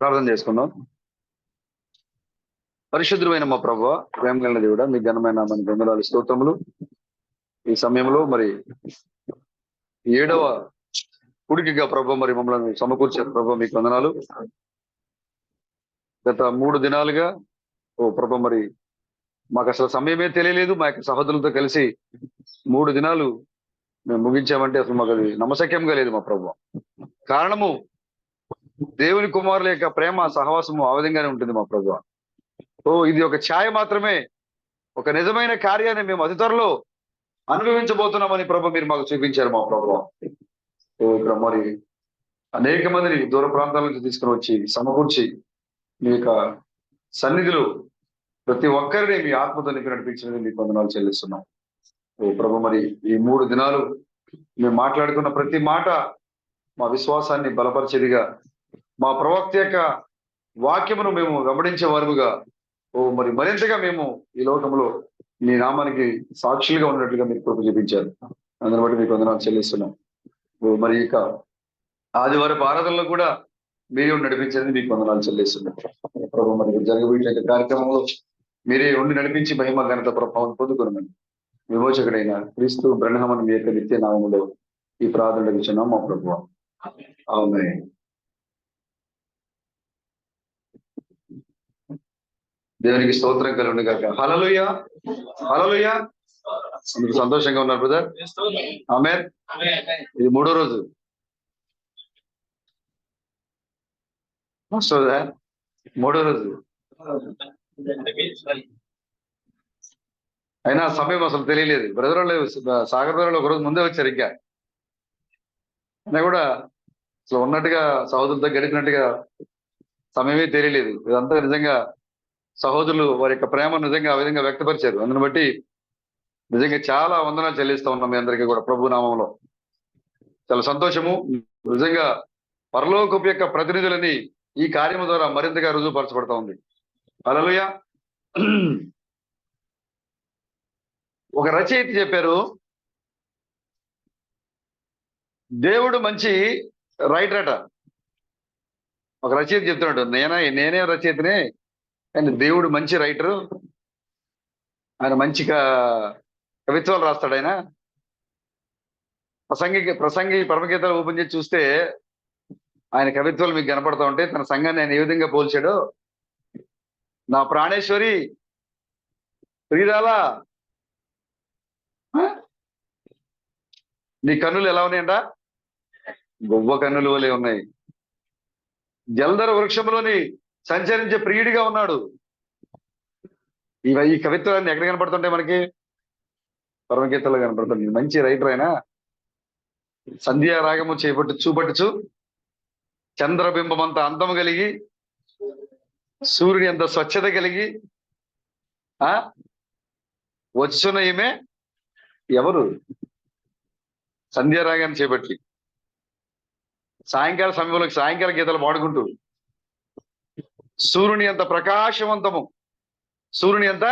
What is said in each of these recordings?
ప్రార్థన చేసుకుందాం. పరిశుద్ధమైన మా ప్రభువా, ప్రేమ కలిగిన దేవుడా, మీ ఘనమైన మన వందనాలు స్తోత్రములు. ఈ సమయంలో మరి 7వ కుడికిగా ప్రభు మరి మమ్మల్ని సమకూర్చే ప్రభు మీకు వందనాలు. గత 3 దినాలుగా ఓ ప్రభు మరి మాకు అసలు సమయమే తెలియలేదు. మా యొక్క సహోదరులతో కలిసి 3 దినాలు మేము ముగించామంటే అసలు మాకు అది నమ్మశక్యంగా లేదు మా ప్రభు. కారణము దేవుని కుమారుల యొక్క ప్రేమ సహవాసము ఆ విధంగానే ఉంటుంది మా ప్రభు. ఇది ఒక ఛాయ మాత్రమే. ఒక నిజమైన కార్యాన్ని మేము అతి త్వరలో అనుభవించబోతున్నామని ప్రభు మీరు మాకు చూపించారు మా ప్రభు. ఇక్కడ మరి అనేక మందిని దూర ప్రాంతాల నుంచి తీసుకుని వచ్చి సమకూర్చి మీ యొక్క సన్నిధిలో ప్రతి ఒక్కరిని మీ ఆత్మతో నింపి నడిపించినది మీకు వందనాలు చెల్లిస్తున్నాం. ప్రభు మరి ఈ 3 దినాలు మేము మాట్లాడుకున్న ప్రతి మాట మా విశ్వాసాన్ని బలపరిచేదిగా, మా ప్రవక్త యొక్క వాక్యమును మేము గమనించే వారుగా మరి మరింతగా మేము ఈ లోకంలో మీ నామానికి సాక్షులుగా ఉన్నట్లుగా మీరు కృప చూపించారు. అందుని బట్టి మీకు వందనాలు చెల్లిస్తున్నాం. మరి ఇక ఆదివారపు ఆరాధనలో కూడా మీరే నడిపించేది మీకు వందనాలు చెల్లిస్తున్నాం. ప్రభు మరి జరగబోయే కార్యక్రమంలో మీరే ఉండి నడిపించి మహిమ ఘనత ప్రభావం పొందుకున్నాను. విమోచకుడైన క్రీస్తు బ్రహ్మను మీ యొక్క నిత్య నామములో ఈ ప్రార్థన అడుగుచున్నాం మా ప్రభువా, ఆమేన్. దేవునికి స్తోత్రం కలుగును గాక. హల్లెలూయా, హల్లెలూయా. అందరూ సంతోషంగా ఉన్నారు బ్రదర్? ఆమేన్. ఇది 3వ రోజు వస్తుందా? 3వ రోజు అయినా సమయం అసలు తెలియలేదు. బ్రదర్ వాళ్ళు సాగర్ బ్రదర్ ఒక రోజు ముందే వచ్చారు. ఇంకా అయినా కూడా అసలు ఉన్నట్టుగా సహోదరులతో గడిపినట్టుగా సమయమే తెలియలేదు. ఇదంతా నిజంగా సహోదరులు వారి యొక్క ప్రేమ నిజంగా ఆ విధంగా వ్యక్తపరిచారు. అందుని బట్టి నిజంగా చాలా వందనాలు చెల్లిస్తా ఉన్నాం మీ అందరికీ కూడా ప్రభు నామంలో. చాలా సంతోషము. నిజంగా పరలోకపు యొక్క ప్రతినిధులని ఈ కార్యము ద్వారా మరింతగా రుజువుపరచబడతా ఉంది. హల్లెలూయా. ఒక రచయిత చెప్పారు, దేవుడు మంచి రైటర్ అట. ఒక రచయిత చెప్తున్నాడు, నేనే రచయితనే, కానీ దేవుడు మంచి రైటరు, ఆయన మంచి కవిత్వాలు రాస్తాడు. ఆయన ప్రసంగి పరమగీతాలు ఓపెన్ చేసి చూస్తే ఆయన కవిత్వాలు మీకు కనపడతా ఉంటే తన సంఘాన్ని ఆయన ఏ విధంగా పోల్చాడో, నా ప్రాణేశ్వరి ప్రియురాలా నీ కన్నులు ఎలా ఉన్నాయంట? గొవ్వ కన్నులు వలె ఉన్నాయి. జలధర వృక్షంలోని సంచరించే ప్రియుడిగా ఉన్నాడు. ఈ కవిత్వాన్ని ఎక్కడ కనపడుతుంటాయి మనకి? పరమగీతలో కనపడుతుంది. మంచి రైటర్ అయినా సంధ్యా రాగము చూపట్టుచు చంద్రబింబం అంత అందము కలిగి, సూర్యుని అంత స్వచ్ఛత కలిగి వచ్చున్న ఈమె ఎవరు? సంధ్యారాగాన్ని చేపట్టి సాయంకాల సమయంలో సాయంకాల గీతాలు పాడుకుంటూ సూర్యుని అంత ప్రకాశవంతము, సూర్యుని అంత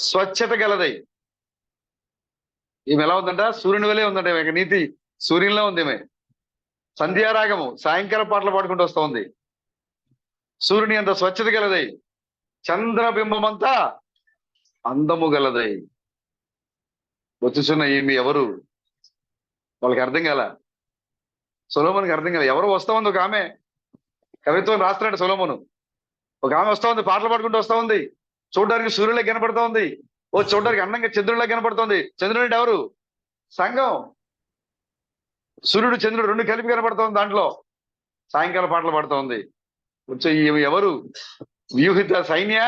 స్వచ్ఛత గలదై ఈమె ఎలా ఉందంట? సూర్యుని వలే ఉందంట. ఈమె నీతి సూర్యునిలో ఉంది. ఈమె సంధ్యారాగము సాయంకాల పాటలు పాడుకుంటూ వస్తూ ఉంది. సూర్యుని అంత స్వచ్ఛత గలదై, చంద్రబింబమంతా అందము గలదై వచ్చుచున్న ఈమె ఎవరు? వాళ్ళకి అర్థం కాల. సొలొమోనుకి అర్థం కాల. ఎవరు వస్తా ఉంది? ఒక ఆమె కవిత్వం రాస్తున్నాడు సొలొమోను. ఒక ఆమె వస్తా ఉంది, పాటలు పాడుకుంటూ వస్తా ఉంది. చూడడానికి సూర్యులా కనపడతా ఉంది. చూడడానికి అందంగా చంద్రుడిలా కనపడుతుంది. చంద్రుడు అంటే ఎవరు? సంఘం. సూర్యుడు చంద్రుడు 2 కలిపి కనపడుతుంది. దాంట్లో సాయంకాల పాటలు పాడుతూ ఉంది. వచ్చే ఎవరు? వ్యూహిత సైన్య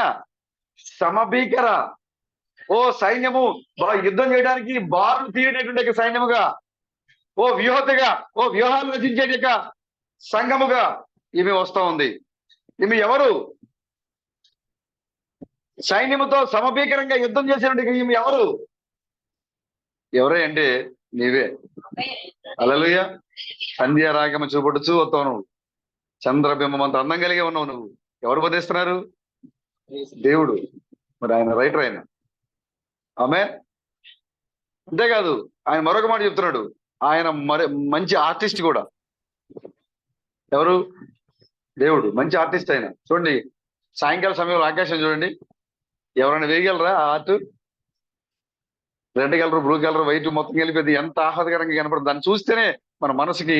సమభీకర. సైన్యము యుద్ధం చేయడానికి బారులు తీయనటువంటి సైన్యముగా, వ్యూహతగా, వ్యూహాలు రచించే సంఘముగా ఈమె వస్తా ఉంది. ఈమె ఎవరు? సైన్యముతో సమభీకరంగా యుద్ధం చేసినట్టు ఈమె ఎవరు? ఎవరే అంటే నీవే. హల్లెలూయా. సంధ్యారాగము చూపడుచు వస్తావు నువ్వు. చంద్రబింబం అంత అందం కలిగే ఉన్నావు నువ్వు. ఎవరు బోధిస్తున్నారు? దేవుడు. మరి ఆయన రైటర్. ఆయన ఆమేన్. అంతేకాదు ఆయన మరొక మాట చెప్తున్నాడు, ఆయన మంచి ఆర్టిస్ట్ కూడా. ఎవరు? దేవుడు మంచి ఆర్టిస్ట్ ఆయన. చూడండి, సాయంకాల సమయంలో ఆకాశం చూడండి, ఎవరైనా వేయగలరా ఆ art? Red colour, blue colour, white మొత్తం కలిపేది ఎంత ఆహ్లాదకరంగా కనపడుతుంది. దాన్ని చూస్తేనే మన మనసుకి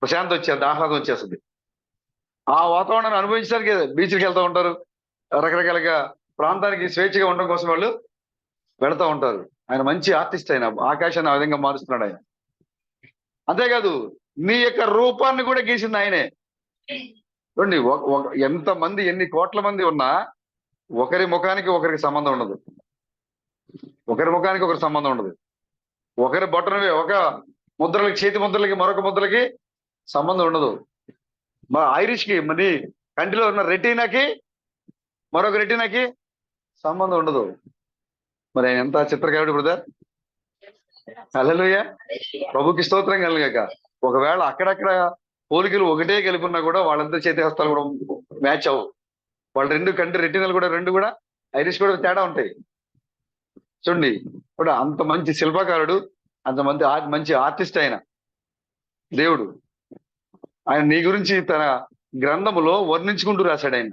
ప్రశాంతత వచ్చేది, ఆహ్లాదం వచ్చేస్తుంది. ఆ వాతావరణాన్ని అనుభవించడానికి బీచ్కి వెళ్తూ ఉంటారు. రకరకాలుగా ప్రాంతానికి స్వేచ్ఛగా ఉండడం కోసం వాళ్ళు వెళతా ఉంటారు. ఆయన మంచి ఆర్టిస్ట్, ఆయన ఆకాశాన్ని ఆ విధంగా మారుస్తున్నాడు ఆయన. అంతేకాదు నీ యొక్క రూపాన్ని కూడా గీసింది ఆయనే. చూడండి, ఎంత మంది, ఎన్ని కోట్ల మంది ఉన్నా ఒకరి ముఖానికి ఒకరికి సంబంధం ఉండదు. ఒకరి ముఖానికి ఒకరి సంబంధం ఉండదు. ఒకరి బొట్టనవి ఒక ముద్రలకి, చేతి ముద్రలకి మరొక ముద్రలకి సంబంధం ఉండదు. మా ఐరిష్ కి, మరి కంటిలో ఉన్న రెటీనాకి మరొక రెటీనాకి సంబంధం ఉండదు. మరి ఆయన ఎంత చిత్రకారుడు బ్రదర్. హల్లెలూయా, ప్రభుకి స్తోత్రం కలుగాక. ఒకవేళ అక్కడక్కడ పోలికలు ఒకటే కలిపి ఉన్నా కూడా వాళ్ళందరి చేతి హస్తాలు కూడా మ్యాచ్ అవ్వవు. వాళ్ళ రెండు రెటీనాలు కూడా రెండు కూడా ఐరిష్ కూడా తేడా ఉంటాయి. చూడండి, కూడా అంత మంచి శిల్పకారుడు, అంత మంచి ఆర్టిస్ట్ ఆయన దేవుడు. ఆయన నీ గురించి తన గ్రంథములో వర్ణించుకుంటూ రాశాడు. ఆయన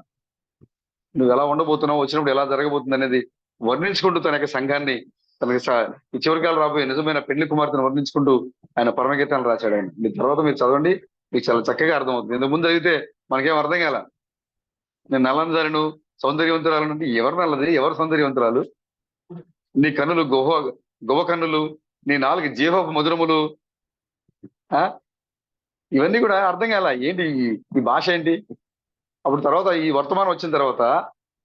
నువ్వు ఎలా ఉండబోతున్నావు, వచ్చినప్పుడు ఎలా జరగబోతుంది అనేది వర్ణించుకుంటూ తన యొక్క సంఘాన్ని, తనకి ఈ చివరికాలు రాబోయే నిజమైన పెళ్లి కుమార్తెను వర్ణించుకుంటూ ఆయన పరమగీతాలను రాశాడు. ఆయన మీ తర్వాత మీరు చదవండి, మీకు చాలా చక్కగా అర్థమవుతుంది. ఇంతకు ముందు అయితే మనకేం అర్థం కాల. నేను నల్లంజాలను సౌందర్యవంతురాలు అంటే ఎవరు నల్లది, ఎవరు సౌందర్యవంతురాలు? నీ కన్నులు గుహ కన్నులు, నీ నాలుగు జీవపు మధురములు, ఇవన్నీ కూడా అర్థం కాల. ఏంటి ఈ భాష ఏంటి? అప్పుడు తర్వాత ఈ వర్తమానం వచ్చిన తర్వాత,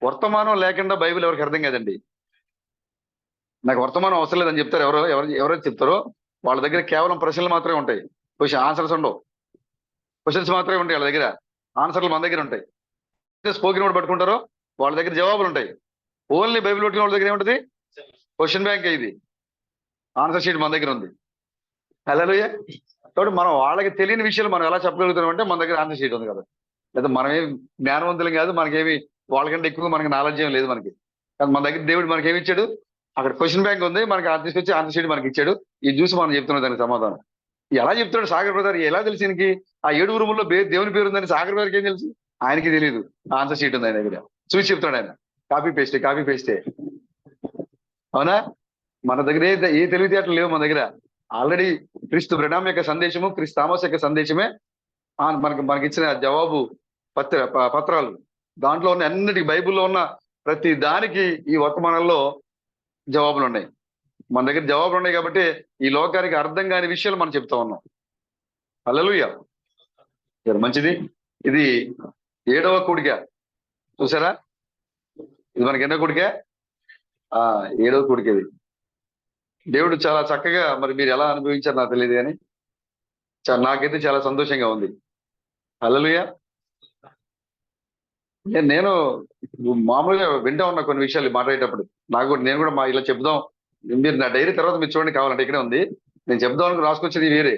వర్తమానం లేకుండా బైబిల్ ఎవరికి అర్థం కాదండి. నాకు వర్తమానం అవసరం లేదని చెప్తారు ఎవరైతే చెప్తారో వాళ్ళ దగ్గర కేవలం ప్రశ్నలు మాత్రమే ఉంటాయి, ఆన్సర్స్ ఉండవు. క్వశ్చన్స్ మాత్రమే ఉంటాయి వాళ్ళ దగ్గర, ఆన్సర్లు మన దగ్గర ఉంటాయి. స్పోకెన్ వర్డ్ పట్టుకుంటారో వాళ్ళ దగ్గర జవాబులు ఉంటాయి. ఓన్లీ బైబిల్ పట్టుకున్న వాళ్ళ దగ్గర ఏముంటుంది? Question bank. ఇది ఆన్సర్ షీట్ మన దగ్గర ఉంది. హల్లెలూయా. కాబట్టి మనం వాళ్ళకి తెలియని విషయాలు మనం ఎలా చెప్పగలుగుతున్నాం అంటే మన దగ్గర ఆన్సర్ షీట్ ఉంది కదా. లేదా మనమేమి జ్ఞానవంతులం కాదు, మనకేమి వాళ్ళకంటే ఎక్కువ మనకి నాలెడ్జ్ ఏం లేదు మనకి. కానీ మన దగ్గర దేవుడు మనకి ఏమి ఇచ్చాడు? అక్కడ క్వశ్చన్ బ్యాంక్ ఉంది, మనకి తీసుకొచ్చి ఆన్సర్ షీట్ మనకి ఇచ్చాడు. ఇది చూసి మనం చెప్తున్నాం దానికి సమాధానం. ఎలా చెప్తాడు సాగర్ బ్రదర్? ఎలా తెలిసి ఈయనకి ఆ 7 రూముల్లో దేవుని పేరు ఉందని సాగర్ బ్రదర్కి ఏం తెలుసు? ఆయనకి తెలియదు. ఆన్సర్ షీట్ ఉంది ఆయన దగ్గర, చూసి చెప్తాడు ఆయన. కాపీ పేస్టే. అవునా? మన దగ్గర ఏ తెలివితేటలు లేవు మన దగ్గర. ఆల్రెడీ క్రీస్తు బ్రహ్మ యొక్క సందేశము, క్రీస్తు థామస్ యొక్క సందేశమే మనకి ఇచ్చిన జవాబు పత్రాలు. దాంట్లో ఉన్న అన్నిటికీ, బైబిల్లో ఉన్న ప్రతి దానికి ఈ వర్తమానంలో జవాబులు ఉన్నాయి. మన దగ్గర జవాబులు ఉన్నాయి కాబట్టి ఈ లోకానికి అర్థం కాని విషయాలు మనం చెప్తా ఉన్నాం. హల్లెలూయా. మంచిది. ఇది 7వ కూడిక చూసారా? ఇది మనకి ఎన్నో కూడిక? 7వ కూడిక. ఇది దేవుడు చాలా చక్కగా, మరి మీరు ఎలా అనుభవించారు నాకు తెలియదు కానీ నాకైతే చాలా సంతోషంగా ఉంది. హల్లెలూయా. నేను మామూలుగా వింటా ఉన్నా కొన్ని విషయాలు మాట్లాడేటప్పుడు. నేను కూడా ఇలా చెప్దాం, మీరు నా డైరీ తర్వాత మీరు చూడండి కావాలంటే, ఇక్కడే ఉంది. నేను చెప్దాం అనుకుని రాసుకొచ్చేది వేరే,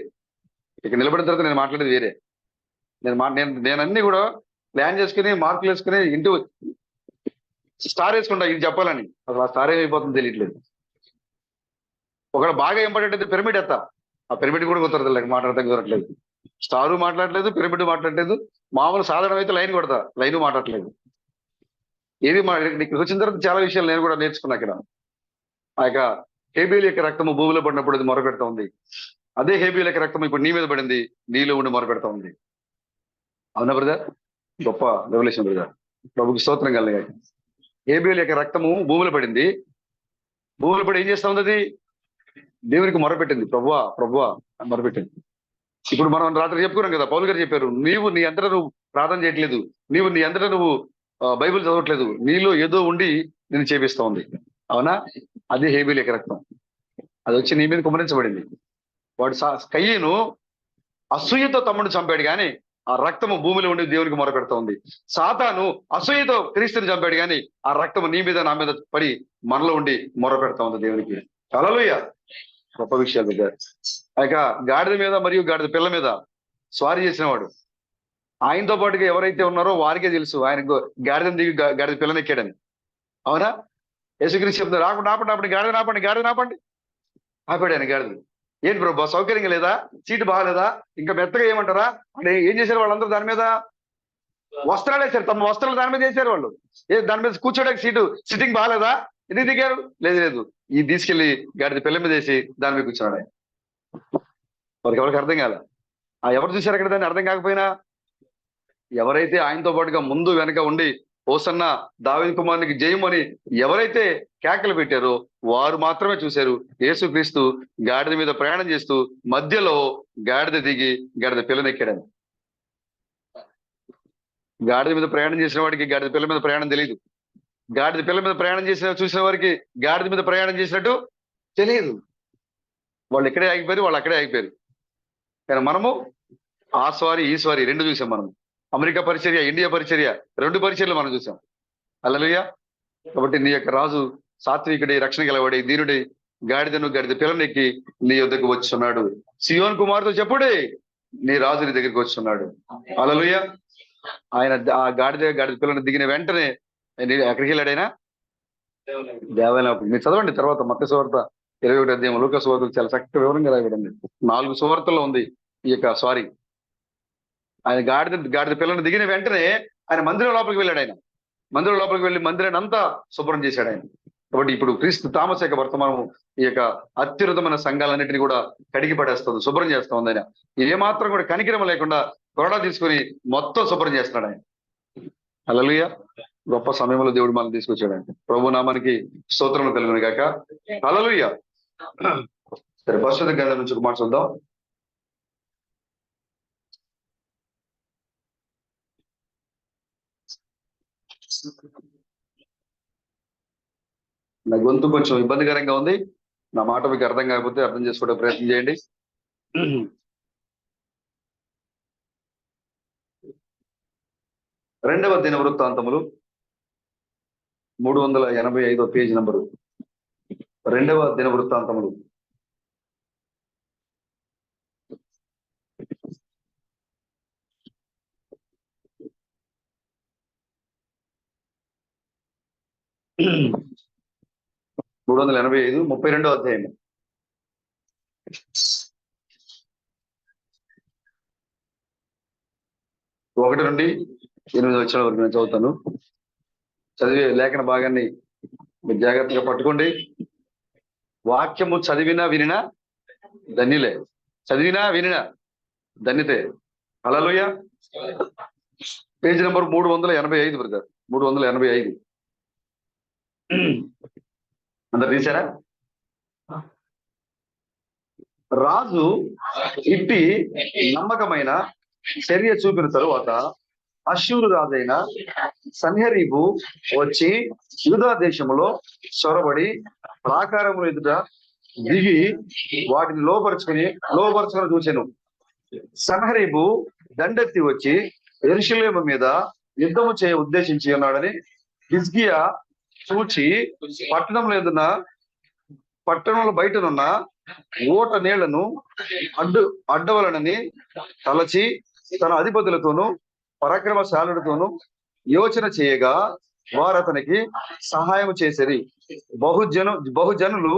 ఇక్కడ నిలబడిన తర్వాత నేను మాట్లాడేది వేరే. నేను అన్ని కూడా ప్లాన్ చేసుకుని, మార్కులు వేసుకుని, ఇంటూ స్టార్ వేసుకుంటా ఇది చెప్పాలని. అసలు ఆ స్టార్ ఏమైపోతుందో తెలియట్లేదు. ఒకవేళ బాగా ఇంపార్టెంట్ అయితే పిరమిడ్ ఎత్తా, ఆ పిరమిడ్ కూడా కుదరదు, మాట్లాడతాం కుదరట్లేదు. స్టారు మాట్లాడలేదు, పిరమిడ్ మాట్లాడలేదు. మామూలు సాధారణ అయితే లైన్ కొడతా, లైన్ మాట్లాడట్లేదు. ఏది ఇక్కడికి వచ్చిన తర్వాత చాలా విషయాలు నేను కూడా నేర్చుకున్నా. ఇక్కడ ఆ యొక్క హేబేలు యొక్క రక్తము భూమిలో పడినప్పుడు అది మొరపెడతా ఉంది. అదే హేబేలు యొక్క రక్తం ఇప్పుడు నీ మీద పడింది, నీలో ఉండి మొరపెడతా ఉంది. అవునా బ్రదర్? గొప్ప రెవల్యూషన్ బ్రదర్. ప్రభుకి స్తోత్రం కలగాలి. హేబేలు యొక్క రక్తము భూమిలో పడింది, భూమిలో పడి ఏం చేస్తా ఉంది? అది దేవునికి మొరపెట్టింది. ప్రభువా అని మొరపెట్టింది. ఇప్పుడు మనం రాత్రి చెప్పుకున్నాం కదా, పౌలు గారు చెప్పారు, నీవు నీ అంతటా నువ్వు ప్రార్థన చేయట్లేదు, నీవు నీ అంతటా నువ్వు బైబిల్ చదవట్లేదు, నీలో ఏదో ఉండి నేను చేపిస్తా ఉంది. అవునా? అదే హేబేలు యొక్క రక్తం. అది వచ్చి నీ మీద కుమరించబడింది. వాడు కయ్యను అసూయతో తమ్ముడు చంపాడు, కానీ ఆ రక్తము భూమిలో ఉండి దేవునికి మొరపెడతా ఉంది. సాతాను అసూయతో క్రీస్తుని చంపాడు, కానీ ఆ రక్తము నీ మీద, నా మీద పడి మనలో ఉండి మొరపెడతా ఉంది దేవునికి. హల్లెలూయా. గొప్ప విషయాలు దగ్గర. ఇక గాడిద మీద మరియు గాడిద పిల్ల మీద స్వారీ చేసిన వాడు, ఆయనతో పాటుగా ఎవరైతే ఉన్నారో వారికే తెలుసు ఆయన గాడిదని దిగి గాడిద పిల్లని ఎక్కాడని. అవునా? యేసుక్రీస్తు చెప్తారు, ఆపండి గాడిద నాపండి. ఆపాడు ఆయన గాడిద. ఏంటి ప్రభు సౌకర్యంగా లేదా? సీటు బాగాలేదా? ఇంకా మెత్తగా ఏమంటారా అంటే ఏం చేశారు వాళ్ళందరూ దాని మీద? వస్త్రాలు వేశారు, తమ వస్త్రాలు దాని మీద వేశారు వాళ్ళు. దాని మీద కూర్చోడానికి సిట్టింగ్ బాగాలేదా? ఎందుకు దిగారు? లేదు లేదు, ఈ తీసుకెళ్లి గాడిద పిల్ల మీద వేసి దాని మీద కూర్చున్నాడు ఆయన. వారికి ఎవరికి అర్థం కాల. ఎవరు చూశారు అక్కడ దాన్ని అర్థం కాకపోయినా? ఎవరైతే ఆయనతో పాటుగా ముందు వెనక ఉండి హోసన్న దావీదు కుమారునికి జయమని ఎవరైతే కేకలు పెట్టారో వారు మాత్రమే చూశారు యేసుక్రీస్తు గాడిద మీద ప్రయాణం చేస్తూ మధ్యలో గాడిద దిగి గాడిద పిల్లనెక్కాడని. గాడిద మీద ప్రయాణం చేసిన వాడికి గాడిద పిల్ల మీద ప్రయాణం తెలియదు. గాడిద పిల్ల మీద ప్రయాణం చూసిన వారికి గాడిద మీద ప్రయాణం చేసినట్టు తెలియదు. వాళ్ళు ఇక్కడే ఆగిపోయారు, వాళ్ళు అక్కడే ఆగిపోయారు. కానీ మనము ఆ స్వారీ ఈ స్వారీ రెండు చూసాం. మనం అమెరికా పరిచర్య, ఇండియా పరిచర్య, రెండు పరిచర్యలు మనం చూసాం. హల్లెలూయా. కాబట్టి నీ యొక్క రాజు సాత్వికుడి, రక్షణ గలవాడి, దీనుడి గాడిద పిల్లనెక్కి నీ యొద్దకు వచ్చున్నాడు. సియోన్ కుమార్తె చెప్పుడే, నీ రాజు నీ దగ్గరికి వచ్చున్నాడు. హల్లెలూయా. ఆయన ఆ గాడిద పిల్లని దిగిన వెంటనే ఎక్కడికి వెళ్ళాడైనా? దేవాలయం. మీరు చదవండి తర్వాత మత్తయి సువార్త 21వ అధ్యాయం, లూకా సువార్త చాలా చక్కగా వివరంగా రాయబడింది. 4 సువార్తల్లో ఉంది ఈ యొక్క సారీ. ఆయన గాడిద పిల్లని దిగిన వెంటనే ఆయన మందిరం లోపలికి వెళ్ళాడు. ఆయన మందిరం లోపలికి వెళ్ళి మందిరాన్ని అంతా శుభ్రం చేశాడు ఆయన. కాబట్టి ఇప్పుడు క్రీస్తు తామస యొక్క వర్తమానము ఈ యొక్క అత్యున్నతమైన సంఘాలన్నింటినీ కూడా కడిగి పడేస్తుంది, శుభ్రం చేస్తా ఉంది. ఆయన ఏమాత్రం కూడా కనికరం లేకుండా కొరడా తీసుకుని మొత్తం శుభ్రం చేస్తున్నాడు ఆయన. హల్లెలూయా. గొప్ప సమయంలో దేవుడు మనం తీసుకొచ్చాడు ఆయన. ప్రభు నామానికి స్తోత్రములు కలుగును గాక. హల్లెలూయా. సరే, పరిశుద్ధ గ్రంథం నుంచి ఒక మాట చూద్దాం. నా గొంతు కొంచెం ఇబ్బందికరంగా ఉంది. నా మాట మీకు అర్థం కాకపోతే అర్థం చేసుకోవడం ప్రయత్నం చేయండి. 2వ దినవృత్తాంతములు 385వ పేజీ నంబరు. 2వ దినవృత్తాంతములు 385, 32వ అధ్యాయం. 1 నుండి 8 వచ్చిన వరకు నేను చదువుతాను. చదివే లేఖన భాగాన్ని మీరు జాగ్రత్తగా పట్టుకోండి. వాక్యము చదివినా వినినా ధన్యులే, చదివినా వినినా ధన్యతే. హల్లెలూయా. Page number 385 brother, 385. అందరు తీశారా? రాజు ఇట్టి నమ్మకమైన చర్య చూపిన తరువాత అష్షూరు రాజైన సన్హెరీబు వచ్చి యూదా దేశంలో చొరబడి ప్రాకారముల ఎదుట దిగి వాటిని లోపరుచుకుని చూచెను. సన్హెరీబు దండెత్తి వచ్చి యెరూషలేము మీద యుద్ధము చేయ ఉద్దేశించి ఉన్నాడని హిజ్కియా చూచి పట్టణంలో బయటనున్న ఓట నీళ్లను అడ్డవలనని తలచి తన అధిపతులతోనూ పరాక్రమశాలులతోనూ యోచన చేయగా వారు అతనికి సహాయం చేసిరి. బహుజనులు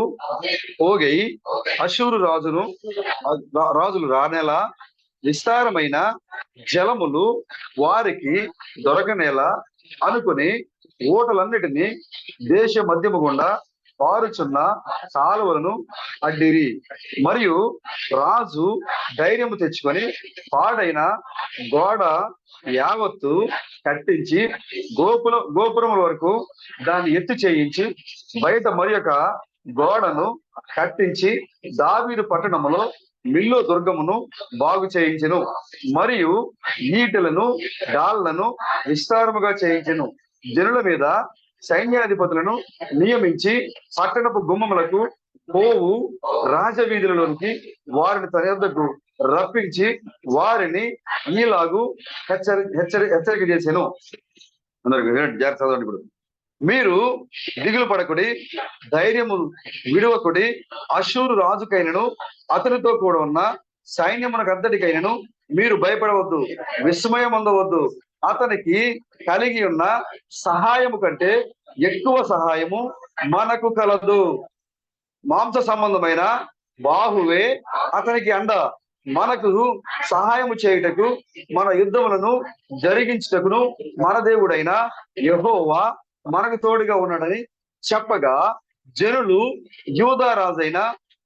పోగై అష్షూరు రాజులు రానేలా విస్తారమైన జలములు వారికి దొరకనేలా అనుకుని ఓటలన్నిటినీ దేశ మధ్యము గుండా పారుచున్న కాలువలను అడ్డిరి. మరియు రాజు ధైర్యము తెచ్చుకొని పాడైన గోడ యావత్తు కట్టించి గోపురముల వరకు దాన్ని ఎత్తు చేయించి బయట మరి యొక్క గోడను కట్టించి దావీదు పట్టణములో మిల్లో దుర్గమును బాగు చేయించెను. మరియు ఈటెలను డాళ్లను విస్తారముగా చేయించెను. జనుల మీద సైన్యాధిపతులను నియమించి పట్టణపు గుమ్మములకు పోవు రాజవీధులలోనికి వారిని తన యొద్దకు రప్పించి వారిని ఈలాగు హెచ్చరిక చేశాను. అందరికి జాగ్రత్త చదవండి. ఇప్పుడు మీరు దిగులు పడకుడి, ధైర్యము విడవకుడి. అష్షూరు రాజుకైనను అతనితో కూడా ఉన్న సైన్యమునకు అంతటికైనను మీరు భయపడవద్దు, విస్మయం పొందవద్దు. అతనికి కలిగి ఉన్న సహాయము కంటే ఎక్కువ సహాయము మనకు కలదు. మాంస సంబంధమైన బాహువే అతనికి అండ, మనకు సహాయము చేయుటకు, మన యుద్ధములను జరిగించుటకును మన దేవుడైన యెహోవా మనకు తోడుగా ఉన్నాడని చెప్పగా, జనులు యూదా రాజైన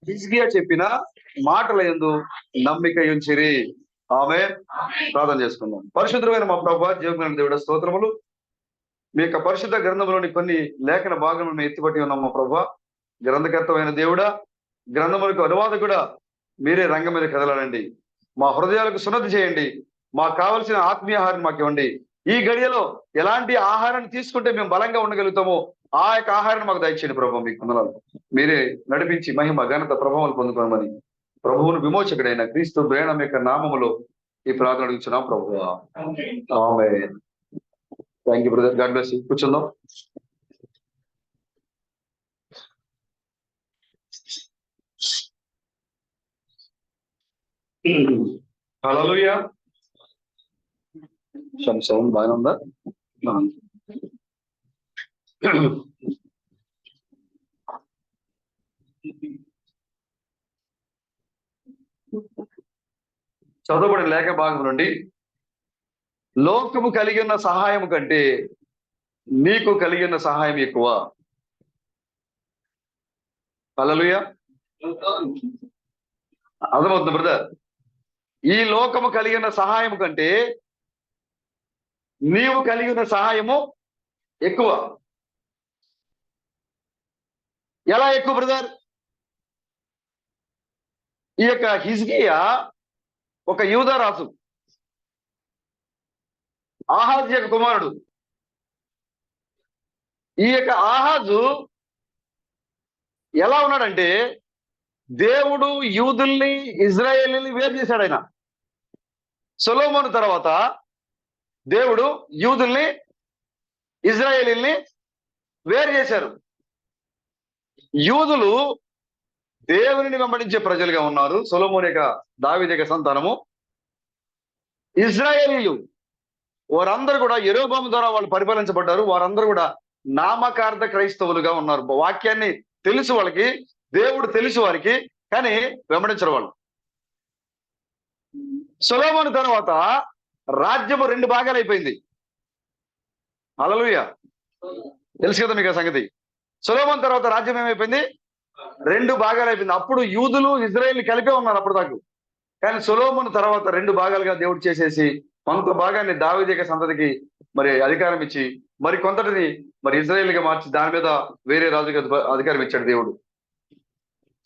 హిజ్కియా చెప్పిన మాటల యందు నమ్మిక ఉంచిరి. ఆమేన్. ప్రార్థన చేసుకుందాం. పరిశుద్ధమైన మా ప్రభువా, జీవమైన దేవుడా, స్తోత్రములు. మీ యొక్క పరిశుద్ధ గ్రంథంలోని కొన్ని లేఖన భాగములను మేము ఎత్తిపట్టి ఉన్నాం మా ప్రభువా. గ్రంథకర్తమైన దేవుడా, గ్రంథములకు అనువాదకుడా, మీరే రంగం మీద కదలాలండి. మా హృదయాలకు సున్నతి చేయండి. మాకు కావలసిన ఆత్మీయ ఆహారం మాకు ఇవ్వండి. ఈ గడియలో ఎలాంటి ఆహారాన్ని తీసుకుంటే మేము బలంగా ఉండగలుగుతామో ఆ యొక్క ఆహారాన్ని మాకు దయచేయండి ప్రభావ. మీకు వందనాలు. మీరే నడిపించి మహిమ ఘనత ప్రభావాలు పొందుకోమని ప్రభువును విమోచకుడైన క్రీస్తు ప్రేమ యొక్క నామములో ఈ ప్రార్థన అడుగుతున్నాం ప్రభువా. ఆమేన్. Thank you brother. God bless you. కూర్చుందాం. హల్లెలూయా. సౌండ్ బాగానే ఉందా? చదవబడిన లేఖ భాగం నుండి, లోకము కలిగి ఉన్న సహాయం కంటే నీకు కలిగి ఉన్న సహాయం ఎక్కువ. హల్లెలూయా. అర్థమవుతుంది బ్రదర్? ఈ లోకము కలిగి ఉన్న సహాయం కంటే నీవు కలిగి ఉన్న సహాయము ఎక్కువ. ఎలా ఎక్కువ బ్రదర్? ఈ యొక్క హిజ్కియా ఒక యూదా రాజు, ఆహాజు యొక్క కుమారుడు. ఈ యొక్క ఆహాజు ఎలా ఉన్నాడంటే, దేవుడు యూదుల్ని ఇజ్రాయేలీని వేరు చేశాడు. ఆయన సొలొమోను తర్వాత దేవుడు యూదుల్ని ఇజ్రాయేలీల్ని వేరు చేశారు. యూదులు దేవుని వెంబడించే ప్రజలుగా ఉన్నారు, సొలొమోను యొక్క దావీదు యొక్క సంతానము. ఇజ్రాయేలీలు వారందరూ కూడా యెరోబాము ద్వారా వాళ్ళు పరిపాలించబడ్డారు. వారందరూ కూడా నామకార్థ క్రైస్తవులుగా ఉన్నారు. వాక్యాన్ని తెలుసు వాళ్ళకి, దేవుడు తెలుసు వారికి, కానీ వెంబడించరు వాళ్ళు. సొలొమోను తర్వాత రాజ్యము 2 భాగాలు అయిపోయింది. హల్లెలూయా. తెలుసు కదా మీకు ఆ సంగతి. సొలొమోను తర్వాత రాజ్యం ఏమైపోయింది? 2 భాగాలు అయిపోయింది. అప్పుడు యూదులు ఇజ్రాయేల్ కలిపే ఉన్నారు అప్పుడు దాకా. కానీ సొలొమోను తర్వాత 2 భాగాలుగా దేవుడు చేసేసి, కొంత భాగాన్ని దావీదు యొక్క సంతతికి మరి అధికారం ఇచ్చి, మరి కొంతటిని మరి ఇజ్రాయేల్గా మార్చి దాని మీద వేరే రాజుకి అధికారం ఇచ్చాడు దేవుడు.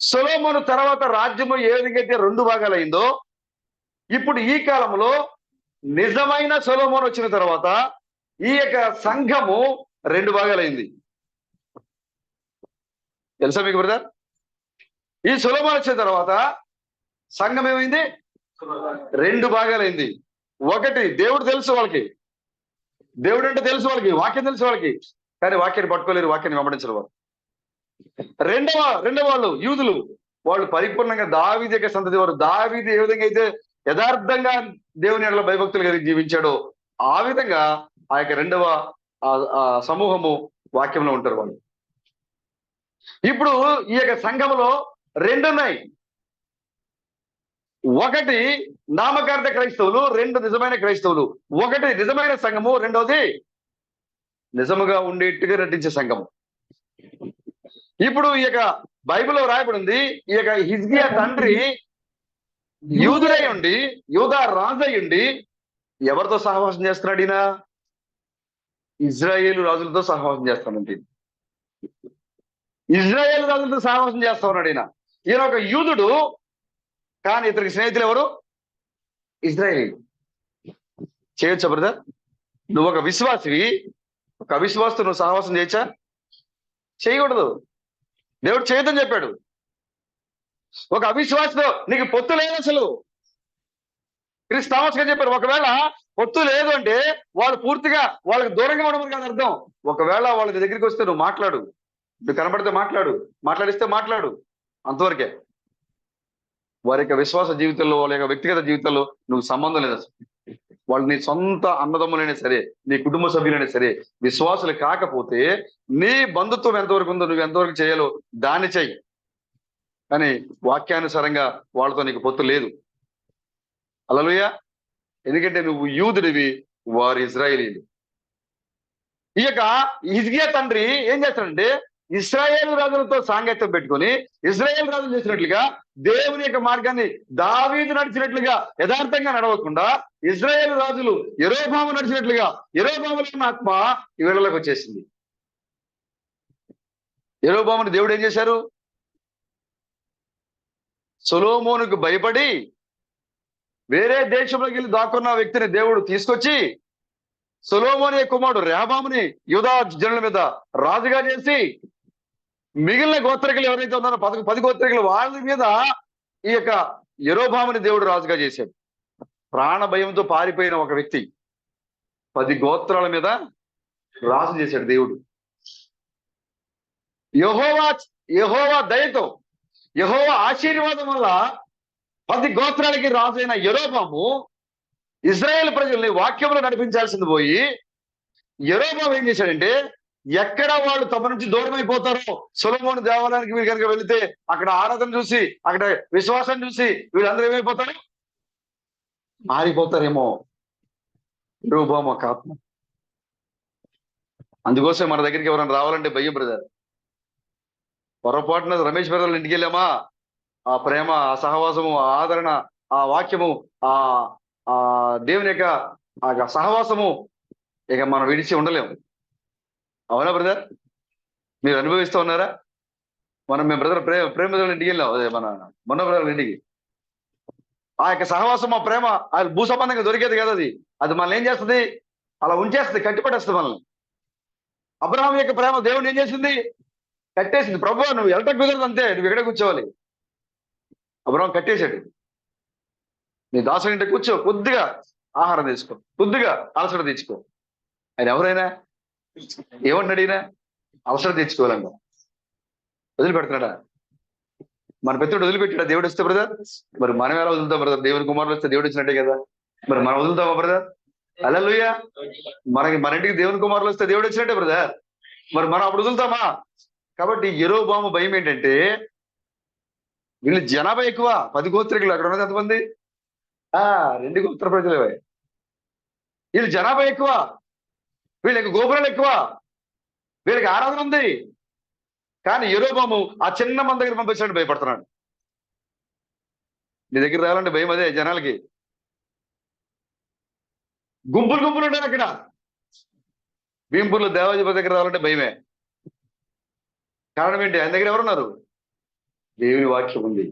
సొలొమోను తర్వాత రాజ్యము ఏ విధంగా అయితే 2 భాగాలు అయిందో, ఇప్పుడు ఈ కాలంలో నిజమైన సొలొమోను వచ్చిన తర్వాత ఈ యొక్క సంఘము 2 భాగాలైంది. తెలుసా మీకు బ్రదర్? ఈ సొలొమోను వచ్చిన తర్వాత సంఘం ఏమైంది? 2 భాగాలైంది. ఒకటి, దేవుడు తెలుసు వాళ్ళకి, దేవుడు అంటే తెలుసు వాళ్ళకి, వాక్యం తెలుసు వాళ్ళకి, కానీ వాక్యాన్ని పట్టుకోలేరు, వాక్యాన్ని వెంబడించరు వాళ్ళు. రెండవ వాళ్ళు యూదులు, వాళ్ళు పరిపూర్ణంగా దావీదు యొక్క సంతతి వారు. దావీదు ఏ విధంగా అయితే యథార్థంగా దేవుని ఎడల భయభక్తులు కలిగి జీవించాడో ఆ విధంగా ఆ యొక్క రెండవ సమూహము వాక్యంలో ఉంటారు వాళ్ళు. ఇప్పుడు ఈ యొక్క సంఘములో 2 ఉన్నాయి. ఒకటి నామకార్థ క్రైస్తవులు, 2 నిజమైన క్రైస్తవులు. ఒకటి నిజమైన సంఘము, రెండవది నిజముగా ఉండేట్టుగా నటించే సంఘము. ఇప్పుడు ఈ యొక్క బైబిల్లో రాయబడింది, ఈ యొక్క హిజ్కియా తండ్రి యూదుడై ఉండి, యూదా రాజై ఉండి ఎవరితో సహవాసం చేస్తున్నాడు? ఈయన ఇజ్రాయేలు రాజులతో సహవాసం చేస్తానండి. ఇజ్రాయేల్ రాజులతో సహవాసం చేస్తా ఉన్నాడు ఈయన. ఈయన ఒక యూదుడు, కానీ ఇతనికి స్నేహితులు ఎవరు? ఇజ్రాయేల్. చేయొచ్చా బ్రదర్? నువ్వు ఒక విశ్వాసివి, ఒక అవిశ్వాసతో నువ్వు సహవాసం చేయొచ్చా? చేయకూడదు. దేవుడు చేయొద్దని చెప్పాడు. ఒక అవిశ్వాసతో నీకు పొత్తు లేదు. అసలు క్రీస్తు థామస్ గారు చెప్పారు, ఒకవేళ పొత్తు లేదు అంటే వాళ్ళు పూర్తిగా వాళ్ళకి దూరంగా ఉండమని కాదు అర్థం. ఒకవేళ వాళ్ళ దగ్గరికి వస్తే నువ్వు మాట్లాడు, నువ్వు కనబడితే మాట్లాడు, మాట్లాడిస్తే మాట్లాడు, అంతవరకే. వారి యొక్క విశ్వాస జీవితంలో, వాళ్ళ యొక్క వ్యక్తిగత జీవితంలో నువ్వు సంబంధం లేదు అసలు. వాళ్ళు నీ సొంత అన్నదమ్ములైనా సరే, నీ కుటుంబ సభ్యులైనా సరే, విశ్వాసులు కాకపోతే నీ బంధుత్వం ఎంతవరకు ఉందో, నువ్వు ఎంతవరకు చేయాలో దాన్ని చెయ్యి, కానీ వాక్యానుసారంగా వాళ్ళతో నీకు పొత్తు లేదు. హల్లెలూయా. ఎందుకంటే నువ్వు యూదుడివి, వారు ఇజ్రాయేలీలు. ఈ యొక్క హిజ్కియా తండ్రి ఏం చేస్తాడంటే ఇశ్రాయేల్ రాజులతో సాంగత్యం పెట్టుకొని ఇశ్రాయేల్ రాజులు చేసినట్లుగా దేవుని యొక్క మార్గాన్ని దావీదు నడిచినట్లుగా యథార్థంగా నడవకుండా ఇశ్రాయేల్ రాజులు యెరోబాము నడిచినట్లుగా యెరోబాములో ఉన్న ఆత్మ ఈ వీళ్ళలోకి వచ్చేసింది. యెరోబాముని దేవుడు ఏం చేశారు? సొలొమోనుకు భయపడి వేరే దేశంలోకి వెళ్ళి దాక్కున్న వ్యక్తిని దేవుడు తీసుకొచ్చి సొలొమోను కుమారుడు రెహబాముని యూదా జనుల మీద రాజుగా చేసి మిగిలిన గోత్రికులు ఎవరైతే ఉన్నారో 10 గోత్రికులు వాళ్ళ మీద ఈ యొక్క యెరోబాముని దేవుడు రాజుగా చేశాడు. ప్రాణ భయంతో పారిపోయిన ఒక వ్యక్తి 10 గోత్రాల మీద రాజు చేశాడు దేవుడు. యెహోవా దయతో యెహోవా ఆశీర్వాదం వల్ల 10 గోత్రాలకి రాజు అయిన యెరోబాము ఇజ్రాయేల్ ప్రజల్ని వాక్యంలో నడిపించాల్సింది పోయి యెరోబాము ఏం చేశాడంటే ఎక్కడ వాళ్ళు తమ నుంచి దూరం అయిపోతారో సొలొమోను దేవాలయానికి వీళ్ళు కనుక వెళితే అక్కడ ఆరాధన చూసి అక్కడ విశ్వాసం చూసి వీళ్ళందరూ ఏమైపోతారు? మారిపోతారేమో. యెరోబాము ఒక ఆత్మ. అందుకోసం మన దగ్గరికి ఎవరైనా రావాలంటే భయం బ్రదర్. పొరపాటున రమేష్ బ్రదర్ల ఇంటికి వెళ్ళామా ఆ ప్రేమ, ఆ సహవాసము, ఆ ఆదరణ, ఆ వాక్యము, ఆ ఆ దేవుని యొక్క ఆ సహవాసము ఇక మనం విడిచి ఉండలేము. అవునా బ్రదర్? మీరు అనుభవిస్తూ ఉన్నారా? మేము బ్రదర్ ప్రేమ బ్రదర్ల ఇంటికి వెళ్ళాం, అదే మన మొన్న బ్రదర్ల ఇంటికి. ఆ యొక్క సహవాసం, ఆ ప్రేమ అది భూసంబంధంగా దొరికేది కదా. అది మనల్ని ఏం చేస్తుంది? అలా ఉంచేస్తుంది, కట్టిపడేస్తుంది మనల్ని. అబ్రహాం యొక్క ప్రేమ దేవుని ఏం చేసింది? కట్టేసింది. ప్రభువా నువ్వు వెళ్ళటం కుదరదు, అంతే, నువ్వు ఎక్కడ కూర్చోవాలి. అబ్రహాం కట్టేశాడు. నీ దాసుని ఇంటి కూర్చో, కొద్దిగా ఆహారం తీసుకో, కొద్దిగా అలసట తెచ్చుకో. ఆయన ఎవరైనా ఏమన్నా అడిగినా అలసట తెచ్చుకోవాలంట. వదిలిపెడుతున్నాడా? మన పెద్దోడు వదిలిపెట్టాడా దేవుడు వస్తే బ్రదర్? మరి మనం ఎలా వదులుతాం బ్రదర్? దేవుని కుమారులు వస్తే దేవుడు వచ్చినట్టే కదా. మరి మనం వదులుతామా బ్రదర్? హల్లెలూయా. మన ఇంటికి దేవుని కుమారులు వస్తే దేవుడు వచ్చినట్టే బ్రదర్. మరి మనం అప్పుడు వదులుతామా? కాబట్టి యెరోబాము భయం ఏంటంటే వీళ్ళు జనాభా ఎక్కువ, 10 గోత్రికులు. అక్కడ ఉన్నది ఎంతమంది? 2 గోత్ర ప్రజలే. వీళ్ళు జనాభా ఎక్కువ, వీళ్ళకి గోపురాలు ఎక్కువ, వీళ్ళకి ఆరాధన ఉంది. కానీ యెరోబాము ఆ చిన్న మంది దగ్గర పంపించాలని భయపడుతున్నాడు. నీ దగ్గర రావాలంటే భయం అదే జనాలకి. గుంపులు గుంపులు ఉంటారు అక్కడ. భీంపూర్లో దేవాధిపతి దగ్గర రావాలంటే భయమే. కారణం ఏంటి? ఆయన దగ్గర ఎవరున్నారు? దేవుని వాక్యం ఉంది.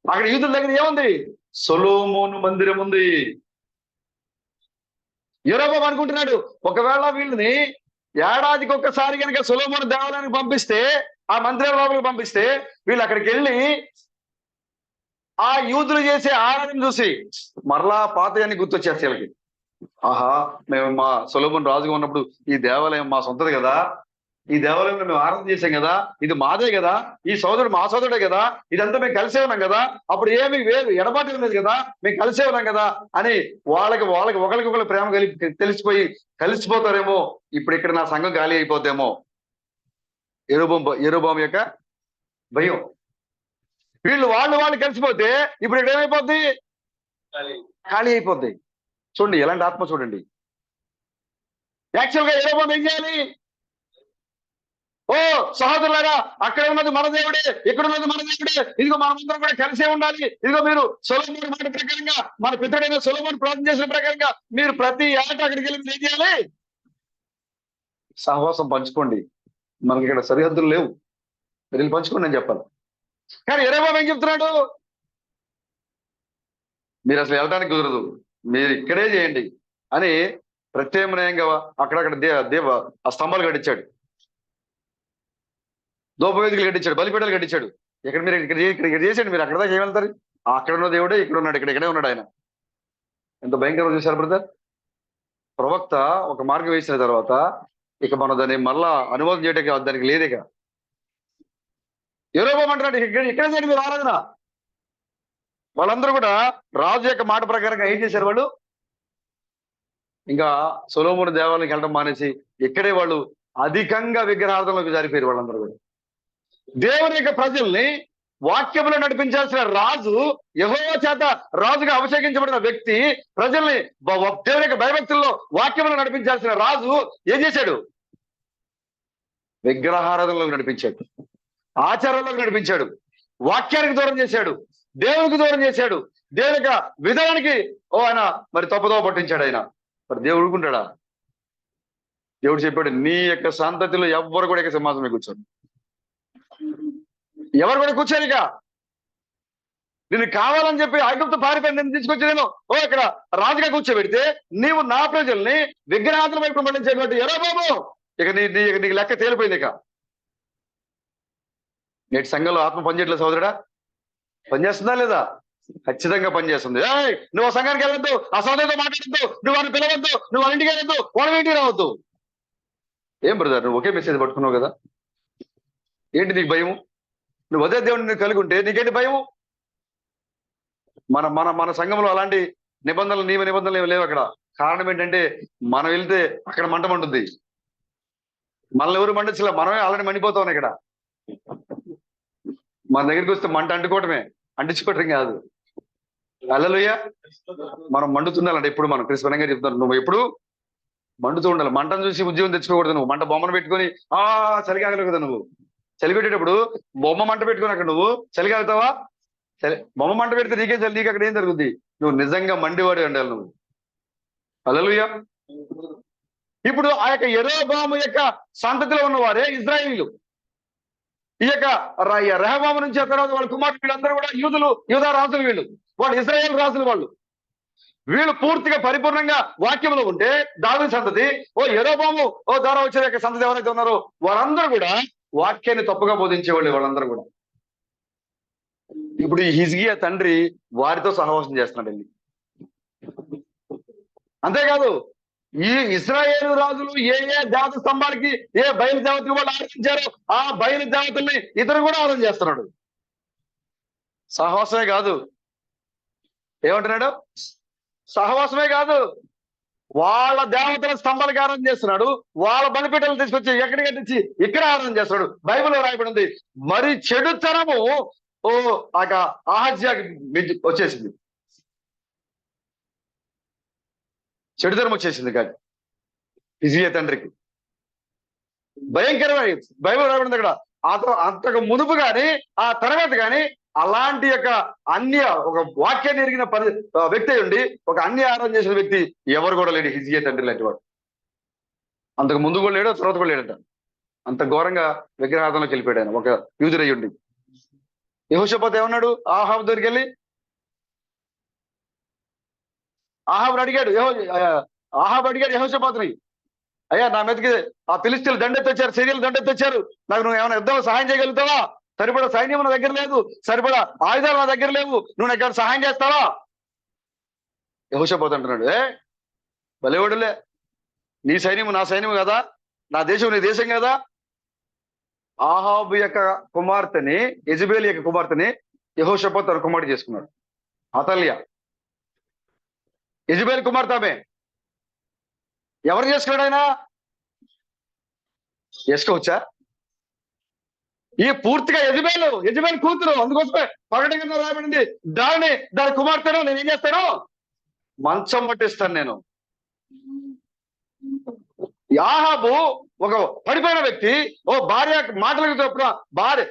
అక్కడ యూదుల దగ్గర ఏముంది? సొలొమోను మందిరం ఉంది. యెరోబాము అనుకుంటున్నాడు ఒకవేళ వీళ్ళని ఏడాదికి ఒక్కసారి కనుక సొలొమోను దేవాలయానికి పంపిస్తే, ఆ మందిరం లోపలికి పంపిస్తే వీళ్ళు అక్కడికి వెళ్ళి ఆ యూదులు చేసే ఆరాధన చూసి మరలా పాతయాన్ని గుర్తొచ్చేస్తే వీళ్ళకి, ఆహా మేము మా సొలొమోను రాజుగా ఉన్నప్పుడు ఈ దేవాలయం మా సొంతది కదా, ఈ దేవాలయంలో మేము ఆరాధన చేసాం కదా, ఇది మాదే కదా, ఈ సోదరుడు మా సోదరుడే కదా, ఇదంతా మేము కలిసే ఉన్నాం కదా, అప్పుడు ఏమి వేరు ఎడబాటు లేదు కదా, మేము కలిసే ఉన్నాం కదా అని వాళ్ళకి ఒకరికొకరు ప్రేమ తెలిసిపోయి కలిసిపోతారేమో. ఇప్పుడు ఇక్కడ నా సంఘం ఖాళీ అయిపోతేమో. యెరోబాము యొక్క భయం. వాళ్ళు కలిసిపోతే ఇప్పుడు ఇక్కడ ఏమైపోద్ది? ఖాళీ అయిపోద్ది. చూడండి ఎలాంటి ఆత్మ చూడండి. యాక్చువల్ గా యెరోబాము ఏం చేయాలి? ఓ సహోదరులారా, అక్కడ ఉన్నది మన దేవుడే, ఇక్కడ ఉన్నది మన దేవుడే, ఇదిగో మనమందరం కూడా కలిసే ఉండాలి. ఇదిగో మీరు సొలొమోను మాట ప్రకారంగా, మన పితరుడైన సొలొమోను ప్రార్థన చేసిన ప్రకారంగా మీరు ప్రతి ఏటా అక్కడికి వెళ్ళి ఏం చేయాలి? సహవాసం పంచుకోండి. మనకి ఇక్కడ సరిహద్దులు లేవు, మీరు పంచుకోండి అని చెప్పాలి. కానీ యెరోబాము ఏం చెప్తున్నాడు? మీరు అసలు వెళ్ళడానికి కుదరదు, మీరు ఇక్కడే చేయండి అని ప్రత్యామ్నాయంగా అక్కడక్కడ దేవ ఆ స్తంభాలు కట్టించాడు, ధూపవేదికలు కట్టించాడు, బలిపీఠాలు కట్టించాడు. మీరు ఇక్కడ చేసాడు, మీరు అక్కడ దాకా ఏం వెళ్తారు? అక్కడ ఉన్న దేవుడే ఇక్కడ ఉన్నాడు, ఇక్కడే ఉన్నాడు ఆయన. ఎంత భయంకరంగా చూశారు బ్రదర్. ప్రవక్త ఒక మార్గం వేసిన తర్వాత ఇక మనం దాన్ని మళ్ళా అనువాదం చేయడానికి దానికి లేదు. ఇక యెరోబాము అంటున్నాడు ఇక్కడే చేయండి మీరు ఆరాధన. వాళ్ళందరూ కూడా రాజు యొక్క మాట ప్రకారంగా ఏం చేశారు? వాళ్ళు ఇంకా సొలొమోను దేవాలయానికి వెళ్ళడం మానేసి ఇక్కడే వాళ్ళు అధికంగా విగ్రహార్థంలోకి జారిపోయారు. వాళ్ళందరూ కూడా దేవుని యొక్క ప్రజల్ని వాక్యములో నడిపించాల్సిన రాజు, యెహోవా చేత రాజుగా అభిషేకించబడిన వ్యక్తి, ప్రజల్ని దేవుని యొక్క భయభక్తుల్లో వాక్యములో నడిపించాల్సిన రాజు ఏం చేశాడు? విగ్రహారాధనలోకి నడిపించాడు, ఆచారంలోకి నడిపించాడు, వాక్యానికి దూరం చేశాడు, దేవునికి దూరం చేశాడు, దేవుని యొక్క విధానానికి ఆయన మరి తప్పుదోవ పట్టించాడు. ఆయన మరి దేవుడు ఊరుకుంటాడా? దేవుడు చెప్పాడు, నీ యొక్క సంతతిలో ఎవ్వరు కూడా ఇక సింహాసనం కూర్చోడు, ఎవరు కూడా కూర్చోరు. ఇక నేను కావాలని చెప్పి ఐగుప్తు పారిపోయి నేను తీసుకొచ్చి నేను ఇక్కడ రాజుగా కూర్చోబెడితే నీవు నా ప్రజల్ని విగ్రహాదుల వైపు మళ్ళించేటువంటి ఎరా బాబు, ఇక నీకు లెక్క తేలిపోయింది. ఇక నేటి సంఘంలో ఆత్మ పనిచేయట్లేదు సోదరుడా? పనిచేస్తుందా లేదా? ఖచ్చితంగా పనిచేస్తుంది. నువ్వు ఆ సంఘానికి వెళ్ళొద్దు, ఆ సోదరుతో మాట్లాడద్దు, నువ్వు వారిని పిలవద్దు, నువ్వు వాళ్ళ ఇంటికి వెళ్ళొద్దు, వాళ్ళ ఇంటికి రావద్దు. ఏం బ్రదర్, నువ్వు ఒకే మెసేజ్ పట్టుకున్నావు కదా, ఏంటి నీకు భయము? నువ్వు అదే దేవుడిని కలిగి ఉంటే నీకేంటి భయము? మన మన మన సంఘంలో అలాంటి నిబంధనలు, నిబంధనలు ఏమి లేవు అక్కడ. కారణం ఏంటంటే మనం వెళ్తే అక్కడ మంట మంటుంది, మనల్ని ఎవరు మండించలే, మనమే ఆల్రెడీ మండిపోతాం. ఇక్కడ మన దగ్గరికి వస్తే మంట అంటుకోవటమే, అంటించుకోవటం కాదు. హల్లెలూయా. మనం మండుతుండాలంటే ఎప్పుడు మనం క్రిస్పనంగా చెప్తాను, నువ్వు ఎప్పుడు మండుతూ ఉండాలి. మంటను చూసి ఉద్యోగం తెచ్చుకోకూడదు. నువ్వు మంట బొమ్మను పెట్టుకొని చలిగాగలేవు కదా. నువ్వు చలి పెట్టేటప్పుడు బొమ్మ మంట పెట్టుకుని అక్కడ నువ్వు చలిగాగుతావా? బొమ్మ మంట పెడితే నీకేం చలి, నీకు అక్కడ ఏం జరుగుద్ది? నువ్వు నిజంగా మండివాడి ఉండాలి నువ్వు. హల్లెలూయా. ఇప్పుడు ఆ యొక్క యెరోబాము యొక్క సంతతిలో ఉన్నవారే ఇశ్రాయేలీయులు. ఈ యొక్క రెహబాము నుంచి ఆ తర్వాత వాళ్ళ కుమారులు వీళ్ళందరూ కూడా యూదా రాజులు, వాళ్ళు ఇశ్రాయేల్ రాజులు. వీళ్ళు పూర్తిగా పరిపూర్ణంగా వాక్యంలో ఉంటే దావీదు సంతతి, యెరోబాము ద్వారా వచ్చే యొక్క సంతతి ఎవరైతే ఉన్నారో వాళ్ళందరూ కూడా వాక్యాన్ని తప్పుగా బోధించేవాళ్ళు. వాళ్ళందరూ కూడా ఇప్పుడు ఈ హిజ్కియా తండ్రి వారితో సహవాసం చేస్తున్నాడు వెళ్ళి. అంతేకాదు ఈ ఇశ్రాయేలు రాజులు ఏ దేవత స్తంభాలకి, ఏ బయలు దేవతలు వాళ్ళు ఆరాధించారో ఆ బయలు దేవతల్ని ఇతరు కూడా ఆరాధన చేస్తున్నాడు. సహవాసమే కాదు, ఏమంటున్నాడు? సహవాసమే కాదు, వాళ్ళ దేవతల స్తంభాలకి ఆరాధన చేస్తున్నాడు. వాళ్ళ బలిపీఠాలను తీసుకొచ్చి ఎక్కడికి కట్టించి ఇక్కడ ఆరాధన చేస్తున్నాడు. బైబిల్లో రాయబడి ఉంది, మరి చెడుతనము ఆహాజ్యాకి వచ్చేసింది, చెడుతనం వచ్చేసింది. కానీ హిజ్కియా తండ్రికి భయంకరమైన బైబిల్ రాయబడింది అక్కడ. అంతకు మునుపు కానీ ఆ తర్వాత కానీ అలాంటి యొక్క ఒక వాక్యాన్ని ఎరిగిన వ్యక్తి ఉండి ఒక ఆరాధన చేసిన వ్యక్తి ఎవరు కూడా లేడు హిజ్కియా తండ్రి లాంటి వాడు. అంతకు ముందు కూడా లేడు, తర్వాత కూడా లేడట. అంత ఘోరంగా విగ్రహారాధనలోకి వెళ్ళిపోయాడు ఆయన, ఒక యూదురయ్యుండి. యెహోషాపాతు ఏమన్నాడు? ఆహాబు దగ్గరికి వెళ్ళి ఆహాబు అడిగాడు యెహోషాపాతుని, అయ్యా నా మీదకి ఆ ఫిలిష్తీయులు దండెత్తొచ్చారు, సిరియలు దండెత్తొచ్చారు, నాకు నువ్వు ఏమైనా యుద్ధంలో సహాయం చేయగలుగుతావా? సరిపడా సైన్యం నా దగ్గర లేదు, సరిపడా ఆయుధాలు నా దగ్గర లేవు, నువ్వు నాకు ఏమైనా సహాయం చేస్తావా? యెహోషాపాతు అంటున్నాడు, బలేవాడులే, నీ సైన్యము నా సైన్యము కదా, నా దేశం నీ దేశం కదా. ఆహాబు యొక్క కుమార్తెని, యెజబెల్ యొక్క కుమార్తెని యెహోషాపాతు తన కుమార్తె చేసుకున్నాడు. అతల్యా యెజబెల్ కుమార్తె. ఆమె ఎవరు చేసుకున్నాడు? ఆయన చేసుకోవచ్చా? ఈ పూర్తిగా యెజబెల్ కూతురు. అందుకోసమే ప్రకటనలో రాయబడింది, దాని కుమార్తెను నేను ఏం చేస్తాను? మంచం పట్టిస్తాను నేను. ఆహాబు ఒక పడిపోయిన వ్యక్తి, భార్య మాటలకు చెప్పిన భార్య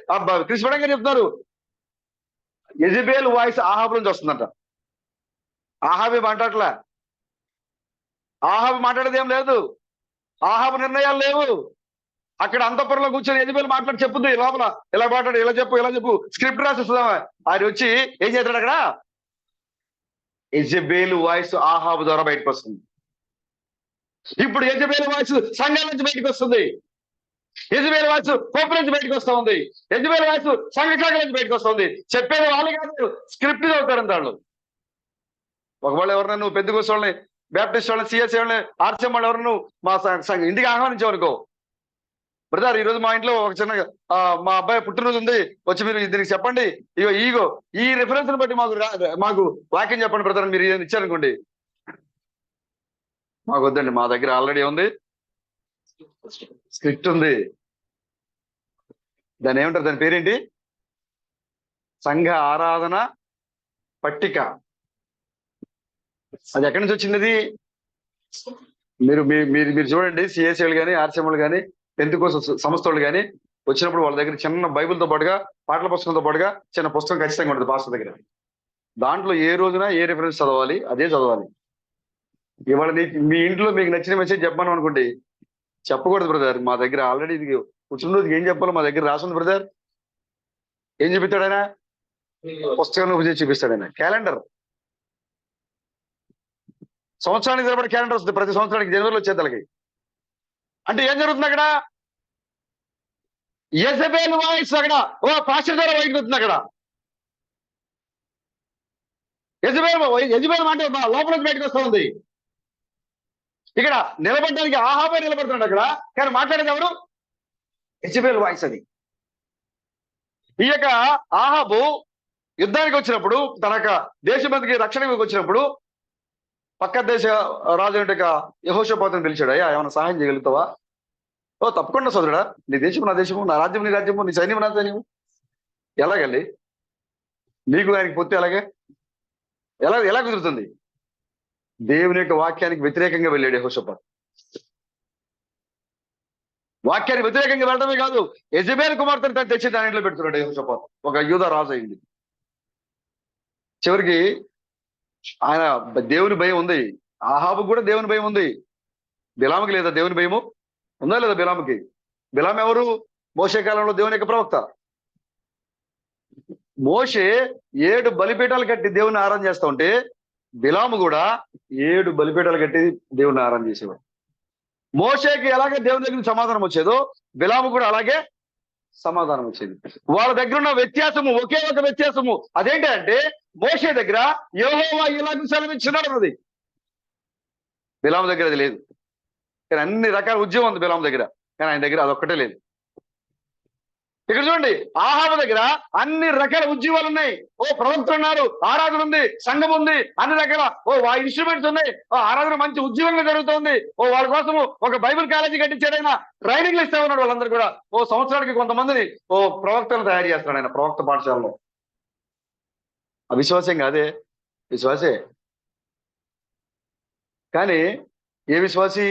కృష్ణంగా చెప్తున్నారు, యెజబెల్ వాయిస్ ఆహాబు నుంచి వస్తుందంట. ఆహాబు మాట్లాడలే, ఆహాబు మాట్లాడేది ఏం లేదు, ఆహాబు నిర్ణయాలు లేవు. అక్కడ అంతఃపురంలో కూర్చొని యెజబెల్ మాట్లాడి చెప్పుద్ది లోపల, ఇలా మాట్లాడు, ఇలా చెప్పు స్క్రిప్ట్ రాసిస్తుందా. ఆయన వచ్చి ఏం చేస్తాడు అక్కడ? యెజబెల్ వాయిస్ ఆహాబు ద్వారా బయటకు వస్తుంది. ఇప్పుడు యెజబెల్ వాయిస్ సంఘాల నుంచి బయటకు వస్తుంది, యెజబెల్ వాయిస్ కోప నుంచి బయటకు వస్తా ఉంది, యెజబెల్ వాయిస్ సంఘశాఖల నుంచి బయటకు వస్తుంది. చెప్పేది వాళ్ళు కాదు, స్క్రిప్ట్ చదువుతారు వాళ్ళు. ఒకవేళ ఎవరన్నా నువ్వు పెద్దగోస్ వాళ్ళని, బ్యాప్టిస్ట్ వాళ్ళని, సిఎస్ఐ వాళ్ళని, ఆర్సీఎం వాళ్ళు ఎవరు నువ్వు మా ఇంటికి ఆహ్వానించావనుకో, బ్రదర్ ఈరోజు మా ఇంట్లో ఒక చిన్న మా అబ్బాయి పుట్టినరోజు ఉంది, వచ్చి మీరు దీనికి చెప్పండి, ఈ రిఫరెన్స్ ని బట్టి మాకు వాక్యం చెప్పండి బ్రదర్, మీరు ఇచ్చారనుకోండి, మాకు వద్దండి, మా దగ్గర ఆల్రెడీ ఉంది, స్క్రిప్ట్ ఉంది. దాన్ని ఏమంటారు? దాని పేరేంటి? సంఘ ఆరాధన పట్టిక. అది ఎక్కడి నుంచి వచ్చింది? మీరు మీరు మీరు చూడండి, సిఎస్ఐలు కానీ, ఆర్సీఎంలు కానీ, పెంతెకోస్తు సంస్థలు కానీ వచ్చినప్పుడు వాళ్ళ దగ్గర చిన్న బైబిల్తో పాటుగా, పాటల పుస్తకంతో పాటుగా చిన్న పుస్తకం ఖచ్చితంగా ఉంటుంది పాస్టర్ దగ్గర. దాంట్లో ఏ రోజున ఏ రిఫరెన్స్ చదవాలి అదే చదవాలి. ఇవాళ మీ ఇంట్లో మీకు నచ్చిన మెసేజ్ చెప్పాను అనుకోండి, చెప్పకూడదు బ్రదర్. మా దగ్గర ఆల్రెడీ ఇది కూర్చున్న ఏం చెప్పాలో మా దగ్గర రాసింది బ్రదర్. ఏం చూపిస్తాడు ఆయన? పుస్తకంలో చూపిస్తాడు ఆయన. క్యాలెండర్, సంవత్సరానికి నిలబడి క్యాలెండర్ వస్తుంది ప్రతి సంవత్సరానికి జనవరిలో వచ్చేతలకి. అంటే ఏం జరుగుతుంది అక్కడ? యెజబెల్ వాయిస్ అక్కడ ఓ పాస్టర్ ద్వారా బయటకు వస్తుంది. అక్కడ యెజబెల్ అంటే లోపల బయటకు వస్తూ ఉంది. ఇక్కడ నిలబడడానికి ఆహాబే నిలబడుతున్నాడు అక్కడ, కానీ మాట్లాడేది ఎవరు? Jezebel voice. అది ఈ యొక్క ఆహాబు యుద్ధానికి వచ్చినప్పుడు, తన దేశమందికి రక్షణకి వచ్చినప్పుడు పక్క దేశ రాజు అంటే యెహోషాపాతుని పిలిచాడు. అయ్యా ఏమైనా సహాయం చేయగలుగుతావా? ఓ తప్పకుండా సోదరుడా, నీ దేశము నా దేశము, నా రాజ్యం నీ రాజ్యము, నీ సైన్యం నా సైన్యము. ఎలాగండి? నీకు ఆయనకి పొత్తి ఎలాగే? ఎలా కుదురుతుంది? దేవుని యొక్క వాక్యానికి వ్యతిరేకంగా వెళ్ళాడు యెహోషాపాతు. వాక్యానికి వ్యతిరేకంగా వెళ్ళడమే కాదు, యెజబెల్ కుమార్తెను తను తెచ్చి దాని ఇంట్లో పెడుతున్నాడు యెహోషాపాతు. ఒక యూదా రాజు అయింది. చివరికి ఆయన దేవుని భయం ఉంది, ఆహాబు కూడా దేవుని భయం ఉంది. బిలాముకి లేదా దేవుని భయము? ఉందా లేదా బిలాముకి? బిలాము ఎవరు? మోషే కాలంలో దేవుని యొక్క ప్రవక్త. మోషే 7 బలిపీఠాలు కట్టి దేవుని ఆరాధన చేస్తా ఉంటే, బిలాము కూడా 7 బలిపీఠాలు కట్టి దేవుని ఆరాధన చేసేవాడు. మోషేకి ఎలాగే దేవుని దగ్గర సమాధానం వచ్చేదో, బిలాము కూడా అలాగే సమాధానం వచ్చేది. వాళ్ళ దగ్గర ఉన్న వ్యత్యాసము ఒకే ఒక వ్యత్యాసము. అదేంటి అంటే, మోషే దగ్గర యెహోవా ఇలాగ సెలవిచ్చినాడు అన్నది. బిలాము దగ్గర అది లేదు. కానీ అన్ని రకాల ఉద్యమం ఉంది బిలాము దగ్గర, కానీ ఆయన దగ్గర అదొక్కటే లేదు. ఇక్కడ చూడండి, ఆహాబు దగ్గర అన్ని రకాల ఉద్యోగాలు ఉన్నాయి. ఓ ప్రవక్తలు ఉన్నారు, ఆరాధన ఉంది, సంఘం ఉంది, అన్ని రకాల ఇన్స్ట్రుమెంట్స్ ఉన్నాయి, ఆరాధన మంచి ఉద్యోగంగా జరుగుతుంది. వాళ్ళ కోసం ఒక బైబిల్ కాలేజీ కట్టించాడైనా, ట్రైనింగ్లు ఇస్తా ఉన్నాడు వాళ్ళందరూ కూడా. సంవత్సరానికి కొంతమందిని ప్రవక్తలు తయారు చేస్తున్నాడు ఆయన ప్రవక్త పాఠశాలలో. అవిశ్వాసం కాదే, విశ్వాసే. కానీ ఏ విశ్వాసి?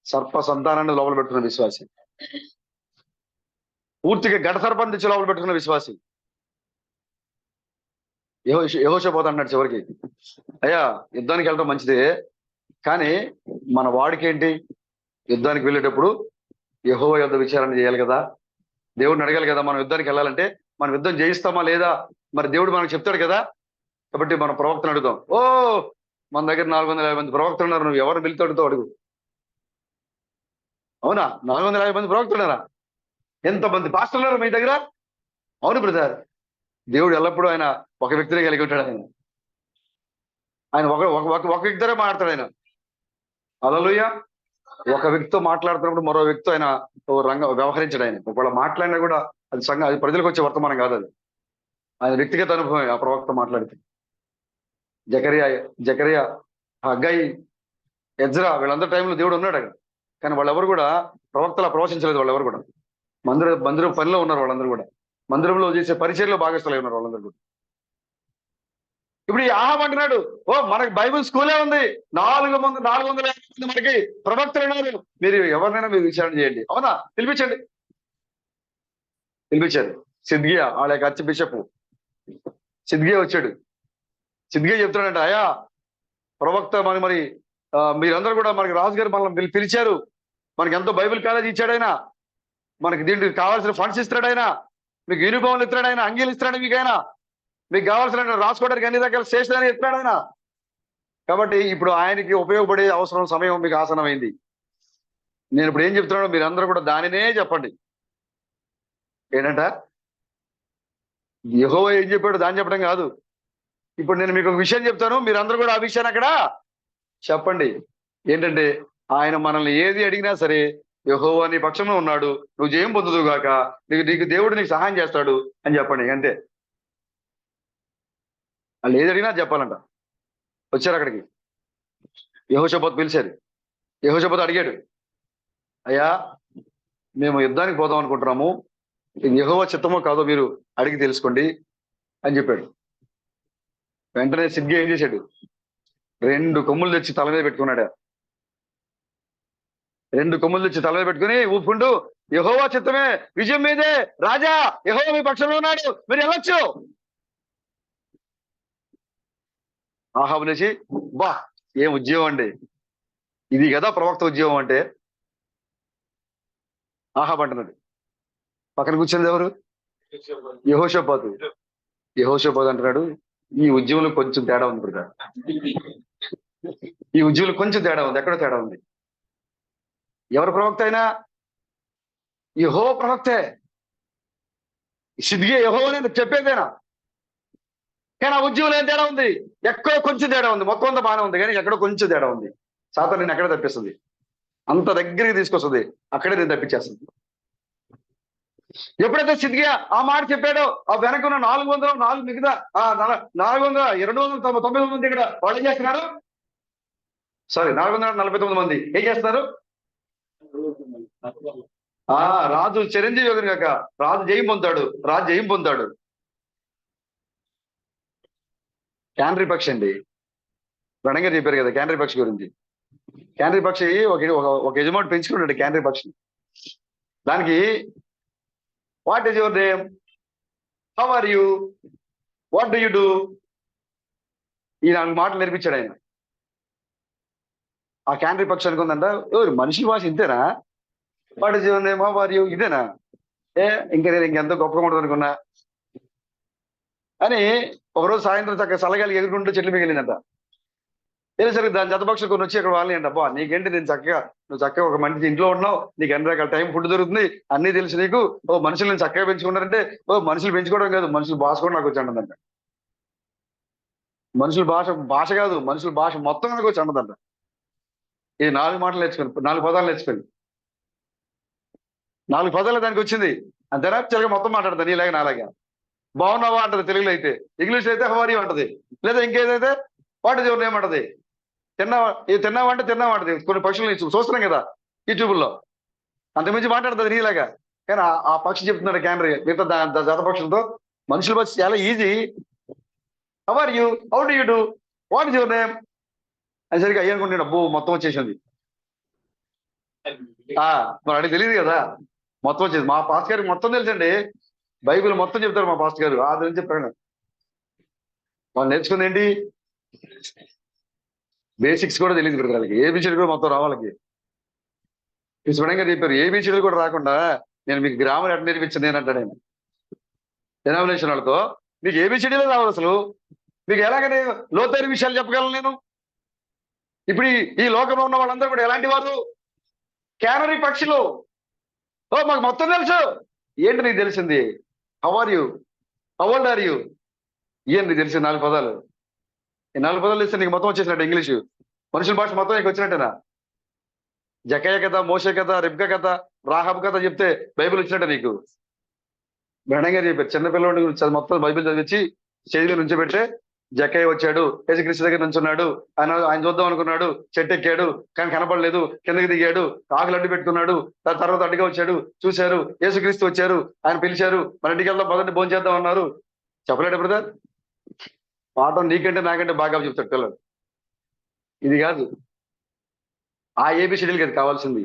సర్ప సంతానాన్ని లోపల పెట్టుకున్న విశ్వాసి, పూర్తిగా ఘట సర్పం తెచ్చి లోపల పెట్టుకున్న విశ్వాసి. యెహోషాపాతు అన్నాడు చివరికి, అయ్యా యుద్ధానికి వెళ్ళడం మంచిదే, కానీ మన వాడికి ఏంటి? యుద్ధానికి వెళ్ళేటప్పుడు యెహోవా యొద్ద విచారణ చేయాలి కదా, దేవుడిని అడగాలి కదా. మనం యుద్ధానికి వెళ్ళాలంటే మనం యుద్ధం జయిస్తామా లేదా, మరి దేవుడు మనకు చెప్తాడు కదా. కాబట్టి మనం ప్రవక్తను అడుగుదాం. మన దగ్గర 450 మంది ప్రవక్తలు ఉన్నారు, నువ్వు ఎవరు పిలుతాడుతో అడుగు. అవునా? 450 మంది ప్రవక్తలు ఉన్నారా? ఎంతమంది పాస్టర్లు ఉన్నారు మీ దగ్గర? అవును బ్రదర్. దేవుడు ఎల్లప్పుడూ ఆయన ఒక వ్యక్తినే కలిగి ఉంటాడు. ఆయన ఒక వ్యక్తితో మాట్లాడతాడు ఆయన. హల్లెలూయా. ఒక వ్యక్తితో మాట్లాడుతున్నప్పుడు మరో వ్యక్తితో ఆయన వ్యవహరించాడు. ఆయన ఒకవేళ మాట్లాడినా కూడా అది ప్రజలకు వచ్చే వర్తమానం కాదు, అది ఆయన వ్యక్తిగత అనుభవం. ఆ ప్రవక్త మాట్లాడితే జకరియా, హగ్గయి, ఎజ్రా వీళ్ళందరి టైంలో దేవుడు ఉన్నాడు ఆయన. కానీ వాళ్ళెవరు కూడా ప్రవక్తలా ప్రవచించలేదు. వాళ్ళెవరు కూడా మందిరం పనిలో ఉన్నారు. వాళ్ళందరూ కూడా మందిరంలో చేసే పరిచర్లో భాగస్థలై ఉన్నారు వాళ్ళందరూ కూడా. ఇప్పుడు ఈ ఆహాబు అంటున్నాడు, మనకి బైబిల్ స్కూలే ఉంది, 450 మంది మనకి ప్రవక్తలు ఉన్నారు, మీరు ఎవరినైనా మీరు విచారణ చేయండి. అవునా? పిలిపించారు. సిద్గియా, వాళ్ళ యొక్క అర్చ్ బిషప్ సిద్గియా వచ్చాడు. సిద్గియా చెప్తున్నాడంట, అయ్యా ప్రవక్త మరి మీరందరూ కూడా మనకి రాజుగారు మనల్ని పిలిచారు, మనకి ఎంతో బైబిల్ కాలేజ్ ఇచ్చాడైనా, మనకి దీనికి కావాల్సిన ఫండ్స్ ఇస్తాడైనా, మీకు యూనిఫామ్లు ఇస్తాడైనా, అంగీలు ఇస్తాడు, మీకైనా మీకు కావాల్సిన రాసుకోవడానికి అన్ని రకాల స్టేషన్ అని ఇస్తాడైనా. కాబట్టి ఇప్పుడు ఆయనకి ఉపయోగపడే అవసరం సమయం మీకు ఆసనమైంది. నేను ఇప్పుడు ఏం చెప్తున్నాడో మీరందరూ కూడా దానినే చెప్పండి. ఏంటంట? యెహోవా ఏం చెప్పాడు దాన్ని చెప్పడం కాదు. ఇప్పుడు నేను మీకు ఒక విషయం చెప్తాను, మీరందరూ కూడా ఆ విషయాన్ని అక్కడ చెప్పండి. ఏంటంటే, ఆయన మనల్ని ఏది అడిగినా సరే, యెహోవా నీ పక్షంలో ఉన్నాడు, నువ్వు జయం పొందుదుగాక, నీకు దేవుడు నీకు సహాయం చేస్తాడు అని చెప్పండి. అంతే. వాళ్ళు ఏది అడిగినా చెప్పాలంట. వచ్చారు అక్కడికి, యెహోషాపాతు పిలిచారు. యెహోషాపాతు అడిగాడు, అయ్యా మేము యుద్ధానికి పోదాం అనుకుంటున్నాము, ఇది యెహోవా చిత్తమో కాదో మీరు అడిగి తెలుసుకోండి అని చెప్పాడు. వెంటనే సిద్కియా ఏం చేశాడు? 2 కొమ్ములు తెచ్చి తల మీద పెట్టుకున్నాడు. 2 కొమ్ములు తెచ్చి తల మీద పెట్టుకుని ఊపుకుంటూ, యెహోవా చిత్తమే, విజయం మీదే, రాజా యెహోవా మీ పక్షంలో ఉన్నాడు, మీరు వెళ్ళొచ్చు. ఆహాబు లేచి, బా ఏం ఉద్యోగం అండి, ఇది కదా ప్రవక్త ఉద్యోగం అంటే. ఆహాబు అంటున్నాడు. పక్కన కూర్చున్నది ఎవరు? యెహోషాపాతు. యెహోషాపాతు అంటున్నాడు, ఈ ఉద్యమంలో కొంచెం తేడా ఉంది బ్రదర్. ఈ ఉద్యమంలో కొంచెం తేడా ఉంది, ఎక్కడో తేడా ఉంది. ఎవరు ప్రవక్త అయినా యెహోవా ప్రవక్తే. సిద్కియా యెహోవానే చెప్పేదేనా, కానీ ఆ ఉద్యమంలో ఏం తేడా ఉంది? ఎక్కడో కొంచెం తేడా ఉంది. మొత్తం అంతా బాగానే ఉంది, కానీ ఎక్కడో కొంచెం తేడా ఉంది. సాతాను నేను ఎక్కడ తప్పిస్తుంది, అంత దగ్గరికి తీసుకొస్తుంది, అక్కడే నేను తప్పించేస్తుంది. ఎప్పుడైతే సిద్కియా ఆ మాట చెప్పాడో, ఆ వెనకున్న 404 మిగతా 400 299 మంది ఇక్కడ వాళ్ళు ఏం చేస్తున్నారు? సారీ, 449 మంది ఏం చేస్తున్నారు? రాజు చిరంజీవి యోగన్ కాక రాజు జయం పొందాడు, రాజు జయం పొందాడు. క్యానరీ పక్షి అండి, రణంగా చెప్పారు కదా క్యానరీ పక్షి గురించి. క్యానరీ పక్షి ఒక యజమాని పెంచుకున్నాడు క్యానరీ పక్షిని. దానికి what is your name, how are you, what do you do, ఈ 4 మాటలు నేర్పించాడు ఆయన. ఆ క్యానరీ పక్షి అనుకుందంట, మనిషి భాష ఇంతేనా, what is your name, how are you, ఇదేనా, ఇంకా నేను ఇంకెంతో గొప్పగా ఉండదు అనుకున్నా అని. ఒకరోజు సాయంత్రం చక్కగా సలగాలి ఎగురుకుంటూ చెట్లు మిగిలిందంట. తెలిసరికి దాని జతపక్షులు కొన్ని వచ్చి అక్కడ వాళ్ళని అంట, అబ్బా నీకేంటి, నువ్వు చక్కగా ఒక మంచి ఇంట్లో ఉన్నావు, నీకు అన్ని రకాల టైం ఫుడ్ దొరుకుతుంది, అన్ని తెలుసు నీకు, మనుషులు నేను చక్కగా పెంచుకున్నారంటే, మనుషులు పెంచుకోవడం కాదు, మనుషుల భాష కూడా నాకు వచ్చి అంటుందంట. మనుషుల భాష కాదు, మనుషుల భాష మొత్తం నాకు వచ్చి అంటుందంట. ఈ 4 మాటలు నేర్చుకుని, 4 పదాలు నేర్చుకుని, 4 పదాలు దానికి వచ్చింది అంతేనా. చిలక మొత్తం మాట్లాడతా, నీలాగా నాలాగా. బాగున్నావా అంటది తెలుగులో అయితే, ఇంగ్లీష్ అయితే హౌ ఆర్ యూ అంటది, లేదా ఇంకేదైతే వాట్ ఇస్ యువర్ నేమ్ అంటది. తిన్నావా అంటే తిన్నావా అంటది. కొన్ని పక్షులు చూస్తున్నాం కదా యూట్యూబ్లో, అంతకుమించి మాట్లాడుతుంది నీలాగా. కానీ ఆ పక్షి చెప్తున్నాడు క్యానరీ మిగతా జత పక్షులతో, మనుషుల బస్ చాలా easy, how are you, how do you do, what is your name అని సరిగ్గా అయ్యి అనుకుంటున్నాడు. అబ్బో మొత్తం వచ్చేసింది. మరి అడిగి తెలియదు కదా, మొత్తం వచ్చేది. మా పాస్ గారికి మొత్తం తెలుసండి, బైబిల్ మొత్తం చెప్తారు మా పాస్టర్ గారు, ఆ గురించి చెప్పాను. వాళ్ళు నేర్చుకుంది ఏంటి, బేసిక్స్ కూడా తెలియదు బ్రదర్ వాళ్ళకి, ఏబిసిడి కూడా మొత్తం రావాలకి. విస్మయంగా చెప్పారు, ఏబిసిడి కూడా రాకుండా నేను మీకు గ్రామర్ ఎట్లా నేర్పించింది నేను అంటాడు ఆయన. డినామినేషన్ వాళ్ళతో మీకు ఏబిసిడీలో రావాలి అసలు, మీకు ఎలాగనే లోతైన విషయాలు చెప్పగలను నేను. ఇప్పుడు ఈ లోకంలో ఉన్న వాళ్ళందరూ కూడా ఎలాంటి వారు? క్యానరీ పక్షులు. మాకు మొత్తం తెలుసు. ఏంటి నీకు తెలిసింది? How are you, how old are you, ఏంటి నీకు తెలిసింది? 4 పదాలు. ఈ 4 పదాలు ఇస్తే నీకు మొత్తం వచ్చేసినట్టు ఇంగ్లీషు, మనుషుల భాష మొత్తం నీకు వచ్చినట్టేనా? జకయ్య కథ, మోషే కథ, రిబ్కా కథ, రాహాబు కథ చెప్తే బైబిల్ వచ్చినట్టే నీకు. బ్రహ్మంగా చెప్పారు, చిన్నపిల్లడి గురించి మొత్తం బైబిల్ చదివించి స్టేజ్ నుంచి పెడితే, జకయ్య వచ్చాడు, యేసుక్రీస్తు దగ్గర నుంచున్నాడు, ఆయన చూద్దాం అనుకున్నాడు, చెట్టు ఎక్కాడు కానీ కనపడలేదు, కిందకి దిగాడు, ఆకులు అడ్డు పెట్టుకున్నాడు, దాని తర్వాత అడ్డుగా వచ్చాడు, చూశారు యేసుక్రీస్తు వచ్చారు, ఆయన పిలిచారు, మన ఇంటికి వెళ్దాం మొదటి భోజనం చేద్దాం అన్నారు. చెప్పలేడు బ్రదర్, పాఠం నీకంటే నాకంటే బాగా చెప్తాడు పిల్లలు. ఇది కాదు, ఆ ఏబిసిడీలకి అది కావాల్సింది,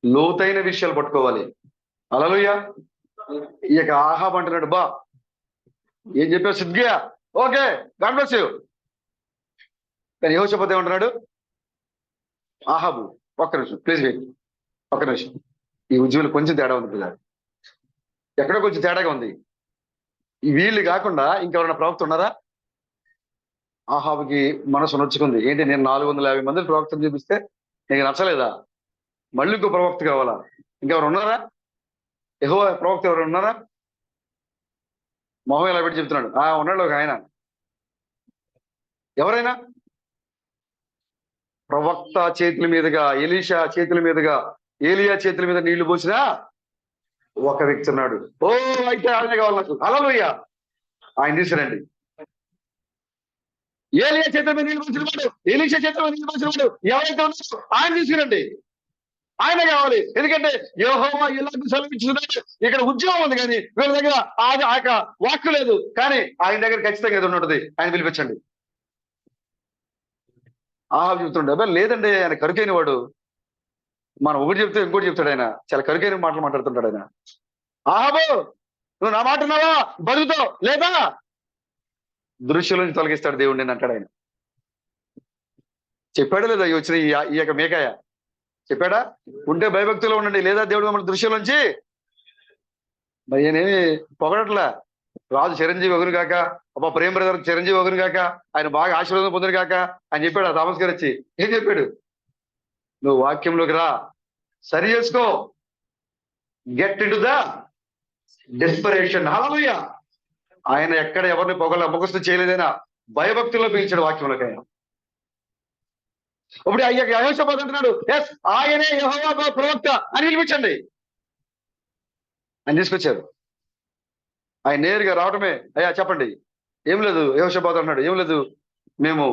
లోతైన విషయాలు పట్టుకోవాలి. హల్లెలూయా. ఇక ఆహాబ్ అంటున్నాడు, బా ఏం చెప్పావు సిద్కియా, ఓకే గాడ్ బ్లెస్ యు. కానీ యెహోషాపాతు ఏమంటున్నాడు? ఆహాబు ఒక్క నిమిషం ప్లీజ్ వెయిట్, ఒక్క నిమిషం, ఈ ఉద్యోగులు కొంచెం తేడా ఉంది పిల్లలు, ఎక్కడో కొంచెం తేడాగా ఉంది. ఈ వీళ్ళు కాకుండా ఇంకెవరైనా ప్రవక్త ఉన్నారా? ఆహాబుకి మనసు నొచ్చుకుంది. ఏంటి, నేను 450 మంది ప్రవక్తలు చూపిస్తే నీకు నచ్చలేదా? మళ్ళీ ఇంకో ప్రవక్త కావాలా? ఇంకెవరు ఉన్నారా? యెహోవా ప్రవక్త ఎవరు ఉన్నారా? మొహం ఇలా పెట్టి చెప్తున్నాడు, ఉన్నాడు ఒక ఆయన. ఎవరైనా ప్రవక్త చేతుల మీదుగా, ఎలీషా చేతుల మీదుగా, ఏలియా చేతుల మీద నీళ్లు పోసినా ఒక వ్యక్తి ఉన్నాడు. అయితే ఆయనే కావాలి నాకు. హల్లెలూయా. ఆయన తీసుకురండి. ఏలియా చేతుల మీద నీళ్లు పోసినవాడు, ఎలీషా చేతుల మీద నీళ్లు పోసినవాడు ఎవరైతే ఉన్నారో ఆయన తీసుకురండి. ఆయన కావాలి. ఎందుకంటే యెహోవా ఇలాగ సెలవిచ్చున్నాడు. ఇక్కడ ఉద్యోగం ఉంది కానీ వీళ్ళ దగ్గర అది ఆ యొక్క వాక్కు లేదు. కానీ ఆయన దగ్గర ఖచ్చితంగా ఏదో ఉంటుంది. ఆయన పిలిపించండి. చెబుతుండే అబ్బాయి లేదండి, ఆయన కరుకైన వాడు. మనం ఒకటి చెప్తే ఇంకోటి చెప్తాడు. ఆయన చాలా కరుకైన మాటలు మాట్లాడుతుంటాడు ఆయన. ఆహాబు, నువ్వు నా మాట ఉన్నావా? బతుకుతావు లేదా దృశ్యం నుంచి తొలగిస్తాడు దేవుడు నేను అంటాడు ఆయన. చెప్పాడా లేదా ఈ వచ్చిన ఈ యొక్క మేకాయ? చెప్పాడా? ఉంటే భయభక్తులు ఉండండి, లేదా దేవుడు మమ్మల్ని దృశ్యం నుంచి. మరి నేనేమి పొగడట్లా. రాజు చిరంజీవి వగును కాక, అబ్బా ప్రేమ బ్రదర్ చిరంజీవి వగును కాక, ఆయన బాగా ఆశీర్వాదం పొందును కాక అని చెప్పాడు. ఆ థామస్ గారు వచ్చి ఏం చెప్పాడు? నువ్వు వాక్యంలోకి రా, సరి చేసుకో, get into the desperation. హల్లెలూయా. ఆయన ఎక్కడ ఎవరిని ముఖస్తు చేయలేదైనా భయభక్తుల్లో పిలిచాడు వాక్యంలోకి ఆయన. ఇప్పుడు యెహోషాపాతు అంటున్నాడు, ఎస్ ఆయనే యెహోవా ప్రవక్త అని పిలిపించండి. ఆయన తీసుకొచ్చారు. ఆయన నేరుగా రావడమే, అయ్యా చెప్పండి. ఏం లేదు. యెహోషాపాతు అంటున్నాడు, ఏం లేదు, మేము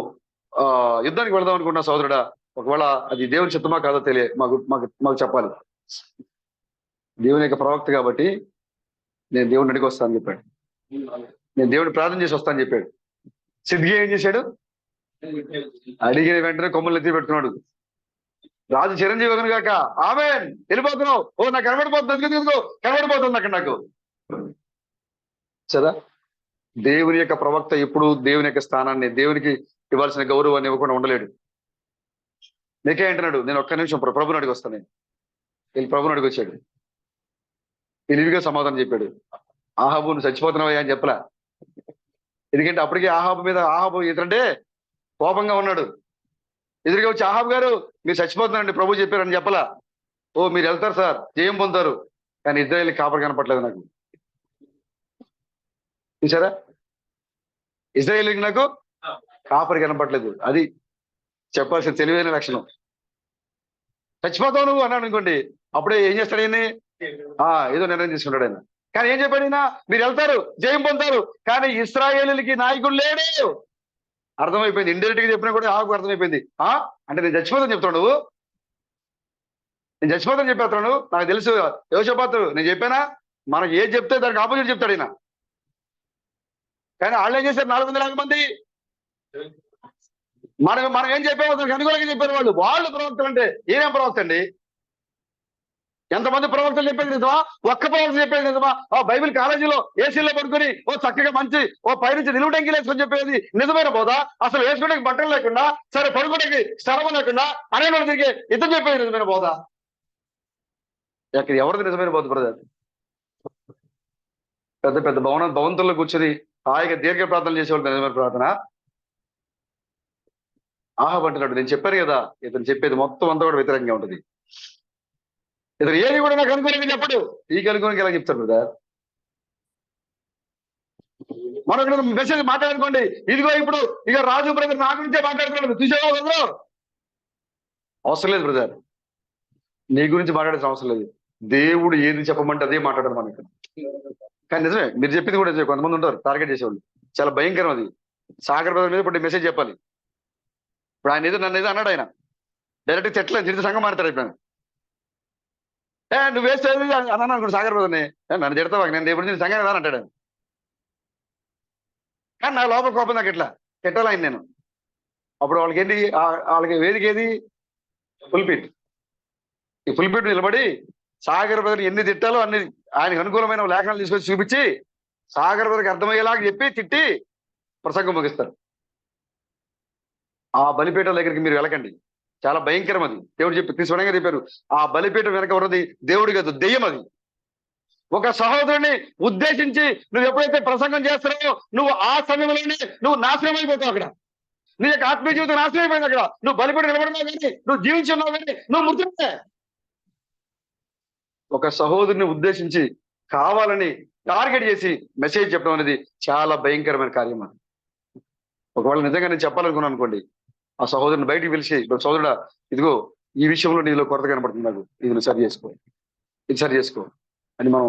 యుద్ధానికి వెళదాం అనుకుంటున్నాం సోదరుడా. ఒకవేళ అది దేవుని చిత్తమా కాదో మాకు మాకు మాకు చెప్పాలి. దేవుని యొక్క ప్రవక్త కాబట్టి నేను దేవుడిని అడిగి వస్తానని చెప్పాడు. నేను దేవుడిని ప్రార్థన చేసి వస్తానని చెప్పాడు. సిద్ధిగా ఏం చేశాడు? అడిగిన వెంటనే కొమ్ములు ఎత్తి పెట్టుకున్నాడు. రాజు చిరంజీవి వగును కాక, ఆమేన్, వెళ్ళిపోతున్నావు. ఓ నాకు కనబడిపోతుంది, కనబడిపోతుంది అక్కడ నాకు. సదా దేవుని యొక్క ప్రవక్త ఎప్పుడు దేవుని యొక్క స్థానాన్ని, దేవునికి ఇవ్వాల్సిన గౌరవాన్ని ఇవ్వకుండా ఉండలేడు. నీకే అంటున్నాడు, నేను ఒక్క నిమిషం ప్రభుని అడిగి వస్తాను. వీళ్ళు ప్రభుని అడిగి వచ్చాడు. తెలివిగా సమాధానం చెప్పాడు. ఆహాబు నువ్వు చచ్చిపోతున్నావా అని చెప్పలా. ఎందుకంటే అప్పటికే ఆహాబు ఏంటంటే కోపంగా ఉన్నాడు. ఎదురుగా వచ్చి, ఆహాబు గారు మీరు చచ్చిపోతున్నారండి ప్రభు చెప్పారని చెప్పలా. ఓ మీరు వెళ్తారు సార్, జయం పొందుతారు. కానీ ఇజ్రాయేల్ కాపరి కనపట్లేదు నాకు. చూసారా? ఇజ్రాయేల్కి నాకు కాపరి కనపట్లేదు. అది చెప్పాల్సిన తెలివైన లక్షణం. చచ్చిపోతావు నువ్వు అన్నాడు అనుకోండి, అప్పుడే ఏం చేస్తాడు ఆయన? ఏదో నిర్ణయం తీసుకుంటాడు ఆయన. కానీ ఏం చెప్పాడు ఈయన? మీరు వెళ్తారు, జయం పొందుతారు, కానీ ఇశ్రాయేలుకి నాయకుడు లేడు. అర్థమైపోయింది. ఇండైరెక్ట్ గా చెప్పినా కూడా ఆకు అర్థమైపోయింది. అంటే నేను చచ్చిపోతాను చెప్తాను నువ్వు? నేను చచ్చిపోతాను చెప్పేస్తాను. నాకు తెలుసు యెహోషాపాతు, నేను చెప్పానా? మనకి ఏది చెప్తే దానికి ఆపోజిట్ చెప్తాడు ఈయన. కానీ వాళ్ళు ఏం చేశారు? 400,000 మంది మనం ఏం చెప్పామో దానికి అనుకూలంగా చెప్పారు వాళ్ళు ప్రవక్తలు. అంటే ఈయన ప్రవక్త అండి. ఎంతమంది ప్రవక్తలు చెప్పేది నిజమా? ఒక్క ప్రవక్త చెప్పేది నిజమా? బైబిల్ కాలేజీలో ఏసీలో పడుకొని చక్కగా మంచి పైనుంచి నిలువుటంకి వేసుకొని చెప్పేది నిజమైన బోధా? అసలు వేసుకోవడానికి బట్టలు లేకుండా, సరే పడుకోవడానికి స్థలం లేకుండా అనే వాళ్ళు తిరిగి ఇద్దరు చెప్పేది నిజమైన బోధ? ఇక్కడ ఎవరిది నిజమైన బోధ బ్రదర్? పెద్ద పెద్ద భవంతుల్లో కూర్చొని హాయిగా దీర్ఘ ప్రార్థనలు చేసేవాళ్ళు నిజమైన ప్రార్థన? అంటున్నాడు, నేను చెప్పాను కదా, ఇతను చెప్పేది మొత్తం అంతా కూడా వ్యతిరేకంగా ఉంటుంది. ఇతను ఏది కూడా నాకు అనుకూలంగా చెప్పడు. ఈ అనుకూలంగా ఎలా చెప్తారు బ్రదర్? మరొక మెసేజ్ మాట్లాడుకోండి, ఇదిగో ఇప్పుడు ఇక రాజు బ్రదర్ నా గురించే మాట్లాడుతున్నాడు, చూసేవా బ్రదర్? అవసరం లేదు బ్రదర్, నీ గురించి మాట్లాడాల్సిన అవసరం లేదు. దేవుడు ఏది చెప్పమంటే అదే మాట్లాడాలి మనకి. కానీ నిజమే, మీరు చెప్పింది కూడా నిజమే. కొంతమంది ఉంటారు టార్గెట్ చేసేవాళ్ళు, చాలా భయంకరం అది. సాగర్ బ్రదర్ మీద ఇప్పుడు మెసేజ్ చెప్పాలి. ఇప్పుడు ఆయన ఏదో నన్ను ఏదో అన్నాడు, ఆయన డైరెక్ట్ తిట్టలేదు, తిరిగి సంఘం మాడతాడు. ఇప్పుడు నువ్వు వేస్తే అన్నాను అనుకోండి సాగర్ బ్రదర్ని, నన్ను తిడతావా, నేను రేపు నుంచి సంఘం కదా అంటాడు. కానీ నా లోపల కోపం నాకు ఇట్లా తిట్టాలి ఆయన నేను. అప్పుడు వాళ్ళకి ఏంటి, వాళ్ళకి వేదిక ఏది? ఫుల్పిట్. ఈ ఫుల్పిట్ నిలబడి సాగర్ బ్రదర్ ఎన్ని తిట్టాలో అన్ని ఆయనకు అనుకూలమైన లేఖనాలు తీసుకొచ్చి చూపించి సాగర్ బ్రదర్కి అర్థమయ్యేలాగా చెప్పి తిట్టి ప్రసంగం ముగిస్తారు. ఆ బలిపీఠం దగ్గరికి మీరు వెళ్ళకండి, చాలా భయంకరం అది. దేవుడు స్వయంగా చెప్పారు, ఆ బలిపీఠం వెనక ఉన్నది దేవుడి కాదు, దెయ్యం అది. ఒక సహోదరుని ఉద్దేశించి నువ్వు ఎప్పుడైతే ప్రసంగం చేస్తున్నావో నువ్వు ఆ సమయంలోనే నువ్వు నాశనం అయిపోతావు. అక్కడ నీ యొక్క ఆత్మీయ జీవితం నాశనం అయిపోయింది. అక్కడ నువ్వు బలిపీఠం నిలబడినావు కానీ, నువ్వు జీవించున్నావు కానీ నువ్వు మృతుడే. ఒక సహోదరుని ఉద్దేశించి కావాలని టార్గెట్ చేసి మెసేజ్ చెప్పడం అనేది చాలా భయంకరమైన కార్యం. అది ఒకవేళ నిజంగా నేను చెప్పాలనుకున్నాను అనుకోండి, ఆ సహోదరుని బయటికి పిలిచి, సహోదరుడా ఇదిగో ఈ విషయంలో నీలో కొరత కనబడుతుంది, నాకు ఇది నువ్వు సరి చేసుకో, ఇది సరి చేసుకో అని మనం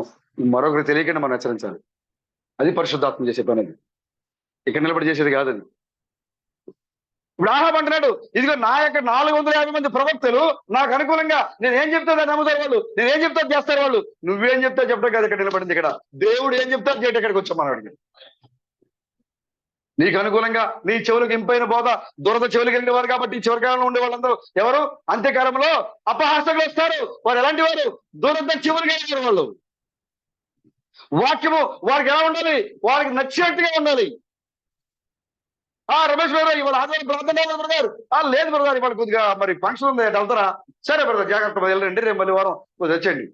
మరొకరు తెలియకుండా మనం హెచ్చరించాలి. అది పరిశుద్ధాత్మ చేసే పని. అది ఇక్కడ నిలబడి చేసేది కాదు. అది ఇప్పుడు ఆహాబ్ అంటున్నాడు, ఇదిగో నా యొక్క 450 మంది ప్రవక్తలు నాకు అనుకూలంగా నేను ఏం చెప్తా నమ్ముతారు వాళ్ళు, నేను ఏం చెప్తా చేస్తారు వాళ్ళు. నువ్వేం చెప్తా చెప్పడం కాదు ఇక్కడ నిలబడింది, ఇక్కడ దేవుడు ఏం చెప్తారు చేయటం ఇక్కడికి వచ్చాం మనవాడికి. నీకు అనుకూలంగా నీ చెవులకు ఇంపైన బోధ దురద చెవులు కలిగిన వారు కాబట్టి చివరి కాలంలో ఉండే వాళ్ళందరూ ఎవరు? అంత్యకాలంలో అపహాసకులు వస్తారు. వారు ఎలాంటి వారు? దురద చెవులు కలిగిన వాళ్ళు. వాక్యము వారికి ఎలా ఉండాలి? వారికి నచ్చినట్టుగా ఉండాలి. రమేష్ గారు ఇవాళ ఆదివారం ప్రార్థన బ్రదర్. లేదు బ్రదర్, ఇవాళ కొద్దిగా మరి ఫంక్షన్ ఉంది వెళ్తారా? సరే బ్రదర్, జాగ్రత్త వెళ్ళండి, రేపు మళ్ళీ వారం వచ్చేయండి.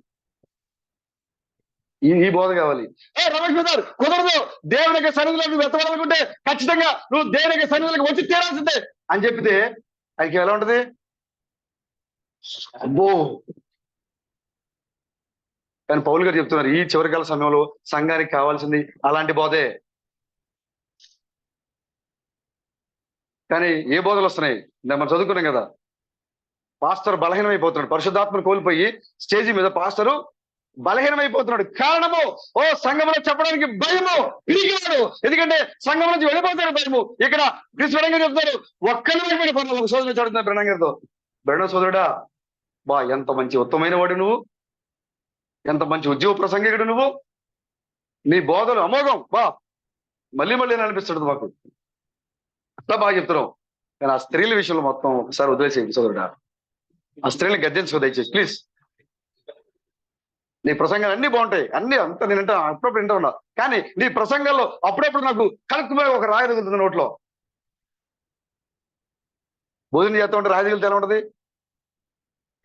ఈ బోధ కావాలి. రమేష్ బ్రదర్ కుదరదు, దేవుని యొక్క సన్నిధిలో నువ్వు ఎత్తవాలనుకుంటే ఖచ్చితంగా నువ్వు దేవుని యొక్క సన్నిధిలోకి వచ్చి తీరాల్సిందే అని చెప్పితే ఆయనకి ఎలా ఉంటది? అబ్బో. కానీ పౌలు గారు చెప్తున్నారు, ఈ చివరికాల సమయంలో సంఘానికి కావాల్సింది అలాంటి బోధే. కానీ ఏ బోధలు వస్తున్నాయి? మనం చదువుకున్నాం కదా, పాస్టర్ బలహీనమైపోతున్నాడు, పరిశుద్ధాత్మను కోల్పోయి స్టేజీ మీద పాస్టరు బలహీనమైపోతున్నాడు. కారణము సంఘంలో చెప్పడానికి భయము, పిరిగివాడు. ఎందుకంటే సంఘం నుంచి వెళ్ళిపోతాడు భయము. ఇక్కడ కృష్ణ చెప్తారు, ఒక్కరిని వెళ్ళిపోయిన ఒక సోదరుడు చదువుతున్నారు బ్రహ్మ గారితో, బ్రహ్మ సోదరుడా బా ఎంత మంచి ఉత్తమైన వాడు నువ్వు, ఎంత మంచి ఉద్యోగ ప్రసంగికుడు నువ్వు, నీ బోధలు అమోఘం బా, మళ్ళీ మళ్ళీ అనిపిస్తుంది మాకు. అట్లా బాగా చెప్తున్నావు. కానీ ఆ స్త్రీల విషయంలో మొత్తం ఒకసారి వదిలేసేయండి సోదరుడా. ఆ స్త్రీలను గద్దించుకో దయచేసి ప్లీజ్. నీ ప్రసంగాలు అన్ని బాగుంటాయి, అన్ని అంత నేను వింటా, అప్పుడప్పుడు వింటా ఉన్నా. కానీ నీ ప్రసంగాల్లో అప్పుడప్పుడు నాకు కలుపుకుపోయి ఒక రాయి తగులుతుంది నోట్లో. భోజనం చేస్తూ ఉంటే రాయి తగిలితే ఎలా ఉంటుంది?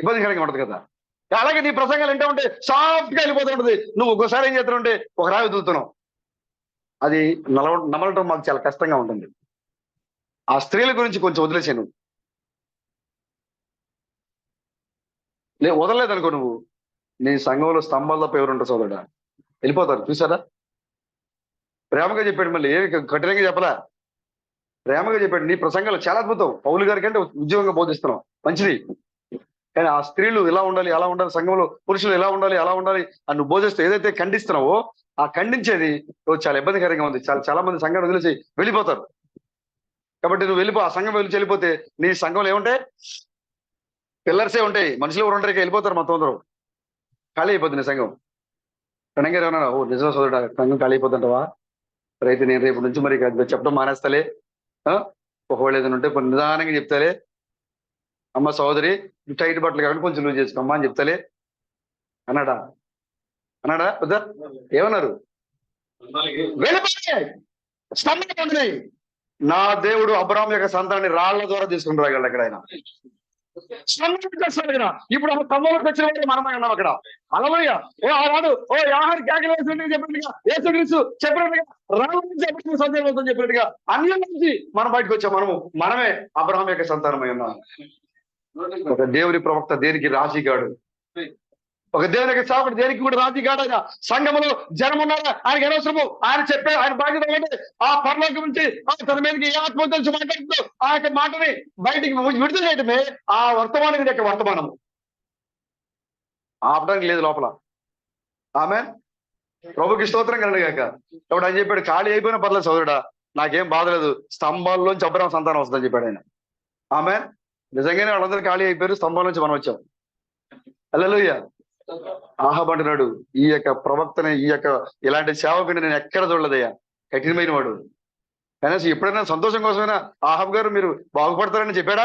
ఇబ్బందికరంగా ఉంటుంది కదా. అలాగే నీ ప్రసంగాలు వింటా ఉంటే సాఫ్ట్ గా వెళ్ళిపోతూ ఉంటుంది. నువ్వు ఒక్కోసారి ఏం చేస్తుంటే ఒక రాయి వదులుతున్నావు. అది నమలటం మాకు చాలా కష్టంగా ఉంటుంది. ఆ స్త్రీల గురించి కొంచెం వదిలేసాను. వదలలేదనుకో నువ్వు, నీ సంఘంలో స్తంభాలు తప్ప ఎవరుంటారు సోదరుడా? వెళ్ళిపోతారు. చూసారా? ప్రేమగా చెప్పాడు, మళ్ళీ ఏమి కఠినంగా చెప్పలా, ప్రేమగా చెప్పాడు. నీ ప్రసంగాలు చాలా అద్భుతం, పౌలు గారి కంటే ఉద్యోగంగా బోధిస్తున్నావు, మంచిది. కానీ ఆ స్త్రీలు ఇలా ఉండాలి, అలా ఉండాలి, సంఘంలో పురుషులు ఎలా ఉండాలి, అలా ఉండాలి అని నువ్వు బోధిస్తూ ఏదైతే ఖండిస్తున్నావో ఆ ఖండించేది చాలా ఇబ్బందికరంగా ఉంది. చాలా మంది సంఘాన్ని వదిలేసి వెళ్ళిపోతారు. కాబట్టి నువ్వు వెళ్ళిపో, ఆ సంఘం వెళ్ళిపోతే నీ సంఘంలో ఏముంటాయి? పిల్లర్సే ఉంటాయి, మనుషులు ఎవరు ఉంటారు? వెళ్ళిపోతారు మొత్తం అందరూ, ఖాళీ అయిపోతుంది సంఘం. కణంగా ఏమన్నా నిజం సోదరుడా సంఘం ఖాళీ అయిపోతుంటావా? రైతు నేను రేపు నుంచి మరి చెప్పడం మానేస్తలే, ఒకవేళ ఏదైనా ఉంటే కొన్ని నిదానంగా చెప్తాలే, అమ్మ సోదరి టైట్ బట్టలు కాబట్టి కొంచెం లూజ్ చేసుకోమ్మా అని చెప్తాలే అన్నాడా? వద్దా? ఏమన్నారు? వెళ్ళిపోయి స్తంభం ఉంటున్నాయి. నా దేవుడు అబ్రాహాం యొక్క సంతానాన్ని రాళ్ల ద్వారా తీసుకుని రాగలడు. అక్కడ ఆయన ఇప్పుడు స్తంభంలోకి వచ్చిన వాడు మనమే ఉన్నాం అక్కడ. అలవయ్య ఆనాడు యాహారు కేకలు వేసినట్టుగా చెప్పినట్టుగా, యేసుక్రీస్తు చెప్పినట్టుగా, రాళ్ళ నుంచి అబ్రాహాం సంతానం అవుతుందని చెప్పినట్టుగా అన్యుల నుంచి మనం బయటకు వచ్చాం. మనమే అబ్రాహాం యొక్క సంతానమై ఉన్నాం. ఒక దేవుని ప్రవక్త దేనికి రాజీగాడు, ఒక దేవుని యొక్క సేవకుడు దేనికి కూడా రాజీగాడు. ఆయన సంఘములో జనం ఉన్నారా ఆయనకి అనవసరము. ఆయన చెప్పే ఆయన బాధ్యత ఏంటంటే ఆ పరలోకం నుంచి తన మీదకి ఏ ఆత్మ తెలిసి మాట్లాడుతుందో ఆ యొక్క మాటని బయటికి విడుదల చేయటమే ఆ వర్తమానం యొక్క వర్తమానము. ఆపడానికి లేదు లోపల. ఆమె ప్రభుకి స్తోత్రం కలగాక. కాబట్టి ఆయన చెప్పాడు, ఖాళీ అయిపోయిన పర్లేదు సోదరుడా, నాకేం బాధలేదు, స్తంభాల్లోంచి అబ్రాహాం సంతానం వస్తుందని చెప్పాడు ఆయన. ఆమె నిజంగానే వాళ్ళందరూ ఖాళీ అయిపోయారు, స్తంభం నుంచి మనం వచ్చాం. హల్లెలూయా. ఆహాబు అంటున్నాడు, ఈ యొక్క ప్రవక్తని, ఈ యొక్క ఇలాంటి సేవకుని నేను ఎక్కడ చూడలేదయ్యా, కఠినమైన వాడు. కనీసం ఎప్పుడైనా సంతోషం కోసమైనా ఆహాబు గారు మీరు బాగుపడతారని చెప్పాడా?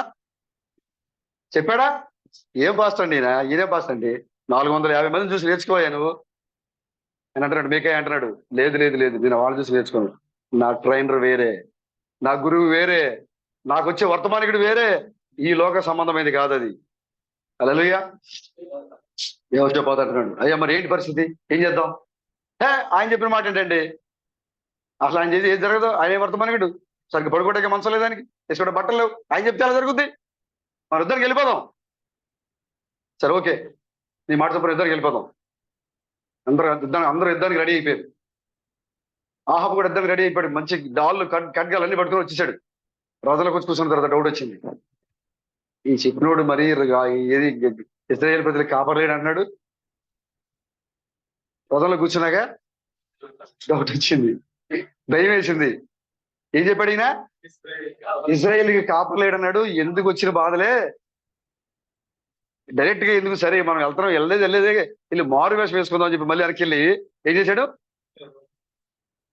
ఏం పాస్ట్ అండి ఈయనే పాస్ట్ అండి, 450 మందిని చూసి నేర్చుకోయా నువ్వు అని అంటున్నాడు. మీకే అంటున్నాడు, లేదు లేదు లేదు, నేను వాళ్ళు చూసి నేర్చుకోను. నా ట్రైనర్ వేరే, నా గురువు వేరే, నాకు వచ్చే వర్తమానికుడు వేరే, ఈ లోక సంబంధమైనది కాదు అది. హల్లెలూయా. ఏమొచ్చిపోతాడు. అయ్యా మరి ఏంటి పరిస్థితి, ఏం చేద్దాం? ఆయన చెప్పిన మాట ఏంటండి? అసలు ఆయన చేసి ఏం జరగదు. ఆయన వర్తమానికుడు, సరిగ్గా పడుకోవడానికి మనసు లేదానికి, వేసుకోవడం బట్టలు లేవు, ఆయన చెప్తే ఎలా జరుగుద్ది? మన ఇద్దరికి వెళ్ళిపోదాం. సరే ఓకే, నీ మాట చెప్పిన ఇద్దరికి వెళ్ళిపోదాం. అందరూ యుద్ధానికి రెడీ అయిపోయారు. ఆహాబు కూడా యుద్ధానికి రెడీ అయిపోయాడు. మంచి డాళ్ళు ఖడ్గాలు అన్ని పట్టుకొని వచ్చేసాడు. రోజులకు వచ్చి కూర్చున్న తర్వాత డౌట్ వచ్చింది, ఈ చెప్పినోడు మరి ఏది ఇశ్రాయేలు ప్రజలకు కాపాడలేడు అన్నాడు. రోజుల్లో కూర్చున్నాక డౌట్ వచ్చింది, భయం వేసింది. ఏం చెప్పాడు ఈయన? ఇజ్రాయేల్కి కాపర్లేడు అన్నాడు. ఎందుకు వచ్చిన బాధలే, డైరెక్ట్ గా ఎందుకు, సరే మనం వెళ్తున్నాం, వెళ్ళలేదే వీళ్ళు మారు వేషం వేసుకుందాం అని చెప్పి మళ్ళీ వెనక్కి వెళ్ళి ఏం చేశాడు?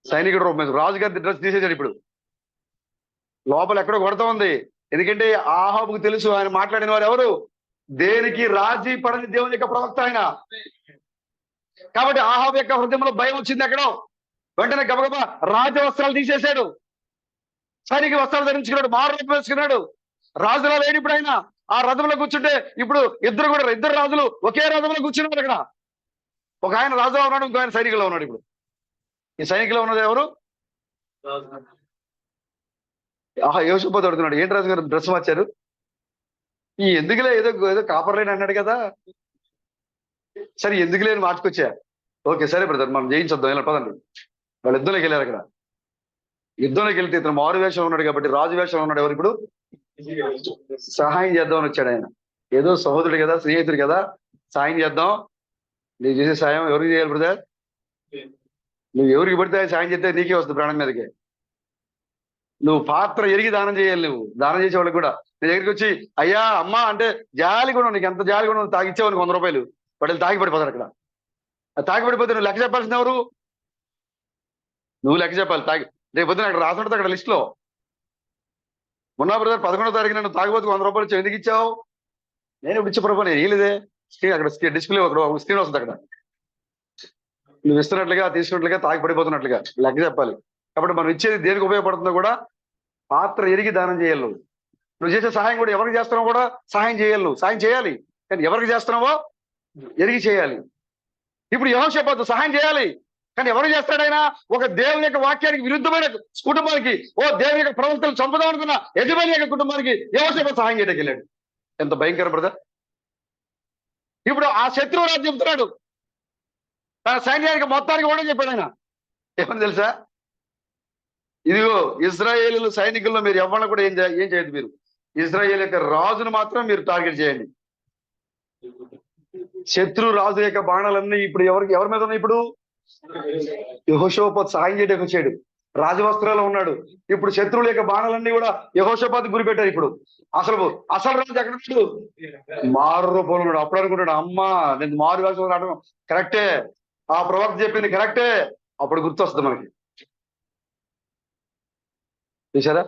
సైనికుడు రూపం రాజుగారి డ్రెస్ తీసేశాడు. ఇప్పుడు లోపల ఎక్కడో కొడతా ఉంది. ఎందుకంటే ఆహాబుకు తెలుసు ఆయన మాట్లాడిన వారు ఎవరు, దేనికి రాజీ పడని దేవుని యొక్క ప్రవక్త ఆయన. కాబట్టి ఆహాబు యొక్క హృదయంలో భయం వచ్చింది ఎక్కడో. వెంటనే గబగబా రాజ వస్త్రాలు తీసేశాడు, సైనిక వస్త్రాలు ధరించుకున్నాడు, మారు రూపం వేసుకున్నాడు. రాజులా లేడు ఇప్పుడు ఆయన. ఆ రథంలో కూర్చుంటే ఇప్పుడు ఇద్దరు రాజులు ఒకే రథంలో కూర్చున్నారు అక్కడ. ఒక ఆయన రాజులో ఉన్నాడు, ఇంకో ఆయన సైనికులో ఉన్నాడు. ఇప్పుడు ఈ సైనికులో ఉన్నది ఎవరు? యోషువతోడు అడుగుతున్నాడు, ఏంటి రాజు గారు డ్రెస్ మార్చారు? ఈ ఎందుకులే, ఏదో ఏదో కాపర్లేని అన్నాడు కదా, సరే ఎందుకులే అని మార్చుకొచ్చా. ఓకే సరే బ్రదర్, మనం జయించొద్దాం ఇలా పదండి. వాళ్ళు యుద్ధంలోకి వెళ్ళారు. అక్కడ యుద్ధంలోకి వెళ్తే ఇతను మారు వేషంలో ఉన్నాడు కాబట్టి రాజు వేషంలో ఉన్నాడు. ఎవరు ఇప్పుడు? సహాయం చేద్దామని వచ్చాడు ఆయన. ఏదో సహోదరుడు కదా, స్నేహితుడు కదా, సాయం చేద్దాం. నీకు చేసే సాయం ఎవరికి చేయాలి బ్రదర్? నువ్వు ఎవరికి పడితే సాయం చేస్తే నీకే వస్తుంది ప్రాణం మీదకి. నువ్వు పాత్ర ఎరిగి దానం చేయాలి. నువ్వు దానం చేసే వాళ్ళకి కూడా నీ దగ్గరికి వచ్చి అయ్యా అమ్మా అంటే జాలి కూడా, నీకు ఎంత జాలి కూడా తాగిచ్చేవానికి 100 రూపాయలు వాడు తాగి పడిపోతారు. అక్కడ తాగి పడిపోతే నువ్వు లెక్క చెప్పాల్సింది ఎవరు? నువ్వు లెక్క చెప్పాలి. రేపు పొద్దున అక్కడ రాసుంటుంది అక్కడ లిస్ట్ లో, మొన్న బ్రదర్ 11వ తారీఖున నువ్వు తాగిపోతే 100 రూపాయలు ఇచ్చావు, ఎందుకు ఇచ్చావు? నేను ఇప్పుడు ఇచ్చే ప్రభావ నేను ఏలేదే. స్క్రీన్ అక్కడ డిస్ప్లే అక్కడ స్క్రీన్ వస్తుంది. అక్కడ నువ్వు ఇస్తున్నట్లుగా తీసుకున్నట్లుగా తాగి పడిపోతున్నట్లుగా లెక్క చెప్పాలి. కాబట్టి మనం ఇచ్చేది దేనికి ఉపయోగపడుతుందో కూడా పాత్ర ఎరిగి దానం చేయాలి. నువ్వు చేసే సహాయం కూడా ఎవరికి చేస్తున్నావో కూడా సహాయం చేయాలి. నువ్వు సహాయం చేయాలి, కానీ ఎవరికి చేస్తున్నావో ఎరిగి చేయాలి. ఇప్పుడు యెహోషాపాతు సహాయం చేయాలి, కానీ ఎవరు చేస్తాడైనా? ఒక దేవుని యొక్క వాక్యానికి విరుద్ధమైన కుటుంబానికి, దేవుని యొక్క ప్రవక్తలు చంపుదాం అనుకున్న యజమాని యొక్క కుటుంబానికి యెహోషాపాతు సహాయం చేయడానికి వెళ్ళాడు. ఎంత భయంకర బ్రదర్! ఇప్పుడు ఆ శత్రువు రాజు చెప్తున్నాడు తన సైన్యానికి మొత్తానికి కూడా చెప్పాడు ఆయన. ఏమని తెలుసా? ఇదిగో ఇజ్రాయేలు సైనికుల్లో మీరు ఎవరిని కూడా ఏం చేయదు. మీరు ఇజ్రాయేల్ యొక్క రాజును మాత్రం మీరు టార్గెట్ చేయండి. శత్రు రాజు యొక్క బాణాలన్నీ ఇప్పుడు ఎవరి మీద ఉన్నాయి? ఇప్పుడు యెహోషాపాతు సహాయం చేయడానికి వచ్చాడు, రాజవస్త్రాలు ఉన్నాడు. ఇప్పుడు శత్రువుల యొక్క బాణాలన్నీ కూడా యెహోషాపాతు గురిపెట్టారు. ఇప్పుడు అసలు రాజు ఎక్కడ ఉన్నాడు? మారు రూపంలో ఉన్నాడు. అప్పుడు అనుకుంటాడు, అమ్మా నేను మారు వేషంలో రావడం కరెక్టే, ఆ ప్రవక్త చెప్పింది కరెక్టే. అప్పుడు గుర్తొస్తుంది మనకి. చూసారా,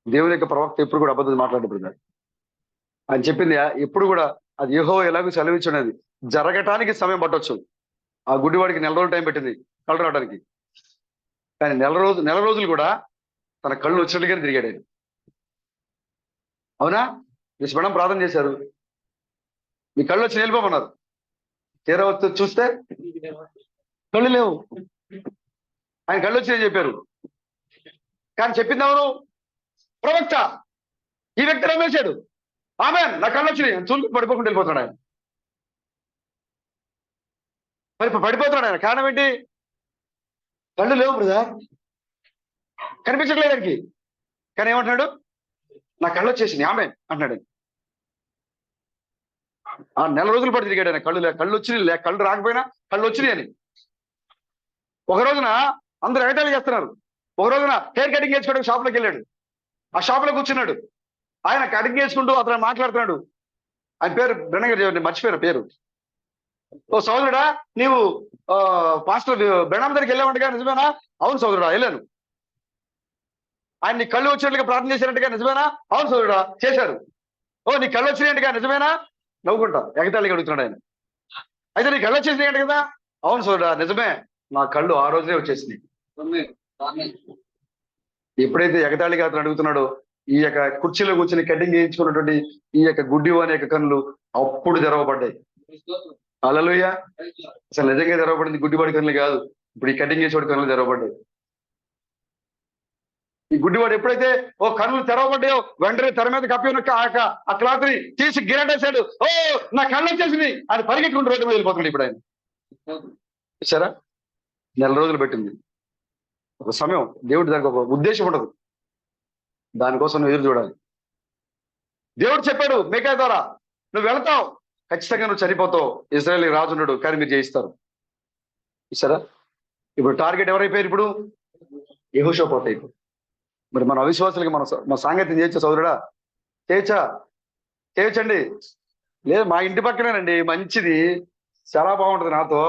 దేవుని యొక్క ప్రవక్త ఎప్పుడు కూడా అబద్ధం మాట్లాడబడింది. ఆయన చెప్పింది ఎప్పుడు కూడా అది యెహోవా ఎలాగో సెలవిచ్చున్నది. జరగటానికి సమయం పట్టొచ్చు. ఆ గుడ్డివాడికి 4 రోజులు టైం పెట్టింది కళ్ళు రావడానికి, కానీ నెల రోజులు కూడా తన కళ్ళు వచ్చినట్టుగానే తిరిగాడు ఆయన. అవునా? మేడం ప్రార్థన చేశారు, మీ కళ్ళు వచ్చి నిలిపోమన్నారు. తీరా వచ్చి చూస్తే కళ్ళు లేవు. ఆయన కళ్ళు వచ్చి చెప్పారు, కానీ చెప్పింది ఎవరు? ప్రవక్త. ఈ వ్యక్తి రమేశాడు, ఆమె నా కళ్ళు వచ్చినాయి చూసి పడిపోకుండా వెళ్ళిపోతున్నాడు ఆయన. మరి పడిపోతున్నాడు ఆయన. కారణం ఏంటి? కళ్ళు లేవు బ్రదర్, కనిపించట్లేదు ఆయనకి. కానీ ఏమంటున్నాడు? నా కళ్ళు వచ్చేసింది ఆమె అంటున్నాడు. ఆ 4 రోజులు పడి తిరిగాడు ఆయన. కళ్ళు వచ్చినాయి, కళ్ళు రాకపోయినా కళ్ళు వచ్చినాయి అని. ఒక రోజున అందరూ ఎగటాలు చేస్తున్నారు. ఒక రోజున హెయిర్ కటింగ్ చేసుకోవడానికి షాప్లోకి వెళ్ళాడు. ఆ షాప్ లో కూర్చున్నాడు. ఆయన కటింగ్ చేసుకుంటూ అతను మాట్లాడుతున్నాడు. ఆయన పేరు బ్రెనగర్, మర్చిపోయారు పేరు. సోదరుడా, నీవు పాస్టర్ బ్రెనామ్ దగ్గరికి వెళ్ళామంటగా, నిజమేనా? అవును సోదరుడా వెళ్ళాను. ఆయన నీ కళ్ళు వచ్చినట్టుగా ప్రార్థన చేశారంటగా, నిజమేనా? అవును సోదరుడా చేశారు. నీ కళ్ళు వచ్చినాయంటగా, నిజమేనా? నవ్వుకుంటా ఎగతాళిగా అడుగుతున్నాడు ఆయన. అయితే నీ కళ్ళు వచ్చేసినాయంట కదా? అవును సోదరుడా నిజమే, నా కళ్ళు ఆ రోజే వచ్చేసినాయి. ఎప్పుడైతే ఎగతాళిగా అతను అడుగుతున్నాడో, ఈ యొక్క కుర్చీలో కూర్చొని కటింగ్ చేయించుకున్నటువంటి ఈ యొక్క గుడ్డివాని యొక్క కళ్ళు అప్పుడు తెరవబడ్డాయి. హల్లెలూయా. అసలు నిజంగా తెరవబడింది గుడ్డివాడి కన్నులు కాదు, ఇప్పుడు ఈ కటింగ్ చేసేవాడి కన్నులు తెరవబడ్డాయి. ఈ గుడ్డివాడు ఎప్పుడైతే కన్నులు తెరవబడ్డాయో వెంటనే తెర మీద కప్పి ఉన్న ఆ క్లాత్ ని తీసి గిరటేశాడు. నా కళ్ళు వచ్చేసింది అని పరిగెట్టుకుంటూ రోడ్డు మీద వెళ్ళిపోతున్నాడు ఇప్పుడు ఆయన. చూసారా, 4 రోజులు పెట్టింది. ఒక సమయం, దేవుడి దానికి ఒక ఉద్దేశం ఉండదు, దానికోసం నువ్వు ఎదురు చూడాలి. దేవుడు చెప్పాడు మీకా ద్వారా, నువ్వు వెళ్తావు, ఖచ్చితంగా నువ్వు చనిపోతావు, ఇశ్రాయేలు రాజు ఉన్నాడు, కానీ మీరు జయిస్తారు. చూసారా, ఇప్పుడు టార్గెట్ ఎవరైపోయారు? ఇప్పుడు యెహోషాపాతు అయిపోయి. మరి మన అవిశ్వాసులకి మన సాంగత్యం చేయొచ్చా సోదరుడా? చేయొచ్చా? చేయొచ్చండి. లేదు, మా ఇంటి పక్కనేనండి, మంచిది, చాలా బాగుంటది నాతో.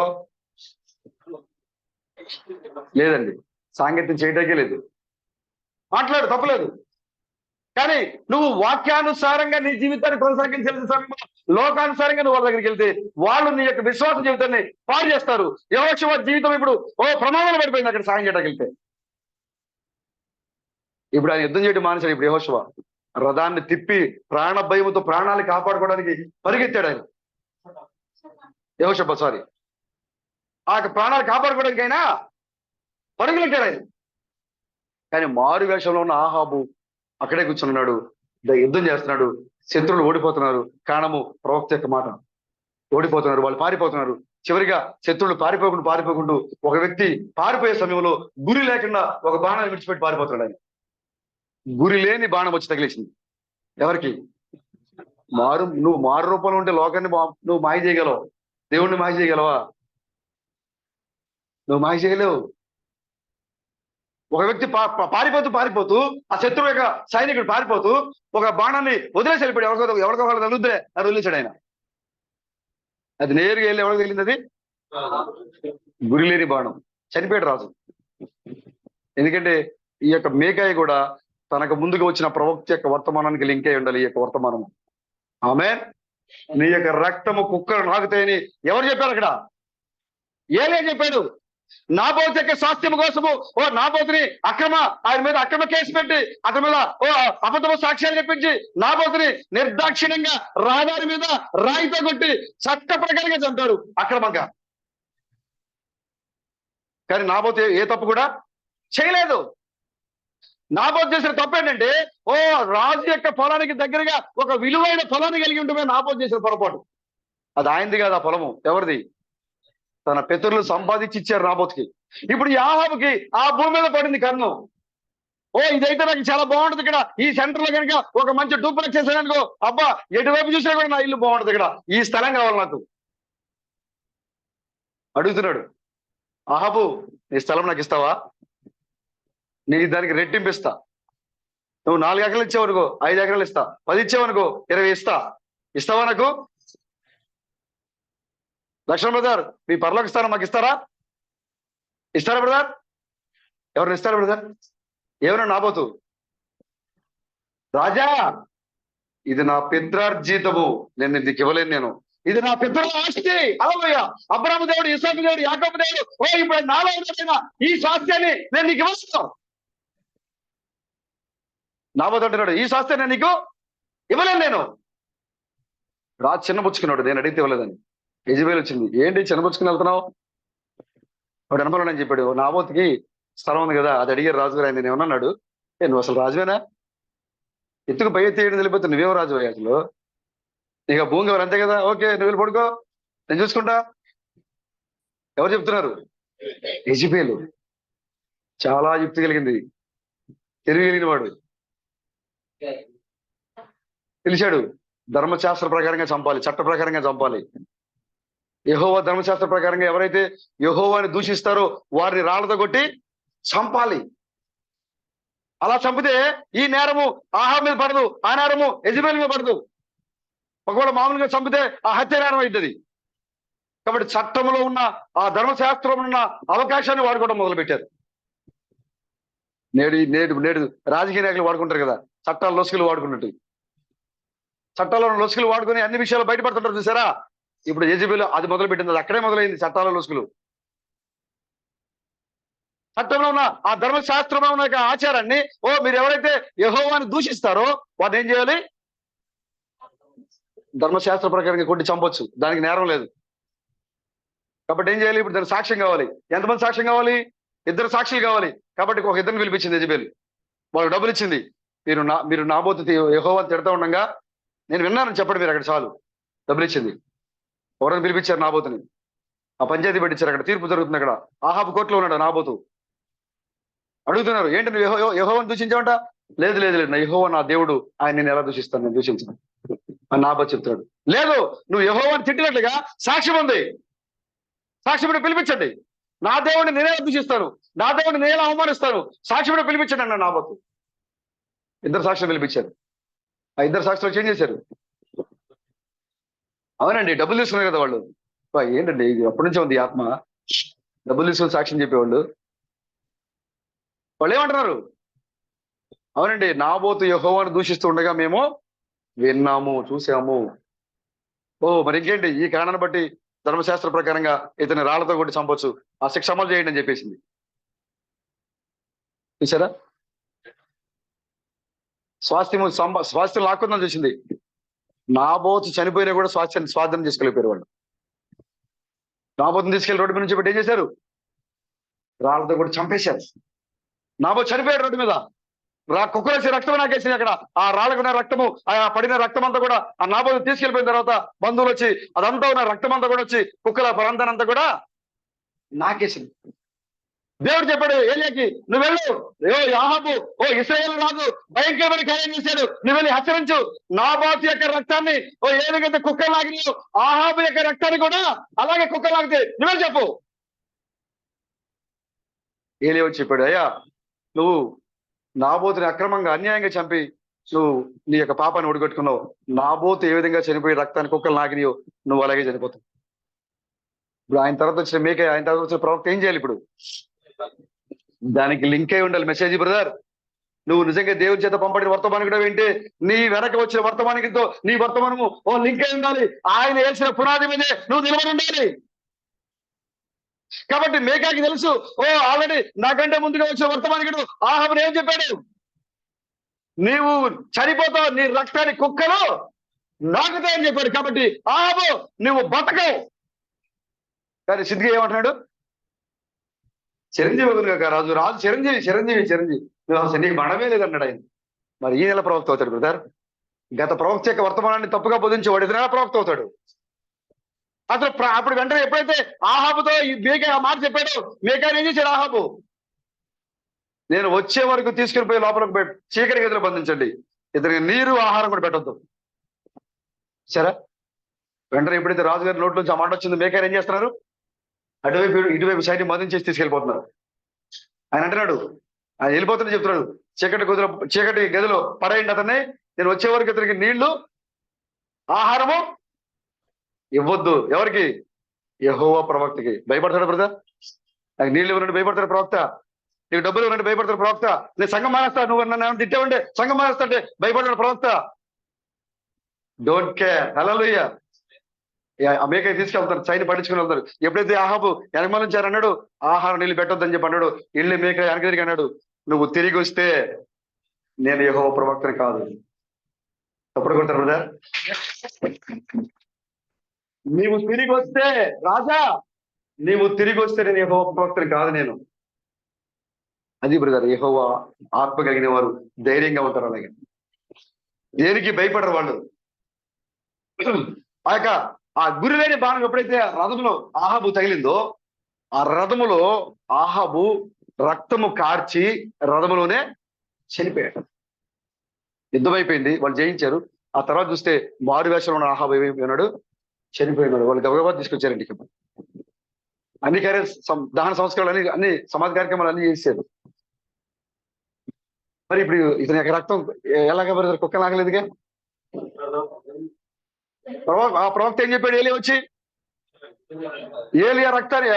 లేదండి, సాంగత్యం చేయడానికే లేదు. మాట్లాడు, తప్పలేదు. కానీ నువ్వు వాక్యానుసారంగా నీ జీవితాన్ని కొనసాగించాల్సిన సమయంలో లోకానుసారంగా నువ్వు వాళ్ళ దగ్గరికి వెళ్తే వాళ్ళు నీ యొక్క విశ్వాస జీవితాన్ని పాడు చేస్తారు. యెహోషువ జీవితం ఇప్పుడు ప్రమాదంలో పడిపోయింది అక్కడ సాయం చేయడానికి వెళ్తే. ఇప్పుడు ఆయన యుద్ధం చేయడం మానేశాడు. ఇప్పుడు యెహోషువ రథాన్ని తిప్పి ప్రాణ భయముతో ప్రాణాలు కాపాడుకోవడానికి పరిగెత్తాడు ఆయన. యెహోషువ సారీ, ఆ ప్రాణాలు కాపాడుకోవడానికి అయినా పరుగులెట్టాడు ఆయన. కానీ మారు వేషంలో ఉన్న ఆహాబు అక్కడే కూర్చున్నాడు, యుద్ధం చేస్తున్నాడు. శత్రువులు ఓడిపోతున్నారు. కారణము ప్రవక్త యొక్క మాట. ఓడిపోతున్నారు, వాళ్ళు పారిపోతున్నారు. చివరిగా శత్రువులు పారిపోకుండా ఒక వ్యక్తి పారిపోయే సమయంలో గురి లేకుండా ఒక బాణాన్ని విడిచిపెట్టి పారిపోతున్నాడు ఆయన. గురి లేని బాణం వచ్చి తగిలేసింది. ఎవరికి? నువ్వు మారు రూపంలో ఉంటే లోకాన్ని నువ్వు మాయ చేయగలవు, దేవుణ్ణి మాయ చేయగలవా? నువ్వు మాయ చేయలేవు. ఒక వ్యక్తి పారిపోతూ ఆ శత్రువు యొక్క సైనికుడు పారిపోతూ ఒక బాణాన్ని వదిలేసి వెళ్ళిపోయాడు. ఎవరికో వాళ్ళు తగులుద్దే అది వదిలేశాడు ఆయన. అది నేరుగా వెళ్ళి ఎవరికి తగిలింది? అది గురి లేని బాణం. చనిపోయాడు రాజు. ఎందుకంటే ఈ యొక్క మేకాయ కూడా తనకు ముందుకు వచ్చిన ప్రవక్త యొక్క వర్తమానానికి లింక్ అయి ఉండాలి. ఈ యొక్క వర్తమానం ఆమేన్. నీ యొక్క రక్తము కుక్కలు నాకుతాయని ఎవరు చెప్పారు అక్కడ? ఏలే చెప్పాడు. నాబోతు యొక్క స్వాస్థ్యం కోసము నాబోతుని ఆయన మీద అక్రమ కేసు పెట్టి అతని మీద అబద్ధము సాక్ష్యాలు చెప్పించి నాబోతుని నిర్దాక్షిణ్యంగా రహదారి మీద రాయితో కొట్టి చట్ట ప్రకారంగా చంపాడు అక్రమంగా. కానీ నాబోతు ఏ తప్పు కూడా చేయలేదు. నాబోతు చేసిన తప్పు ఏంటంటే రాజు యొక్క పొలానికి దగ్గరగా ఒక విలువైన పొలాన్ని కలిగి ఉండమే నాబోతు చేసిన పొరపాటు. అది ఆయనది కాదు. ఆ పొలము ఎవరిది? తన పితరులు సంపాదించి ఇచ్చారు నాబోతుకి. ఇప్పుడు యాహాబుకి ఆ భూమి మీద పడింది కన్ను. ఇదైతే నాకు చాలా బాగుంటుంది, ఇక్కడ ఈ సెంటర్ లో కనుక ఒక మంచి డూప్లెక్స్ చేసానుకో, అబ్బా ఎటువైపు చూసినా కూడా నా ఇల్లు బాగుంటుంది, ఇక్కడ ఈ స్థలం కావాలి నాకు. అడుగుతున్నాడు, ఆహాబు నీ స్థలం నాకు ఇస్తావా? నీ దానికి రెట్టింపు ఇస్తా. నువ్వు 4 ఎకరాలు ఇచ్చావనుకో 5 ఎకరాలు ఇస్తా, 10 ఇచ్చావనుకో 20 ఇస్తా. ఇస్తావా నాకు? లక్ష్మణ్ బ్రదర్, మీ పరలోక స్థానం మాకు ఇస్తారా? ఇస్తారా బ్రదర్? ఎవరిని ఇస్తారా బ్రదర్? ఏమన్నా నాబోతు, రాజా ఇది నా పిత్రార్జితము, నేను నీకు ఇవ్వలేను, నేను ఇది నా పితరుల ఆస్తి. అలవయ్య అబ్రాహాము దేవుడు, ఇస్సాకు దేవుడు, యాకోబు దేవుడు, ఇప్పుడు నాలో ఈ స్వాస్థ్యాన్ని నేను నీకు ఇవ్వను. నాబోతు అంటున్నాడు, ఈ స్వాస్థ్యాన్ని నేను నీకు ఇవ్వలేను. నేను రాజు చిన్నబుచ్చుకున్నాడు, నేను అడిగితే ఇవ్వలేదని. యెజెబెల్ వచ్చింది, ఏంటి చిన్నబుచ్చుకుని వెళ్తున్నావు? వాడు అనపలని చెప్పాడు, నాబోతుకి స్థలం ఉంది కదా, అది అడిగారు రాజుగారు. ఆయన నేను ఏమన్నాడు, నువ్వు అసలు రాజువేనా? ఎత్తుకు పై ఎత్తి వేయడం తెలిపోతే నువ్వేమో రాజు అసలు. ఇక భూమి ఎవరు, అంతే కదా, ఓకే నువ్వు వెళ్ళి పడుకో, నేను చూసుకుంటా. ఎవరు చెప్తున్నారు? యెజెబెలు. చాలా యుక్తి కలిగింది, తెలివి కలిగిన వాడు. పిలిచాడు, ధర్మశాస్త్ర ప్రకారంగా చంపాలి, చట్ట ప్రకారంగా చంపాలి. యెహోవా ధర్మశాస్త్ర ప్రకారంగా ఎవరైతే యెహోవాని దూషిస్తారో వారిని రాళ్లతో కొట్టి చంపాలి. అలా చంపితే ఈ నేరము ఆహాబు మీద పడదు, ఆ నేరము యెజెబెల్ మీద పడదు. ఒకవేళ మామూలుగా చంపితే ఆ హత్య నేరం అవుతుంది. కాబట్టి చట్టంలో ఉన్న ఆ ధర్మశాస్త్రంలో ఉన్న అవకాశాన్ని వాడుకోవడం మొదలుపెట్టారు. నేడు రాజకీయ నాయకులు వాడుకుంటారు కదా, చట్టాల లొసుకులు వాడుకున్నట్టు. చట్టాల్లో లొసుకులు వాడుకొని అన్ని విషయాలు బయటపడుతుంటారు చూసారా? ఇప్పుడు యెజెబెల్ అది మొదలుపెట్టింది, అది అక్కడే మొదలైంది. చట్టాల లొసుకులు, చట్టంలో ఉన్న ఆ ధర్మశాస్త్రంలో ఉన్న ఆచారాన్ని మీరు ఎవరైతే యెహోవాని దూషిస్తారో వాటిని ఏం చేయాలి? ధర్మశాస్త్ర ప్రకారంగా కొట్టి చంపొచ్చు, దానికి నేరం లేదు. కాబట్టి ఏం చేయాలి? ఇప్పుడు దానికి సాక్ష్యం కావాలి. ఎంతమంది సాక్ష్యం కావాలి? 2 సాక్షులు కావాలి. కాబట్టి ఒక 2 పిలిపించింది యెజెబెల్. వాళ్ళకి డబ్బులు ఇచ్చింది. మీరు నాబోతు యెహోవాని తిడతా ఉండగా నేను విన్నానని చెప్పండి మీరు, అక్కడ చాలు. డబ్బులు ఇచ్చింది. ఎవరైనా పిలిపించారు నాబోతుని. ఆ పంచాయతీ పెట్టించారు, అక్కడ తీర్పు జరుగుతుంది. అక్కడ ఆహాబు కోర్టులో ఉన్నాడు నాబోతు. అడుగుతున్నారు, ఏంటి నువ్వు యెహోవాని దూషించావంట? లేదు నా యెహోవా నా దేవుడు, ఆయన నేను ఎలా దూషిస్తాను, నేను దూషించను అని నాబోతు చెప్తాడు. లేదు, నువ్వు యెహోవాని తిట్టినట్లుగా సాక్ష్యం ఉంది, సాక్ష్యం పిలిపించండి. నా దేవుడిని నేనే దూషిస్తాను, నా దేవుడిని నేనే అవమానిస్తాను, సాక్ష్యం పిలిపించండి అన్నాడు నాబోతు. ఇద్దరు సాక్షులు పిలిపించారు. ఆ ఇద్దరు సాక్షులు చేంజ్ చేశారు. అవునండి, డబ్బులు తీసుకున్నారు కదా వాళ్ళు. ఏంటండి ఇది అప్పటి నుంచే ఉంది ఈ ఆత్మ. డబ్బులు తీసుకుని సాక్ష్యం చెప్పేవాళ్ళు. వాళ్ళు ఏమంటున్నారు? అవునండి, నాబోతు యెహోవాను దూషిస్తూ ఉండగా మేము విన్నాము, చూసాము. మరి ఇంకేంటి, ఈ కారణాన్ని బట్టి ధర్మశాస్త్ర ప్రకారంగా ఇతని రాళ్లతో కొట్టి చంపొచ్చు, ఆ శిక్ష అమలు చేయండి అని చెప్పేసింది. చూసారా? స్వాస్థ్యం లాక్కుందని చూసింది. నాబోతు చనిపోయినా కూడా స్వాధీనం చేసుకెళ్ళిపోయారు వాళ్ళు. నాబోతుని తీసుకెళ్లి రోడ్డు మీద నుంచి పెట్టి ఏం చేశారు? రాళ్లతో కూడా చంపేశారు. నాబోతు చనిపోయాడు రోడ్డు మీద. కుక్కలేసి రక్తం నాకేసింది అక్కడ. ఆ రాళ్ళకున్న రక్తము, ఆ పడిన రక్తం అంతా కూడా ఆ నాబోతు తీసుకెళ్లిపోయిన తర్వాత బంధువులు వచ్చి అదంతా ఉన్న రక్తం అంతా కూడా వచ్చి కుక్కల ప్రాంతానంతా కూడా నాకేసింది. దేవుడు చెప్పాడు ఏలియాకి, నువ్వు వెళ్ళు, యాహాబు ఇశ్రాయేలు రాజు భయంకరమైన కార్యం చేశాడు, నువ్వు వెళ్ళి హెచ్చరించు. నాబోతు యొక్క రక్తాన్ని ఏ విధంగా కుక్కలు లాగినాయో ఆహాబు యొక్క రక్తాన్ని కూడా అలాగే కుక్కలు లాగితే నువ్వే చెప్పు. ఏలియా వచ్చి చెప్పాడు, అయ్యా నువ్వు నాబోతుని అక్రమంగా అన్యాయంగా చంపి నువ్వు నీ యొక్క పాపాన్ని ఒడిగొట్టుకున్నావు. నాబోతు ఏ విధంగా చనిపోయి రక్తాన్ని కుక్కలు నాకినాయో నువ్వు అలాగే చనిపోతావు. ఇప్పుడు ఆయన తర్వాత వచ్చిన ఆయన తర్వాత వచ్చిన ప్రవక్త ఏం చేయాలి? ఇప్పుడు దానికి లింక్ అయి ఉండాలి మెసేజ్. బ్రదర్, నువ్వు నిజంగా దేవుడి చేత పంపడిన వర్తమానికుడు ఏంటి? నీ వెనక వచ్చిన వర్తమానికితో నీ వర్తమానము లింక్ అయి ఉండాలి. ఆయన వేసిన పునాది మీదే నువ్వు నిలబడి ఉండాలి. కాబట్టి మేకాకి తెలుసు, ఆల్రెడీ నాకంటే ముందుగా వచ్చిన వర్తమానికుడు ఆహాబుని ఏం చెప్పాడు? నీవు చనిపోతావు, నీ రక్తాన్ని కుక్కలు నాకుతాయని చెప్పాడు. కాబట్టి ఆహాబు నువ్వు బతకవు. కానీ సిద్ధిగా ఏమంటున్నాడు? చిరంజీవి రాజు చిరంజీవి నువ్వు అసలు నీకు మనమే లేదన్నాడు ఆయన. మరి ఈ నెల ప్రవక్త అవుతాడు బ్రదర్. గత ప్రవక్త యొక్క వర్తమానాన్ని తప్పుగా బోధించేవాడు ఇది నెల ప్రవక్త అవుతాడు. అసలు అప్పుడు వెంటనే ఎప్పుడైతే ఆహాబుతో మేకా మాట చెప్పాడు, మేకా ఏం చేశాడు? ఆహాబు, నేను వచ్చే వరకు తీసుకుని పోయి లోపలికి చీకటి గదిలో బంధించండి, ఇతనికి నీరు ఆహారం కూడా పెట్టొద్దు. సరే, వెంటనే ఎప్పుడైతే రాజుగారి నోట్ నుంచి ఆ మాట వచ్చింది, మేకా ఏం చేస్తున్నారు? ఇటువైపు సైడ్ బంధించేసి తీసుకెళ్ళిపోతున్నారు. ఆయన అంటున్నాడు, ఆయన వెళ్ళిపోతున్నా చెప్తున్నాడు, చీకటి గదిలో పడేయండి అతన్ని, నేను వచ్చే వరకు ఇతనికి నీళ్లు ఆహారము ఇవ్వద్దు. ఎవరికి? యెహోవా ప్రవక్తకి. భయపడతాడు బ్రదర్? నాకు నీళ్ళు ఇవ్వనంటే భయపడతాడు ప్రవక్త? నీకు డబ్బులు ఇవ్వనంటే భయపడతాడు ప్రవక్త? నేను సంఘం మానేస్తా, నువ్వు నన్ను ఏమైనా తిట్టావంటే సంఘం మానేస్తా అంటే భయపడతాడు ప్రవక్త? Don't care. హల్లెలూయా. మేకై తీసుకెళ్తారు, చైన్ పట్టించుకుని వెళ్తారు. ఎప్పుడైతే ఆహాబు వెనకమాల నుంచి అన్నాడు ఆహారం నీళ్ళు పెట్టొద్దని చెప్పి అన్నాడు, ఇల్లు మేక వెనక తిరిగి అన్నాడు, నువ్వు తిరిగి వస్తే నేను యెహోవా ప్రవక్తని కాదు. తప్పుడు కొడతారు బ్రదర్? నీవు తిరిగి వస్తే రాజా, నీవు తిరిగి వస్తే నేను యెహోవా ప్రవక్తని కాదు నేను. అది బ్రదర్, యెహోవా ఆత్మ కలిగిన వారు ధైర్యంగా ఉంటారు. అలాగే దేనికి భయపడరు వాళ్ళు. ఆ గురిలేని బాణం ఎప్పుడైతే రథములో ఆహాబు తగిలిందో, ఆ రథములో ఆహాబు రక్తము కార్చి రథములోనే చనిపోయాడు. యుద్ధం అయిపోయింది, వాళ్ళు జయించారు. ఆ తర్వాత చూస్తే మారు వేషంలో ఉన్న ఆహాబు ఏమైపోయినాడు? చనిపోయినాడు. వాళ్ళు గబగబా తీసుకొచ్చారు ఇంటికి. అన్ని దహన సంస్కారాలు అన్ని సమాధి కార్యక్రమాలు అన్ని చేశారు. మరి ఇప్పుడు ఇతని యొక్క రక్తం ఎలాగ కుక్క లాగలేదుగా? ఆ ప్రవక్త ఏం చెప్పాడు? ఏలియా వచ్చి ఏలియా రక్తాన్ని,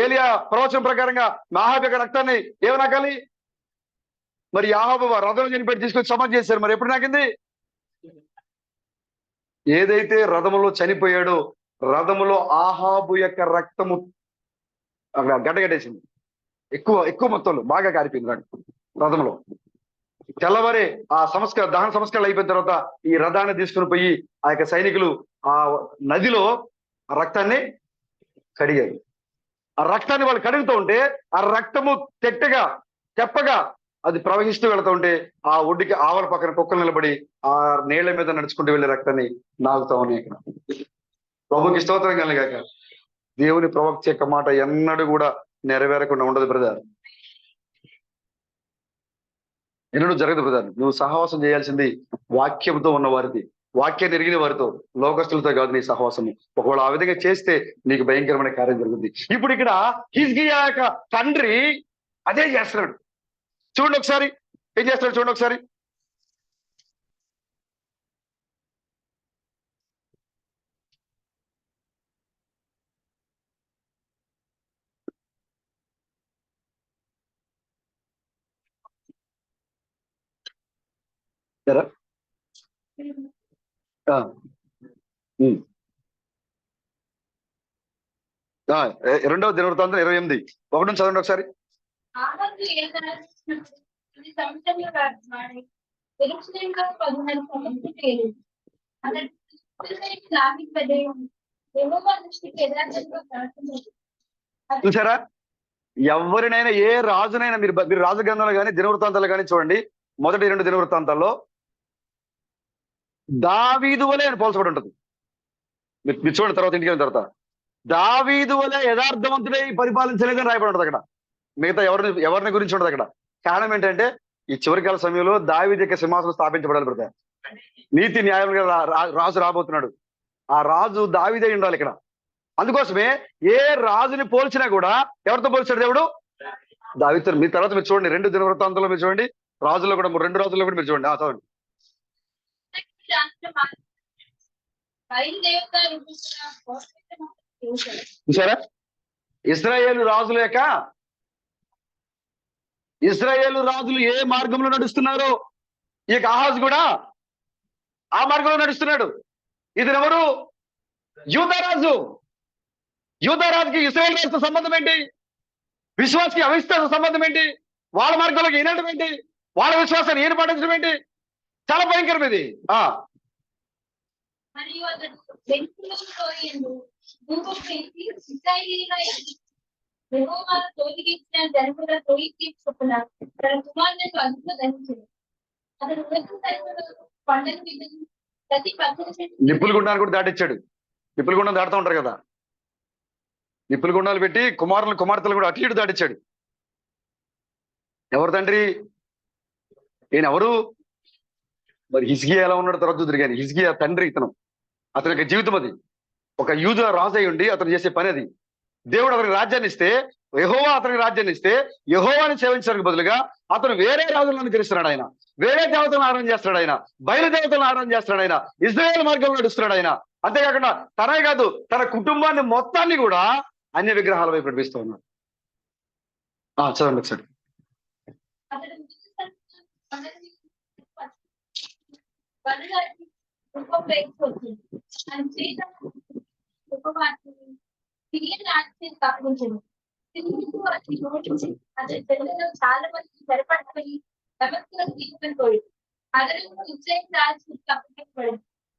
ఏలియా ప్రవచనం ప్రకారంగా ఆహాబు యొక్క రక్తాన్ని ఏమి నాకాలి? మరి ఆహాబు రథంలో చనిపోయి తీసుకొచ్చి సమాధి చేశారు. మరి ఎప్పుడు నాకింది? ఏదైతే రథములో చనిపోయాడో రథములో ఆహాబు యొక్క రక్తము అక్కడ గడ్డగట్టేసింది. ఎక్కువ మొత్తంలో బాగా కారిపోయింది రథంలో. తెల్లవారే ఆ దహన సంస్కారాలు అయిపోయిన తర్వాత ఈ రథాన్ని తీసుకుని పోయి ఆ యొక్క సైనికులు ఆ నదిలో ఆ రక్తాన్ని కడిగారు. ఆ రక్తాన్ని వాళ్ళు కడుగుతూ ఉంటే ఆ రక్తము తెప్పగా అది ప్రవహిస్తూ వెళుతూ ఉంటే ఆ ఒడ్డుకి ఆవల పక్కన కుక్కలు నిలబడి ఆ నీళ్ల మీద నడుచుకుంటూ వెళ్ళే రక్తాన్ని నాగుతా ఉన్నాయి. ఇక్కడ ప్రభుకి స్తోత్రం కలగాక. దేవుని ప్రవక్త యొక్క మాట ఎన్నడూ కూడా నెరవేరకుండా ఉండదు బ్రదర్, ఎన్నడూ జరగదు బ్రదర్. నువ్వు సహవాసం చేయాల్సింది వాక్యంతో ఉన్న వారిది, వాక్యాన్ని ఎరిగిన వారితో, లోకస్తులతో కాదు నీ సహవాసము. ఒకవేళ ఆ విధంగా చేస్తే నీకు భయంకరమైన కార్యం జరుగుతుంది. ఇప్పుడు ఇక్కడ హిజ్కియా యొక్క తండ్రి అదే చేస్తున్నాడు. చూడండి ఒకసారి ఏం చేస్తున్నాడు, చూడండి ఒకసారి. సరే. ఆ, ఉమ్. రెండవ దినవృత్తాంతం 28 ఒకటి నుంచి చదవండి ఒకసారి. చూసారా, ఎవరినైనా ఏ రాజునైనా మీరు మీరు రాజు గ్రంథాలు కానీ దినవృత్తాంతాలు కానీ చూడండి, మొదటి 2 దినవృత్తాంతాల్లో దావీదు వలె అని పోల్చబడి ఉంటుంది. మీరు చూడండి తర్వాత ఇంటికి వెళ్ళిన తర్వాత దావీదు వలె యథార్థవంతుడై పరిపాలించలేదని రాయబడి ఉంటుంది అక్కడ. మిగతా ఎవరిని గురించి ఉండదు అక్కడ. కారణం ఏంటంటే ఈ చివరి కాల సమయంలో దావీదు యొక్క సింహాసనం స్థాపించబడాలి పడతాయి. నీతి న్యాయంగా రాజు రాబోతున్నాడు. ఆ రాజు దావీదే ఉండాలి ఇక్కడ. అందుకోసమే ఏ రాజుని పోల్చినా కూడా ఎవరితో పోల్చాడు దేవుడు? దావీదుతో. మీ తర్వాత మీరు చూడండి 2 దినవృత్తాంతంలో మీరు చూడండి, రాజుల్లో కూడా 2 రాజుల్లో కూడా మీరు చూడండి. చదవండి. చూసారా, ఇశ్రాయేలు రాజులు ఏ మార్గంలో నడుస్తున్నారో ఈ ఆహాజు కూడా ఆ మార్గంలో నడుస్తున్నాడు. ఇది ఎవరు? యూదారాజు. యూదారాజుకి ఇశ్రాయేల్ రాజుతో సంబంధం ఏంటి? విశ్వాసకి అవిశ్వాస సంబంధం ఏంటి? వాళ్ళ మార్గంలోకి ఈనడం ఏంటి? వాళ్ళ విశ్వాసాన్ని ఈయన పాటించడం ఏంటి? చాలా భయంకరం ఇది. నిప్పుల గుండాన్ని కూడా దాటిచ్చాడు. నిప్పుల గుండం దాడుతూ ఉంటారు కదా, నిప్పుల గుండాలు పెట్టి కుమార్తెలు కూడా అటు ఇటు దాటిచ్చాడు. ఎవరు తండ్రి? ఈయన ఎవరు? మరి హిజ్కియా ఎలా ఉన్నాడు తర్వాత చూద్దరు కానీ హిజ్కియా తండ్రి ఇతను. అతని యొక్క జీవితం అది. ఒక యూదుల రాజు అయి ఉండి అతను చేసే పని అది. దేవుడు అతనికి రాజ్యాన్ని ఇస్తే, యెహోవా అతనికి రాజ్యాన్ని ఇస్తే, యెహోవాని సేవించడానికి బదులుగా అతను వేరే రాజులను అనుకరిస్తున్నాడు. ఆయన వేరే దేవతలను ఆరాధన చేస్తున్నాడు. ఆయన బయలు దేవతలను ఆరాధన చేస్తున్నాడు. ఆయన ఇశ్రాయేలు మార్గంలో నడుస్తున్నాడు. ఆయన అంతేకాకుండా తనే కాదు, తన కుటుంబాన్ని మొత్తాన్ని కూడా అన్య విగ్రహాల వైపు నడిపిస్తూ ఉన్నాడు. చదవండి ఒకసారి. చాలా మంది సరిపడిపోయి తీసుకొని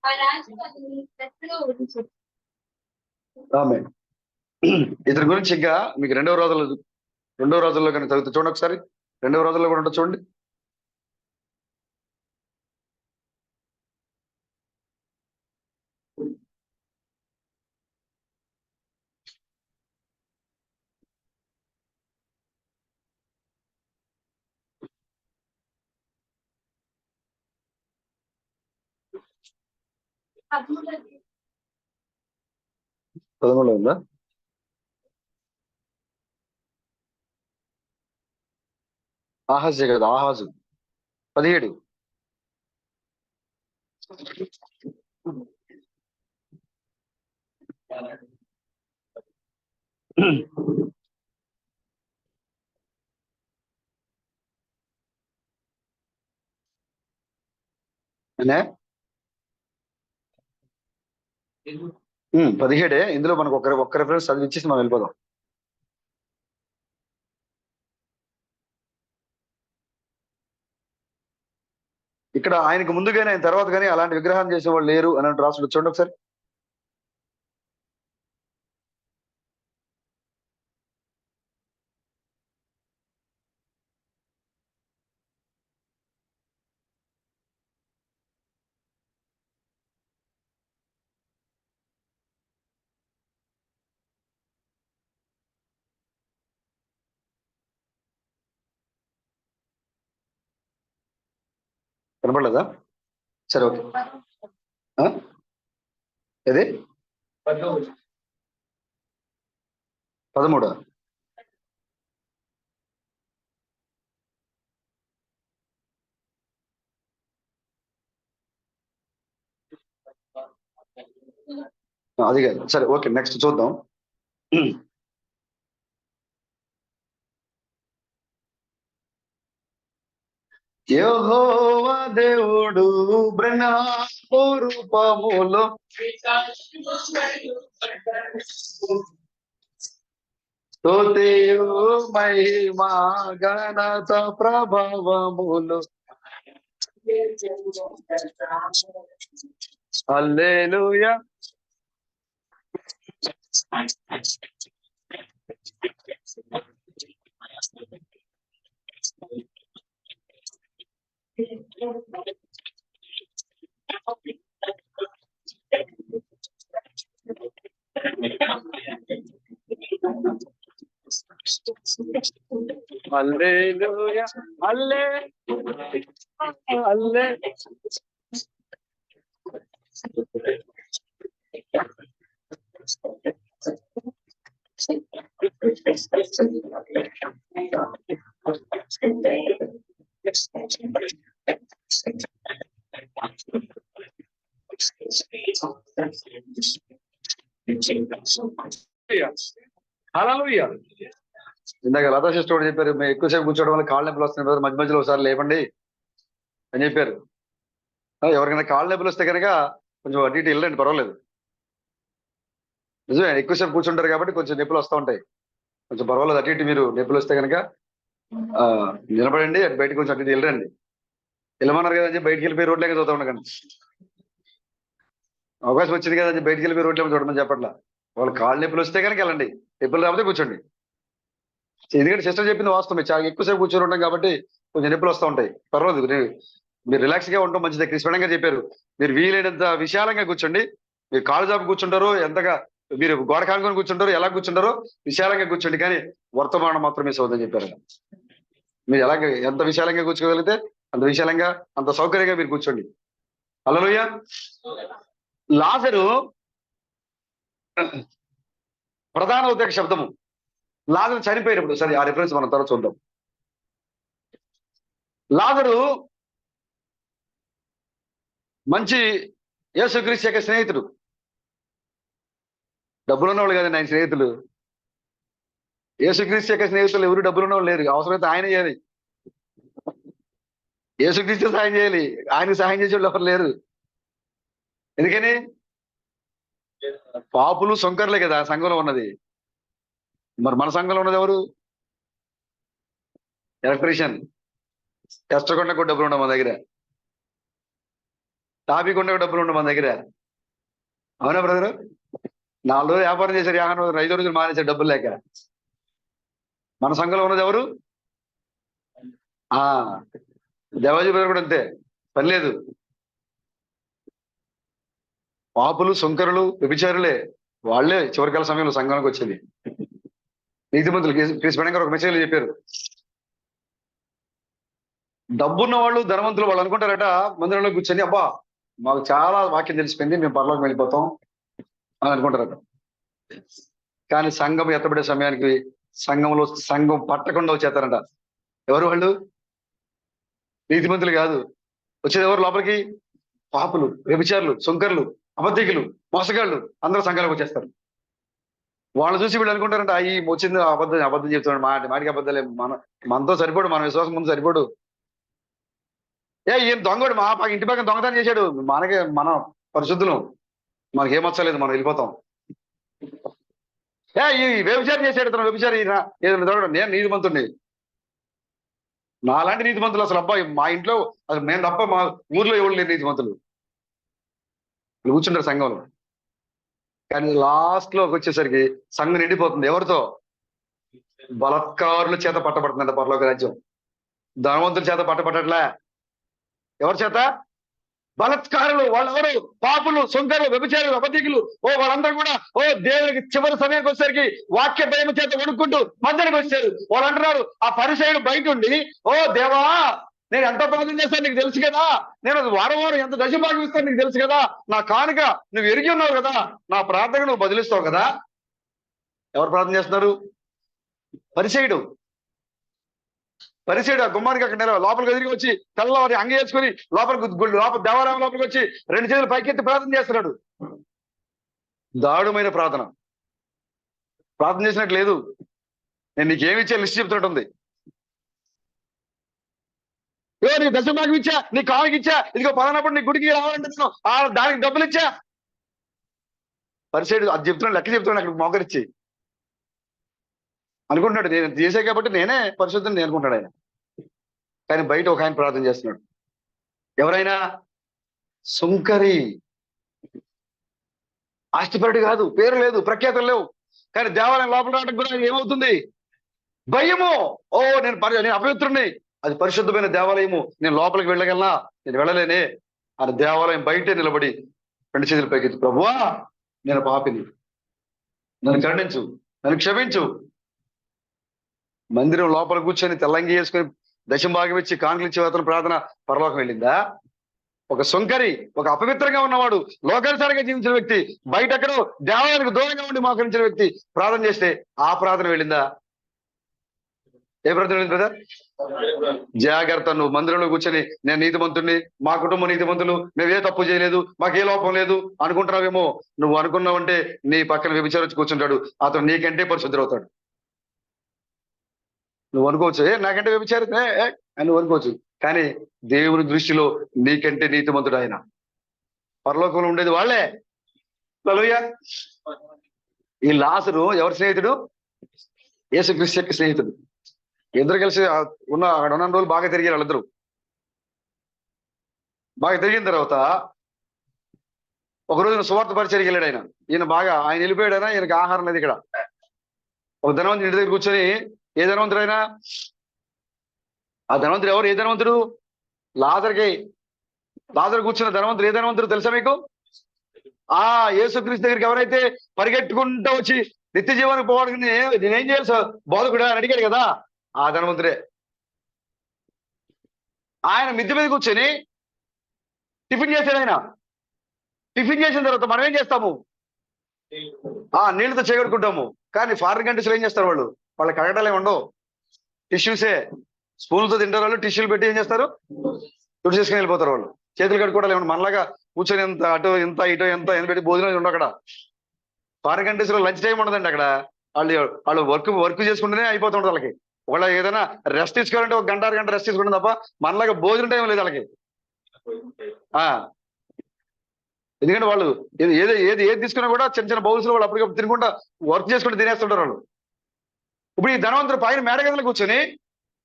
ఆ రాజు ఇతని గురించి ఇంకా మీకు రెండవ రోజుల్లో కానీ చదివితే చూడండి ఒకసారి. 2వ రోజుల్లో కూడా ఉంటుంది చూడండి. పదమూడులో ఉందా? ఆహాజే కదా, ఆహాజు 17. అనే 17. ఇందులో మనకు ఒక్క రెఫరెన్స్ చదివిచ్చేసి మనం వెళ్ళిపోదాం. ఇక్కడ ఆయనకు ముందు కానీ ఆయన తర్వాత కానీ అలాంటి విగ్రహం చేసే వాళ్ళు లేరు అని రాసుడు చూడండి ఒకసారి. కనపడలేదా? సరే, ఓకే. ఏది 13? అది కాదు. సరే, ఓకే, నెక్స్ట్ చూద్దాం. యెహోవా దేవుడు బ్రహ్మ రూపములో స్తుతియు మహిమ ఘనత ప్రభావములు హల్లెలూయా. హల్లెలూయా హల్లే హల్లే. హల్లెలూయా. ఇందాక లతా సిస్టర్ కూడా చెప్పారు, మేము ఎక్కువసేపు కూర్చోవడం వల్ల కాళ్ళ నొప్పులు వస్తున్నాయి బ్రదర్, మధ్య మధ్యలో ఒకసారి లేపండి అని చెప్పారు. ఎవరికైనా కాళ్ళ నొప్పులు వస్తే కనుక కొంచెం అటు ఇటు వెళ్ళండి, పర్వాలేదు. నిజమే, ఎక్కువసేపు కూర్చుంటారు కాబట్టి కొంచెం నొప్పులు వస్తూ ఉంటాయి. కొంచెం పర్వాలేదు, అటు ఇటు మీరు నొప్పులు వస్తే కనుక నిలబడండి, అటు బయటకు కొంచెం అటు ఇటు వెళ్ళండి. వెళ్ళమన్నారు కదా అని చెప్పి బయటికి వెళ్ళిపోయి రోడ్లే చూద్దాం ఉండకండి. అవకాశం వచ్చింది కదా అని చెప్పి బయటికి వెళ్ళిపోయి రోడ్లేమో చూడమని చెప్పట్లా. వాళ్ళు కాళ్ళ నొప్పులు వస్తే కనుక వెళ్ళండి, నొప్పులు రాకపోతే కూర్చోండి. ఎందుకంటే సిస్టర్ చెప్పింది వాస్తవమే, చాలా ఎక్కువసేపు కూర్చొని ఉంటాం కాబట్టి కొంచెం నొప్పులు వస్తూ ఉంటాయి. పర్వాలేదు, మీరు రిలాక్స్ గా ఉండటం మంచిది. కృష్ణంగా చెప్పారు, మీరు వీలైనంత విశాలంగా కూర్చోండి. మీరు కాలు జాపు కూర్చుంటారో, ఎంతగా మీరు గోడ కానుకొని కూర్చుంటారో, ఎలా కూర్చుంటారో విశాలంగా కూర్చోండి, కానీ వర్తమానం మాత్రమే సోదని చెప్పారు. మీరు ఎలాగ ఎంత విశాలంగా కూర్చోగలిగితే అంత విశాలంగా, అంత సౌకర్యంగా మీరు కూర్చోండి. హల్లెలూయా. లాజరు ప్రధాన ఉద్దేశ శబ్దము. లాజరు చనిపోయినప్పుడు, సరే ఆ రిఫరెన్స్ మనం తర్వాత చూద్దాం. లాజరు మంచి యేసుక్రీస్తు యొక్క స్నేహితుడు. డబ్బులున్న వాళ్ళు కదండి ఆయన స్నేహితులు. యేసుక్రీస్తు యొక్క స్నేహితులు ఎవరు డబ్బులున్న వాళ్ళు లేరు. అవసరమైతే ఆయన చేయాలి, యేసుక్రీస్తు సహాయం చేయాలి, ఆయనకు సహాయం చేసే వాళ్ళు ఎవరు లేరు. ఎందుకని? పాపులు సొంకర్లే కదా ఆ సంఘంలో ఉన్నది. మరి మన సంఘంలో ఉన్నది ఎవరు? ఎలక్ట్రీషియన్. కష్టకొండకు డబ్బులు ఉండవు మన దగ్గర, టాపీ కొండకు డబ్బులు ఉండవు మన దగ్గర. అవునా బ్రదరు? 4 రోజులు వ్యాపారం చేశారు, 5 రోజులు మానేశారు డబ్బులు లేక. మన సంఘంలో ఉన్నది ఎవరు? దేవాజీ బ్రదర్ కూడా అంతే, పని లేదు. పాపులు సొంకరులు వ్యభిచారులే, వాళ్ళే చివరికాల సమయంలో సంఘానికి వచ్చేది. నీతిమంతులు క్రిస్ బెంగర్ ఒక మెసేజ్ చెప్పారు, డబ్బున్న వాళ్ళు ధనవంతులు వాళ్ళు అనుకుంటారట మందిరంలో కూర్చొని, అబ్బా మాకు చాలా వాక్యం తెలిసిపోయింది, మేము పరలోకం వెళ్ళిపోతాం అని అనుకుంటారట. కానీ సంఘం ఎత్తబడే సమయానికి సంఘం పట్టకుండా వచ్చేస్తారంట. ఎవరు వాళ్ళు? నీతిమంతులు కాదు. వచ్చేది ఎవరు లోపలికి? పాపులు, వ్యభిచారులు, సొంకర్లు, అబద్ధికులు, మోసగాళ్ళు అందరూ సంఘాలకు వచ్చేస్తారు. వాళ్ళు చూసి వీళ్ళు అనుకుంటారంట, ఈ వచ్చింది అబద్ధం చెప్తున్నాడు, మాటికి అబద్ధాలే, మనతో సరిపోడు, మన విశ్వాసం ముందు సరిపోడు. ఈయన దొంగడు, ఇంటి పక్కన దొంగతనం చేశాడు, మనం పరిశుద్ధులు, మనకేం వచ్చలేదు, మనం వెళ్ళిపోతాం. ఈ వ్యభిచారం చేశాడు, తన వ్యభిచారి ఏదైనా దొరకడం, నేను నీతిమంతుడిని. నాలాంటి నీతిమంతులు అసలు అబ్బాయి మా ఇంట్లో అసలు మేము తప్ప మా ఊర్లో ఎవరు లేరు నీతిమంతులు. కూర్చుంటారు సంఘంలో. కానీ లాస్ట్ లోకి వచ్చేసరికి సంఘం నిండిపోతుంది. ఎవరితో? బలత్కారుల చేత పట్టబడుతుందంట పరలోక రాజ్యం. ధనవంతుల చేత పట్టబట్టట్లే. ఎవరి చేత? బలత్కారులు. వాళ్ళెవరు? పాపులు, సొంకరులు, వ్యభిచారులు, అబద్ధికులు. వాళ్ళందరూ కూడా దేవునికి చివరి సమయానికి వచ్చేసరికి వాక్య భయం చేత వణుక్కుంటూ మందిరికి వచ్చారు. వాళ్ళు అంటున్నారు, ఆ పరిసయుడు బయట ఉండి, దేవా నేను ఎంత ప్రార్థన చేస్తాను నీకు తెలుసు కదా, నేను వారం ఎంత దశభాగం ఇస్తాను నీకు తెలుసు కదా, నా కానుక నువ్వు ఎరిగి ఉన్నావు కదా, నా ప్రార్థన నువ్వు బదిలిస్తావు కదా. ఎవరు ప్రార్థన చేస్తున్నారు? పరిసయుడు. ఆ గుమ్మానికి అక్కడ లోపలికి ఎదిగి వచ్చి తెల్లవారి అంగ వేసుకుని దేవాలయం లోపలికి వచ్చి 2 చేతులు పైకెత్తి ప్రార్థన చేస్తున్నాడు. దారుణమైన ప్రార్థన చేసినట్టు లేదు. నేను నీకేమి ఇచ్చే లిస్ట్ చెప్తున్నట్టుంది. నీ దశభాగం ఇచ్చా, నీ కానుక ఇచ్చా, ఇదిగో పలానప్పుడు నీ గుడికి రావాలంటున్నాను, దానికి డబ్బులు ఇచ్చా. పరిసైడు అది చెప్తున్నాడు, లెక్క చెప్తున్నాడు అక్కడ మోకరిచ్చి. అనుకుంటున్నాడు నేను చేసే కాబట్టి నేనే పరిశుద్ధం నేను అనుకుంటాడు ఆయన. కానీ బయట ఒక ఆయన ప్రార్థన చేస్తున్నాడు. ఎవరైనా? సుంకరి. ఆస్తిపరుడు కాదు, పేరు లేదు, ప్రఖ్యాతలు లేవు. కానీ దేవాలయం లోపల రావడానికి కూడా ఏమవుతుంది? భయము. నేను అపవిత్రుడిని, అది పరిశుద్ధమైన దేవాలయము, నేను లోపలికి వెళ్ళగలనా? నేను వెళ్ళలేనే. అని దేవాలయం బయటే నిలబడి 2 చేతుల పైకి, ప్రభువా నేను పాపిని, నన్ను కరుణించు, నన్ను క్షమించు. మందిరం లోపల కూర్చొని తెల్లంగి వేసుకొని దశంభాగం ఇచ్చి కానుకలు ఇచ్చే అతను ప్రార్థన పరలోకం వెళ్ళిందా? ఒక సుంకరి, ఒక అపవిత్రంగా ఉన్నవాడు, లోకానుసారంగా జీవించిన వ్యక్తి, బయట ఎక్కడో దేవాలయానికి దూరంగా ఉండి మోకరించిన వ్యక్తి ప్రార్థన చేస్తే ఆ ప్రార్థన వెళ్ళిందా? ఏ ప్రార్థన వెళ్ళింది బ్రదర్? జాగ్రత్త, నువ్వు మందిరంలో కూర్చొని నేను నీతిమంతుడిని, మా కుటుంబం నీతిమంతులు, మేము ఏ తప్పు చేయలేదు, మాకే లోపం లేదు అనుకుంటున్నావేమో. నువ్వు అనుకున్నావంటే నీ పక్కన వ్యభిచారం వచ్చి కూర్చుంటాడు, అతను నీకంటే పరిశుద్ధుడవుతాడు. నువ్వు అనుకోవచ్చు నాకంటే వ్యభిచారం అని నువ్వు అనుకోవచ్చు, కానీ దేవుని దృష్టిలో నీకంటే నీతిమంతుడు ఆయన. పరలోకంలో ఉండేది వాళ్ళే. హల్లెలూయా. ఈ లాజరు ఎవరి స్నేహితుడు? యేసుక్రీస్తు యొక్క స్నేహితుడు. ఇద్దరు కలిసి అక్కడ ఉన్న రోజులు బాగా తిరిగారు వాళ్ళిద్దరు. బాగా తిరిగిన తర్వాత ఒక రోజున సువార్త పరిచర్యకి వెళ్ళాడు ఆయన. ఆయన వెళ్ళిపోయాడు. ఈయనకి ఆహారం లేదు ఇక్కడ. ఒక ధనవంతుడి ఇంటి దగ్గర కూర్చొని, ఏ ధనవంతుడు అయినా? ఆ ధనవంతుడు ఎవరు? ఏ ధనవంతుడు? లాజరు కూర్చున్న ధనవంతుడు ఏ ధనవంతుడు తెలుసా మీకు? యేసుక్రీస్తు దగ్గరికి ఎవరైతే పరిగెట్టుకుంటూ వచ్చి నిత్య జీవానికి పోవడానికి నేనేం చేయాలి సార్ బోధకుడా అని అడిగాడు కదా, ఆ ధనవంతుడే. ఆయన మిద్దె మీద కూర్చొని టిఫిన్ చేశాడు. ఆయన టిఫిన్ చేసిన తర్వాత మనం ఏం చేస్తాము? నీళ్ళతో చేయగడుకుంటాము. కానీ ఫారిన్ కంట్రీస్లో ఏం చేస్తారు వాళ్ళు? వాళ్ళకి కడగడాలే ఉండవు, టిష్యూసే. స్పూన్లతో తింటారు వాళ్ళు, టిష్యూలు పెట్టి ఏం చేస్తారు? తుడి చేసుకుని వెళ్ళిపోతారు వాళ్ళు. చేతులు కట్టుకోవడాలు ఏమన్నా మనలాగా కూర్చొని ఎంత అటు ఇంత ఇటు ఎంత పెట్టి భోజనం ఉండవు అక్కడ. ఫారిన్ కంట్రీస్ లో లంచ్ టైం ఉండదండి అక్కడ. వాళ్ళు వర్క్ చేసుకుంటేనే అయిపోతుంటుంది వాళ్ళకి. ఒకవేళ ఏదైనా రెస్ట్ తీసుకోవాలంటే 1 గంట 2 గంట రెస్ట్ తీసుకుంటుంది తప్ప మనలాగా భోజనం టైం లేదు వాళ్ళకి. ఎందుకంటే వాళ్ళు ఏది తీసుకున్నా కూడా చిన్న చిన్న బౌల్స్ లో వాళ్ళు అప్పటికప్పుడు తినకుండా వర్క్ చేసుకుంటూ తినేస్తుంటారు వాళ్ళు. ఇప్పుడు ఈ ధనవంతుడు పైన మేడగదిలో కూర్చొని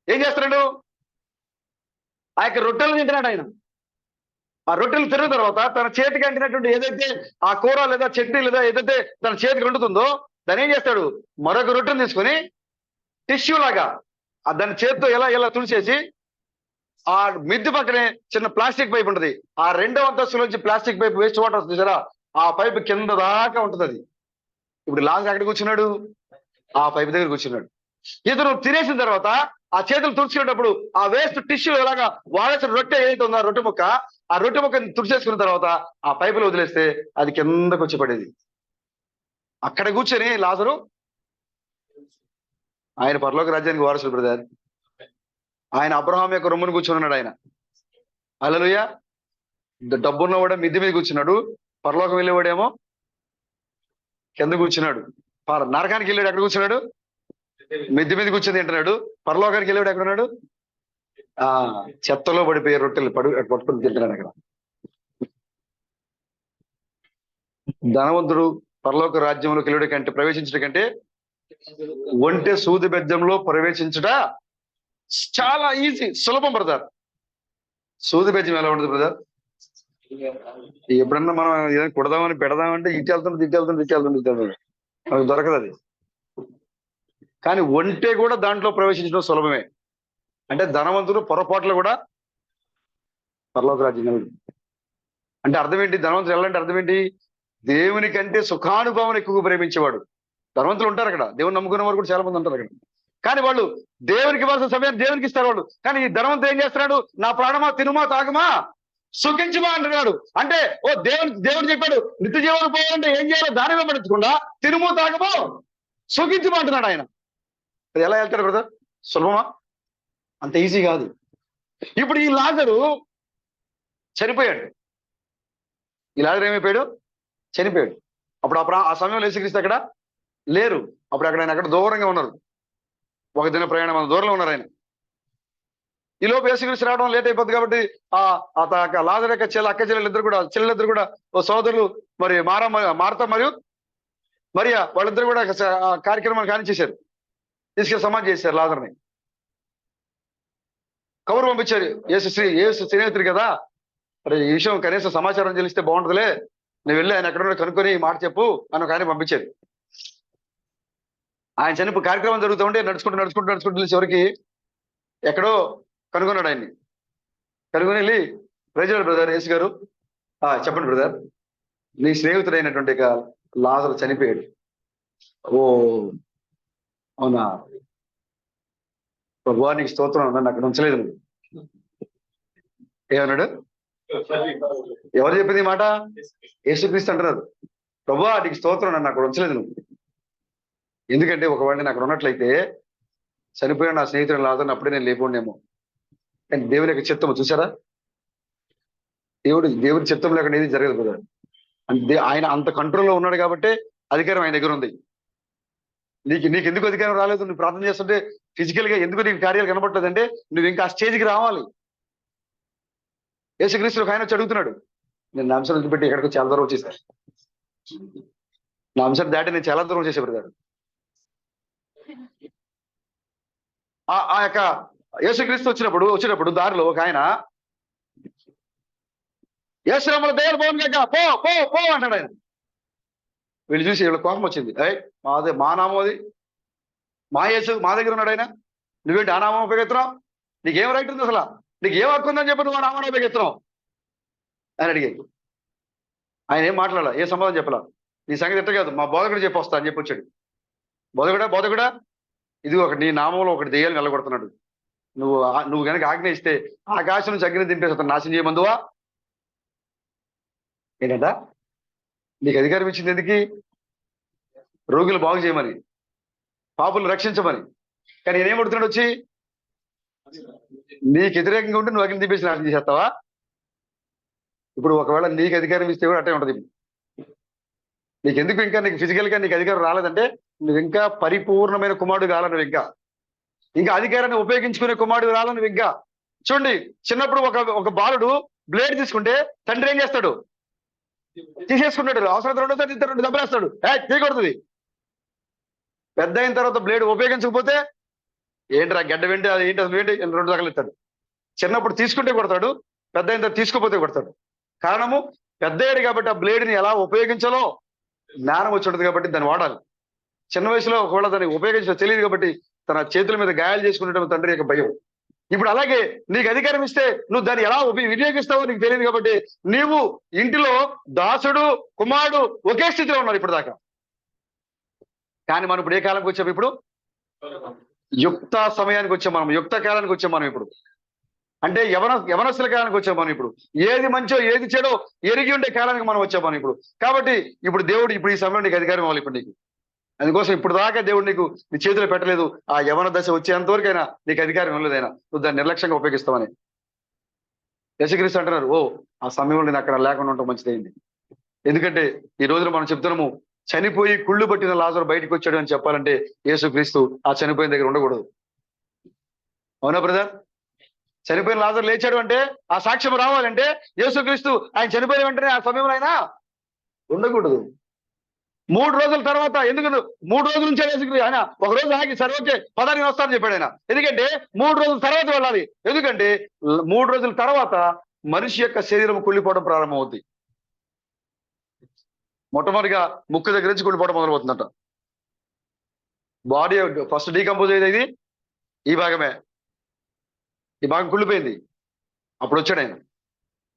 ఏం చేస్తున్నాడు? ఆ యొక్క రొట్టెలు తింటున్నాడు ఆయన. ఆ రొట్టెలు తిన్న తర్వాత తన చేతికి అంటినటువంటి ఏదైతే ఆ కూర లేదా చట్నీ లేదా ఏదైతే తన చేతికి వండుతుందో దాన్ని ఏం చేస్తాడు? మరొక రొట్టెను తీసుకొని టిష్యూ లాగా దాని చేతితో ఎలా తుడిచేసి ఆ మిద్దె పక్కనే చిన్న ప్లాస్టిక్ పైప్ ఉంటుంది. ఆ 2వ అంతస్తులోంచి ప్లాస్టిక్ పైప్ వేస్ట్ వాటర్ వస్తుంది చూసారా, ఆ పైప్ కింద దాకా ఉంటుంది అది. ఇప్పుడు లాస్ట్ ఎక్కడ కూర్చున్నాడు? ఆ పైపు దగ్గర కూర్చున్నాడు. ఇతను తినేసిన తర్వాత ఆ చేతులు తుడుచుకునేటప్పుడు ఆ వేస్ట్ టిష్యూ ఎలాగా వాడేసిన రొట్టె ఏదైతే ఉందో ఆ రొట్టె ముక్కని తుడిచేసుకున్న తర్వాత ఆ పైపులో వదిలేస్తే అది కిందకు వచ్చి పడేది. అక్కడ కూర్చొని లాజరు ఆయన పరలోక రాజ్యానికి వారసుడు బ్రదర్. ఆయన అబ్రహాం యొక్క రొమ్మును కూర్చొని ఉన్నాడు ఆయన. హల్లెలూయా. డబ్బున్నవాడే మిద్దె మీద కూర్చున్నాడు, పరలోకం వెళ్ళేవాడేమో కింద కూర్చున్నాడు. నరకానికి వెళ్ళాడు ఎక్కడ కూర్చున్నాడు? మిద్దె మీద కూర్చొని తింటున్నాడు. పరలోకానికి వెళ్ళాడు ఎక్కడున్నాడు? చెత్తలో పడిపోయే రొట్టెలు పట్టుకుని తింటున్నాడు అక్కడ. ధనవంతుడు పరలోక రాజ్యంలోకి వెళ్ళడం కంటే ప్రవేశించడం కంటే ఒంటె సూది బెజ్జంలో ప్రవేశించుట చాలా ఈజీ, సులభం బ్రదర్. సూది బెజ్జం ఎలా ఉంటుంది బ్రదర్? ఎప్పుడన్నా మనం ఏదైనా కుడదామని పెడదామంటే ఇటు వెళ్తుంది మనకు దొరకదు అది. కానీ ఒంటె కూడా దాంట్లో ప్రవేశించడం సులభమే. అంటే ధనవంతుడు పొరపాట్లు కూడా పరలోక రాజ్యం. అంటే అర్థం ఏంటి? ధనవంతుడు వెళ్ళాలంటే అర్థం ఏంటి? దేవుని కంటే సుఖానుభవం ఎక్కువగా ప్రేమించేవాడు. ధనవంతులు ఉంటారు అక్కడ, దేవుని నమ్ముకున్న వారు కూడా చాలా మంది ఉంటారు అక్కడ. కానీ వాళ్ళు దేవునికి ఇవ్వాల్సిన సమయాన్ని దేవునికి ఇస్తారు వాళ్ళు. కానీ ఈ ధనవంతుడు ఏం చేస్తున్నాడు? నా ప్రాణమా తినుమా తాగుమా సుఖించుమా అంటున్నాడు. అంటే దేవుడు చెప్పాడు నిత్య జీవనం పోవాలంటే ఏం చేయాలో దాని వెంబడించకుండా తినుము తాగుమో సుఖించుమా అంటున్నాడు ఆయన. ఎలా వెళ్తాడు బ్రదర్? సులభమా? అంత ఈజీ కాదు. ఇప్పుడు ఈ లాజరు చనిపోయాడు. ఈ లాజరు ఏమైపోయాడు? చనిపోయాడు. అప్పుడు ఆ సమయంలో యేసుక్రీస్తు అక్కడ లేరు. అప్పుడు ఆయన అక్కడ దూరంగా ఉన్నారు. 1 దిన ప్రయాణం దూరంలో ఉన్నారు ఆయన. ఈ లోపు యేసుక్రీస్తు రావడం లేట్ అయిపోతుంది కాబట్టి లాజరు యొక్క అక్క చెల్లెలిద్దరు కూడా ఓ సోదరులు మరి మార్త మరియు మరియా వాళ్ళిద్దరు కూడా కార్యక్రమాలు కానిచ్చేశారు. తీసుకెళ్ళి సమాధి చేశారు లాజర్ని. కబురు పంపించారు. యేసు స్నేహితుడు కదా, మరి ఈ విషయం కనీసం సమాచారం తెలిస్తే బాగుంటుందిలే, నువ్వు వెళ్ళి ఆయన ఎక్కడ కనుక్కొని ఈ మాట చెప్పు అని ఒక ఆయన పంపించారు. ఆయన చనిపోయి కార్యక్రమం జరుగుతూ ఉంటే నడుచుకుంటూ చివరికి ఎక్కడో కనుగొన్నాడు ఆయన్ని. కనుగొని వెళ్ళి ప్రైజ్ బ్రదర్ యేసు గారు, చెప్పండి బ్రదర్, నీ స్నేహితుడైనటువంటి లాజరు చనిపోయాడు. ఓ అవునా, ప్రభువా నీకు స్తోత్రం, నన్ను అక్కడ ఉంచలేదు. ఏమన్నాడు? ఎవరు చెప్పింది ఈ మాట? యేసుక్రీస్తు అంటున్నారు, ప్రభువా నీకు స్తోత్రం, నన్ను అక్కడ ఉంచలేదు నువ్వు. ఎందుకంటే ఒకవేళ నేను అక్కడ ఉన్నట్లయితే చనిపోయిన నా స్నేహితుడు లాజర్ని అప్పుడే నేను లేకుండేమో. కానీ దేవుని యొక్క చిత్తము చూసారా, దేవుడి చిత్తం లేకుండా ఏది జరగదు కదా. ఆయన అంత కంట్రోల్లో ఉన్నాడు కాబట్టి అధికారం ఆయన దగ్గర ఉంది. నీకు ఎందుకు అధికారం రాలేదు? నువ్వు ప్రార్థన చేస్తుంటే ఫిజికల్ గా ఎందుకు నీకు కార్యాలు కనబడలేదు అంటే నువ్వు ఇంకా ఆ స్టేజ్కి రావాలి. యేసుక్రీస్తు ఒక ఆయన వచ్చి అడుగుతున్నాడు, నేను నా అంశాలు పెట్టి ఎక్కడికి చాలా దూరం వచ్చేసాను, నా అంశాలు దాటి నేను చాలా దూరం వచ్చేసే బ్రదర్. ఆ యొక్క యేసుక్రీస్తు వచ్చినప్పుడు దారిలో ఒక ఆయన యేసునామములో దయ్యాలు పోను కాక పో పో పో అంటాడు ఆయన. వీళ్ళు చూసి వీళ్ళ కోపం వచ్చింది. మా నామం అది, మా యేసు మా దగ్గర ఉన్నాడు ఆయన, నువ్వేంటి ఆ నామం ఉపయోగిస్తున్నావు? నీకేం రైట్ ఉంది అసలు? నీకు ఏం హక్కు ఉందని చెప్పి నువ్వు నామాన్ని ఉపయోగిస్తున్నావు అని అడిగాడు. ఆయన ఏం మాట్లాడాల, ఏ సమాధానం చెప్పాల. నీ సంగతి ఎట్ట కాదు, మా బోధకుడు చెప్పి వస్తా అని చెప్పి వచ్చాడు. బోధకుడా ఇది నీ నామంలో ఒకటి దెయ్యాలు వెళ్ళగొడుతున్నాడు, నువ్వు కనుక ఆజ్ఞ ఇస్తే ఆకాశం నుంచి అగ్ని దింపేసి అతను నాశనం చేయమందువా? ఏంటంట, నీకు అధికారం ఇచ్చింది ఎందుకు? రోగులు బాగు చేయమని, పాపులు రక్షించమని. కానీ నేనేం అడుగుతున్నాడు వచ్చి, నీకు వ్యతిరేకంగా ఉంటే నువ్వు అగ్ని దింపేసి నాశనం చేసేస్తావా? ఇప్పుడు ఒకవేళ నీకు అధికారం ఇస్తే కూడా అట్టే ఉంటది. నీకు ఎందుకు ఇంకా నీకు ఫిజికల్ గా నీకు అధికారం రాలేదంటే నువ్వు ఇంకా పరిపూర్ణమైన కుమారుడు కావాలి. నువ్వు ఇంకా అధికారాన్ని ఉపయోగించుకునే కుమారుడు రావాలి. నువ్వు ఇంకా చూడండి, చిన్నప్పుడు ఒక బాలుడు బ్లేడ్ తీసుకుంటే తండ్రి ఏం చేస్తాడు? తీసేసుకుంటాడు. అవసరం రెండు దెబ్బలేస్తాడు, తీయకూడదు. పెద్ద అయిన తర్వాత బ్లేడ్ ఉపయోగించకపోతే ఏంటి గడ్డ వెంటి అది ఏంటి అసలు ఏంటి రెండు తగలుస్తాడు. చిన్నప్పుడు తీసుకుంటే కొడతాడు, పెద్ద అయిన తర్వాత తీసుకోపోతే కొడతాడు. కారణము పెద్దయ్యాడు కాబట్టి ఆ బ్లేడ్ని ఎలా ఉపయోగించాలో జ్ఞానం వచ్చి ఉంటుంది కాబట్టి దాన్ని వాడాలి. చిన్న వయసులో ఒకవేళ దాన్ని ఉపయోగించడం తెలియదు కాబట్టి తన చేతుల మీద గాయాలు చేసుకునేటప్పుడు తండ్రి యొక్క భయం. ఇప్పుడు అలాగే నీకు అధికారం ఇస్తే నువ్వు దాన్ని ఎలా వినియోగిస్తావో నీకు తెలియదు కాబట్టి నీవు ఇంటిలో దాసుడు కుమారుడు ఒకే స్థితిలో ఉన్నారు ఇప్పుడు దాకా. కానీ మనం ఇప్పుడు ఏ కాలానికి వచ్చాము? ఇప్పుడు యుక్త సమయానికి వచ్చాం మనం, యుక్త కాలానికి వచ్చాం మనం ఇప్పుడు. అంటే యవనస్తుల కాలానికి వచ్చాం మనం ఇప్పుడు. ఏది మంచో ఏది చెడో ఎరిగి ఉండే కాలానికి మనం వచ్చాం మనం ఇప్పుడు. కాబట్టి ఇప్పుడు దేవుడు ఇప్పుడు ఈ సమయంలో నీకు అధికారం ఇవ్వాలి ఇప్పుడు నీకు. అందుకోసం ఇప్పుడు దాకా దేవుడు నీకు నీ చేతిలో పెట్టలేదు. ఆ యవన దశ వచ్చేంత వరకైనా నీకు అధికారం ఇవ్వలేదైనా నువ్వు దాన్ని నిర్లక్ష్యంగా ఉపయోగిస్తావని యేసుక్రీస్తు అంటున్నారు. ఆ సమయంలో నేను అక్కడ లేకుండా ఉండటం మంచిదైంది. ఎందుకంటే ఈ రోజున మనం చెప్తున్నాము, చనిపోయి కుళ్ళు పట్టిన లాజరు బయటకు వచ్చాడు అని చెప్పాలంటే యేసుక్రీస్తు ఆ చనిపోయిన దగ్గర ఉండకూడదు. అవునా బ్రదర్? చనిపోయిన లాజరు లేచాడు అంటే ఆ సాక్ష్యం రావాలంటే యేసుక్రీస్తు ఆయన చనిపోయిన వెంటనే ఆ సమయంలో ఆయన ఉండకూడదు. 3 రోజుల తర్వాత, ఎందుకు 3 రోజుల నుంచి ఆయన ఒక రోజు ఆగి సరే ఓకే పదానికి వస్తానని చెప్పాడు ఆయన. ఎందుకంటే 3 రోజుల తర్వాత వెళ్ళాలి. ఎందుకంటే 3 రోజుల తర్వాత మనిషి యొక్క శరీరం కుళ్ళిపోవడం ప్రారంభమవుతుంది. మొట్టమొదటిగా ముక్కు దగ్గర నుంచి కుళ్ళిపోవడం మొదలవుతుందంట. బాడీ ఫస్ట్ డీకంపోజ్ అయ్యేది ఈ భాగమే. ఈ భాగం కుళ్ళిపోయింది, అప్పుడు వచ్చాడు ఆయన.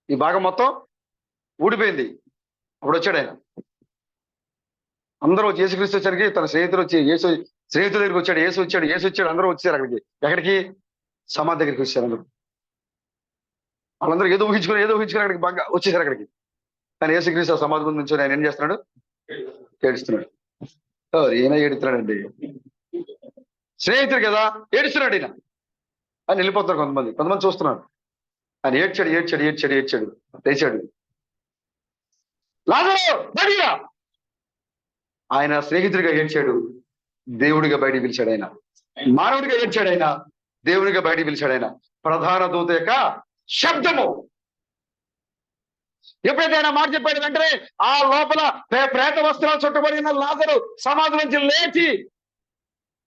ఈ భాగం మొత్తం ఊడిపోయింది, అప్పుడు వచ్చాడు ఆయన. అందరూ వచ్చి యేసుక్రీస్తు వచ్చరికి తన స్నేహితులు వచ్చి స్నేహితుల దగ్గరికి వచ్చాడు. యేసు వచ్చాడు అందరూ వచ్చారు అక్కడికి. ఎక్కడికి? సమాధి దగ్గరికి వచ్చారు అందరూ. వాళ్ళందరూ ఏదో ఊహించుకుని అక్కడికి బాగా వచ్చేసారు అక్కడికి. కానీ యేసుక్రీస్తు సమాధి ముందు నుంచి ఆయన ఏం చేస్తున్నాడు? ఏడుస్తున్నాడు. ఈయన ఏడుస్తున్నాడండి, స్నేహితుడు కదా ఏడుస్తున్నాడు ఈయన అని వెళ్ళిపోతున్నారు కొంతమంది చూస్తున్నారు. ఆయన ఏడ్చాడు లేచాడు. లాజరు బయటికి! ఆయన స్నేహితుడిగా ఏడ్చాడు, దేవుడిగా బయటికి పిలిచాడు ఆయన. మానవుడిగా ఏడ్చాడు ఆయన, దేవుడిగా బయటికి పిలిచాడు ఆయన. ప్రధాన దూత యొక్క శబ్దము. ఎప్పుడైతే ఆయన మాట చెప్పాడు వెంటనే ఆ లోపల ప్రేత వస్త్రాలు చుట్టబడిన లాజరు సమాధి నుంచి లేచి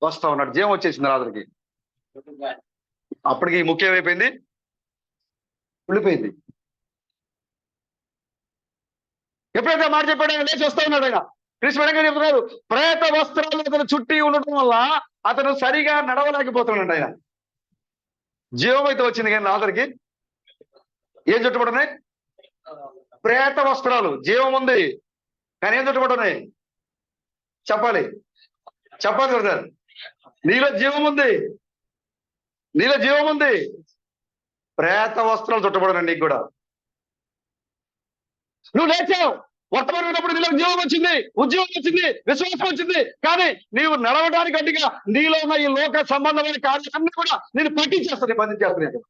వస్తా ఉన్నాడు. జీవం వచ్చేసింది లాజరుకి. అప్పటికి ముఖ్యం ఏమైపోయింది? ఉండిపోయింది. ఎప్పుడైతే మాట చెప్పాడు ఆయన లేచి వస్తా ఉన్నాడు. ఆయన కృష్ణుడంగా చెప్తున్నారు, ప్రేత వస్త్రాలు అతను చుట్టి ఉండటం వల్ల అతను సరిగా నడవలేకపోతున్నాడు. ఆయన జీవం అయితే వచ్చింది కానీ లాజరుకి ఏం చుట్టబడున్నాయి? ప్రేత వస్త్రాలు. జీవం ఉంది కానీ ఏం చుట్టబడున్నాయి? చెప్పాలి బ్రదర్. నీలో జీవం ఉంది, నీలో జీవం ఉంది. ప్రేత వస్త్రాలు చుట్టబడున్నాయి నీకు కూడా. నువ్వు లేచావు, వర్తమానమైనప్పుడు నీలో జీవం వచ్చింది, ఉద్యోగం వచ్చింది, విశ్వాసం వచ్చింది. కానీ నీవు నడవడానికి అడ్డుగా నీలో ఉన్న ఈ లోక సంబంధమైన కార్యాలన్నీ కూడా నేను పట్టించేస్తాను, బంధించేస్తున్నాను.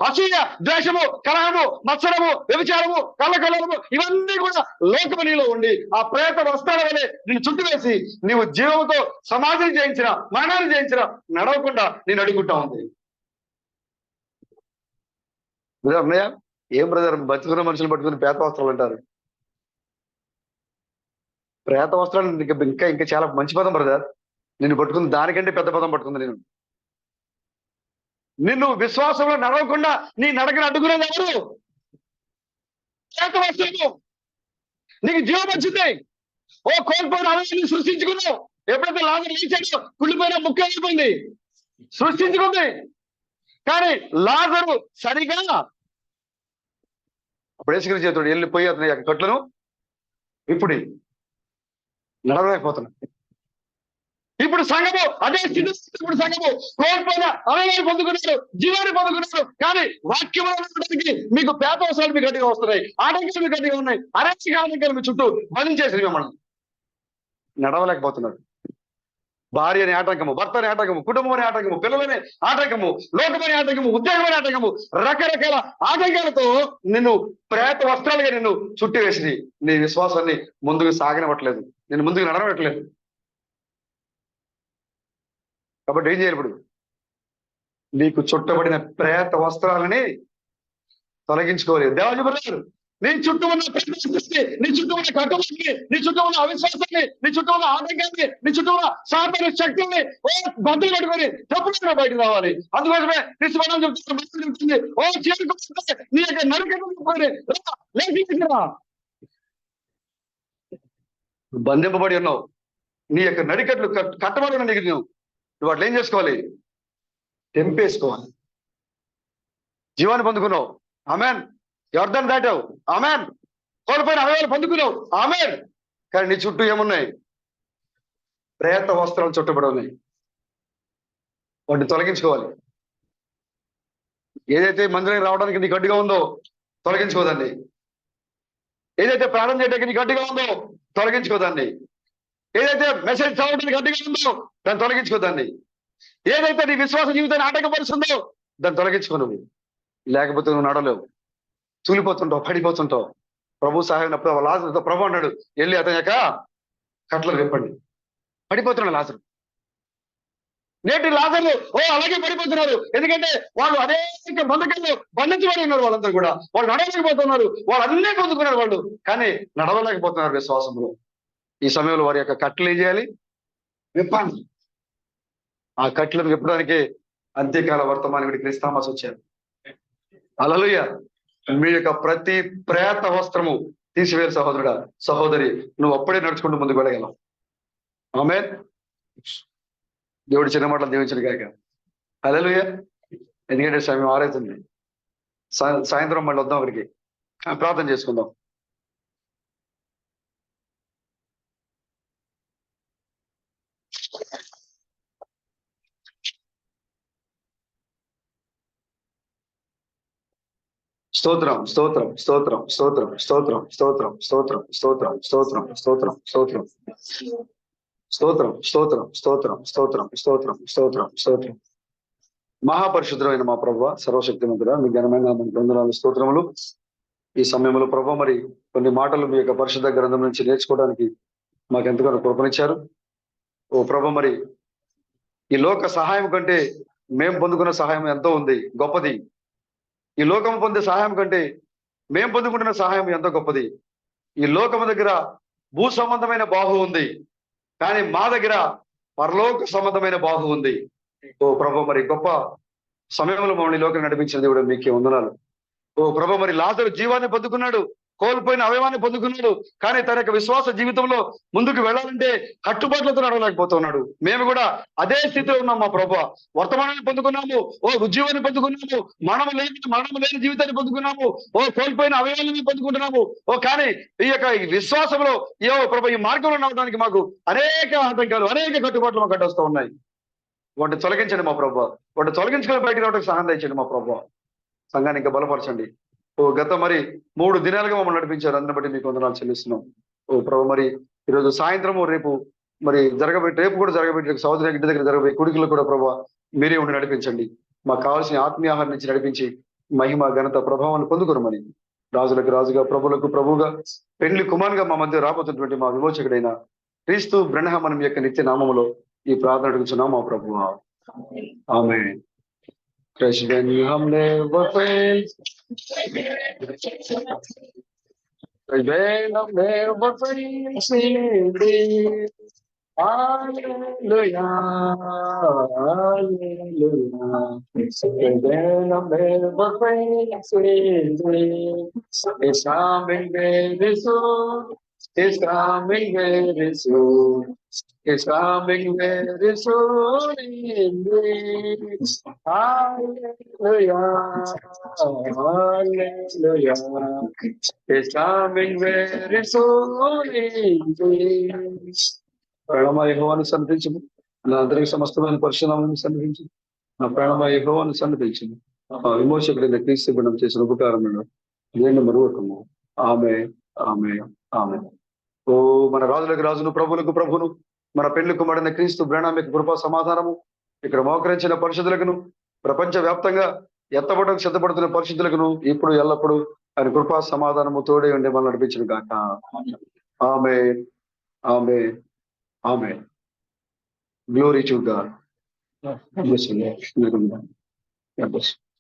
అసూయ, ద్వేషము, కలహము, మత్సరము, వ్యభిచారము, కళ్ళకలము ఇవన్నీ కూడా లోకము నీలో ఉండి ఆ ప్రేత వస్త్రాల వలె నిన్ను చుట్టువేసి నీవు జీవంతో సమాధిని చేయించిన, మరణాన్ని చేయించిన నడవకుండా నేను అడుగుంటా ఉంది. అన్నయ్య ఏం బ్రదర్, బతుకున్న మనుషులు పట్టుకుని ప్రేత వస్త్రాలు అంటారు. ప్రేత వస్త్రాలు ఇంకా ఇంకా చాలా మంచి పదం బ్రదర్. నిన్ను పట్టుకుంది దానికంటే పెద్ద పదం పట్టుకుంది. నిన్ను విశ్వాసంలో నడవకుండా నీ నడకను అడ్డుకునేది ఎవరు? ప్రేత వస్త్రము. నీకు జీవం వచ్చింది. ఓ కోల్పోయిన అవయవాన్ని సృష్టించుకున్నావు. ఎప్పుడైతే లాజరు లేచాడో కుళ్ళిపోయిన ముక్క అయిపోయింది, సృష్టించుకుంది. కానీ లాజరు సరిగా అప్పుడు యేసుక్రీస్తు చేతుడు వెళ్ళిపోయి అతని యొక్క కట్లను ఇప్పుడు నడవలేకపోతున్నాడు. ఇప్పుడు సంఘము అదే స్థితి. ఇప్పుడు సంఘము కోల్పోయిన అవయవాన్ని పొందుకున్నారు, జీవాన్ని పొందుకున్నారు. కానీ వాక్యంలో ఉండడానికి మీకు పేద అవసరాలు మీకు గట్టిగా వస్తున్నాయి, ఆటంకాలు మీకు గట్టిగా ఉన్నాయి, అరేంజ్ ఆటంకాలు మీ చుట్టూ బంధించేసి మిమ్మల్ని నడవలేకపోతున్నారు. భార్య అనే ఆటంకము, భర్త అనే ఆటంకము, కుటుంబం అనే ఆటంకము, పిల్లలనే ఆటంకము, లోకమనే ఆటంకము, ఉద్యోగం అనే ఆటంకము, రకరకాల ఆటంకాలతో నిన్ను ప్రేత వస్త్రాలుగా నిన్ను చుట్టి వేసి నీ విశ్వాసాన్ని ముందుకు సాగనివ్వట్లేదు, నిన్ను ముందుకు నడవట్లేదు. కాబట్టి ఏం చేయాలి? ఇప్పుడు నీకు చుట్టబడిన ప్రేత వస్త్రాలని తొలగించుకోలేదు. దేవాజీ నీ చుట్టూ ఉన్న ప్రతిష్ఠి, నీ చుట్టూ ఉన్న కట్టుబడిని, నీ చుట్టూ ఉన్న అవిశ్వాసాన్ని, నీ చుట్టూ ఉన్న ఆటంకాన్ని, నీ చుట్టూ ఉన్న సాధారణ శక్తుల్ని బద్దలు కట్టుకొని తప్పుడుగా బయటకు రావాలి. అందుకోసమే కృష్ణ చెప్తుంది, ఓ చేరుకుంటే నీ యొక్క నరికట్టుకొని బంధింపబడి ఉన్నావు. నీ యొక్క నడికట్లు కట్టబడి ఉన్న నీకు నువ్వు అట్లా ఏం చేసుకోవాలి? తెంపేసుకోవాలి. జీవాన్ని పొందుకున్నావు, ఆమేన్. యోర్దాను దాటావు, ఆమేన్. కోల్పోయిన అవయవాలు పొందుకున్నావు, ఆమేన్. కానీ నీ చుట్టూ ఏమున్నాయి? ప్రేత వస్త్రాలు చుట్టబడి ఉన్నాయి. వాటిని తొలగించుకోవాలి. ఏదైతే మందిరానికి రావడానికి నీకు అడ్డుగా ఉందో తొలగించుకోదండి. ఏదైతే ప్రార్థన చేయడానికి నీకు అడ్డుగా ఉందో తొలగించుకోదండి. ఏదైతే మెసేజ్ చదవడానికి అడ్డుగా ఉందో దాన్ని తొలగించుకోదండి. ఏదైతే నీ విశ్వాస జీవితాన్ని ఆటంకపరుస్తుందో దాన్ని తొలగించుకో. నువ్వు లేకపోతే నువ్వు నడలేవు, తూలిపోతుంటావు, పడిపోతుంటావు. ప్రభు సహాయం లాజరు ప్రభు అన్నాడు, వెళ్ళి అతని యొక్క కట్లను విప్పండి. పడిపోతున్నాడు లాజరు. నేటి లాజర్లు అలాగే పడిపోతున్నారు. ఎందుకంటే వాళ్ళు అనేక బంధకాలు బంధించబడి ఉన్నారు. వాళ్ళందరూ కూడా వాళ్ళు నడవలేకపోతున్నారు. వాళ్ళు అన్నీ పొందుకున్నారు వాళ్ళు, కానీ నడవలేకపోతున్నారు విశ్వాసంలో. ఈ సమయంలో వారి యొక్క కట్లు ఏం చేయాలి? విప్పాలి. ఆ కట్లను విప్పడానికి అంత్యకాల వర్తమానికి క్రీస్తుమాస్ వచ్చారు. హల్లెలూయా. మీ యొక్క ప్రతి ప్రేత వస్త్రము తీసివేరు సహోదరుడా, సహోదరి. నువ్వు అప్పుడే నడుచుకుంటూ ముందుకు వెళ్ళగలవు. ఆమేన్. దేవుడి చిన్న మాటలు దీవించిన కాక. హల్లెలూయా. ఎందుకంటే సమయం ఆరైతుంది. సాయంత్రం మళ్ళీ వద్దాం అక్కడికి, ప్రార్థన చేసుకుందాం. స్తోత్రం, స్తోత్రం, స్తోత్రం, స్తోత్రం, స్తోత్రం, స్తోత్రం, స్తోత్రం, స్తోత్రం, స్తోత్రం, స్తోత్రం, స్తోత్రం, స్తోత్రం, స్తోత్రం, స్తోత్రం, స్తోత్రం, స్తోత్రం, స్తోత్రం, స్తోత్రం. మహాపరిశుద్ధమైన మా ప్రభువా, సర్వశక్తిమంతుడా, మీ ఘనమైన వందనాలు, స్తోత్రములు. ఈ సమయంలో ప్రభు మరి కొన్ని మాటలు మీ యొక్క పరిశుద్ధ గ్రంథం నుంచి నేర్చుకోవడానికి మాకు ఎంతగానో కృపనిచ్చారు. ఓ ప్రభు, మరి ఈ లోక సహాయం కంటే మేము పొందుకున్న సహాయం ఎంతో ఉంది, గొప్పది. ఈ లోకం పొందే సహాయం కంటే మేము పొందుకుంటున్న సహాయం ఎంతో గొప్పది. ఈ లోకము దగ్గర భూ సంబంధమైన బాహు ఉంది, కానీ మా దగ్గర పరలోక సంబంధమైన బాహు ఉంది. ఓ ప్రభు, మరి గొప్ప సమయంలో మమ్మల్ని లోకం నడిపించిన దేవుడు మీకే వందనాలు. ఓ ప్రభు, మరి లాజరు జీవాన్ని పొందుకున్నాడు, కోల్పోయిన అవయవాన్ని పొందుకున్నాడు, కానీ తన యొక్క విశ్వాస జీవితంలో ముందుకు వెళ్ళాలంటే కట్టుబాట్లతో నడవలేకపోతున్నాడు. మేము కూడా అదే స్థితిలో ఉన్నాం మా ప్రభు. వర్తమానాన్ని పొందుకున్నాము, ఓ ఉద్యోగాన్ని పొందుకున్నాము, మరణం లేని జీవితాన్ని పొందుకున్నాము, ఓ కోల్పోయిన అవయవాన్ని పొందుకుంటున్నాము. ఓ కానీ ఈ యొక్క విశ్వాసంలో ప్రభు ఈ మార్గంలో నడవడానికి మాకు అనేక ఆటంకాలు, అనేక కట్టుబాట్లు మాకు అడ్డొస్తూ ఉన్నాయి. వాటిని తొలగించండి మా ప్రభు. వాటిని తొలగించుకొని బయటకు రావడానికి సహాయం దయచండి మా ప్రభు. సంఘాన్ని ఇంకా బలపరచండి. ఓ గత మరి 3 దినాలుగా మమ్మల్ని నడిపించారు, అందుని బట్టి మీకు వందనాలు చెల్లిస్తున్నాం. ఓ ప్రభు, మరి ఈరోజు సాయంత్రము రేపు మరి రేపు కూడా జరగబెట్టి సహోదరి ఇంటి దగ్గర జరగబోయే కుడికిలో కూడా ప్రభు మీరే ఉండి నడిపించండి. మాకు కావాల్సిన ఆత్మీయ ఆహారం నుంచి నడిపించి మహిమ ఘనత ప్రభావాన్ని పొందుకోరమని, రాజులకు రాజుగా ప్రభులకు ప్రభుగా పెళ్లి కుమారుగా మా మధ్య రాబోతున్నటువంటి మా విమోచకుడైన క్రీస్తు బ్రహ్మణం యొక్క నిత్య నామములో ఈ ప్రార్థన అడుగుతున్నాం మా ప్రభువా. ఆమేన్. Crush when you have never failed. Crush when I've never failed. Sing it. Hallelujah. Hallelujah. Crush when I've never failed. Sing it. It's coming very soon. It's coming very soon. It's coming very soon indeed. Hallelujah. Hallelujah. It's coming very soon indeed. ప్రాణమా యెహోవాను సన్నిధించుము, నా అందరికి సమస్తమైన పరిశుద్ధనామమును సన్నిధించుము. నా ప్రాణమా యెహోవాను సన్నిధించుము. ఆ విమోచకుడైన క్రీస్తు గుణం చేసిన ఉపకారములను నేను మరువకము. ఆమేన్. ఆమేన్. ఆమేన్. ఓ మన రాజులకు రాజును, ప్రభులకు ప్రభును, మన పెళ్లి కుమారుడైన క్రీస్తు బ్రహ్మణం కృపా సమాధానము ఇక్కడ మోకరించిన పరిశుద్ధులకును, ప్రపంచ వ్యాప్తంగా ఎత్తబడకు సిద్ధపడుతున్న పరిశుద్ధులకును ఇప్పుడు ఎల్లప్పుడూ ఆయన కృపా సమాధానము తోడే ఉండి మనం నడిపించును గాక. ఆమేన్. ఆమేన్. ఆమేన్. Glory to God.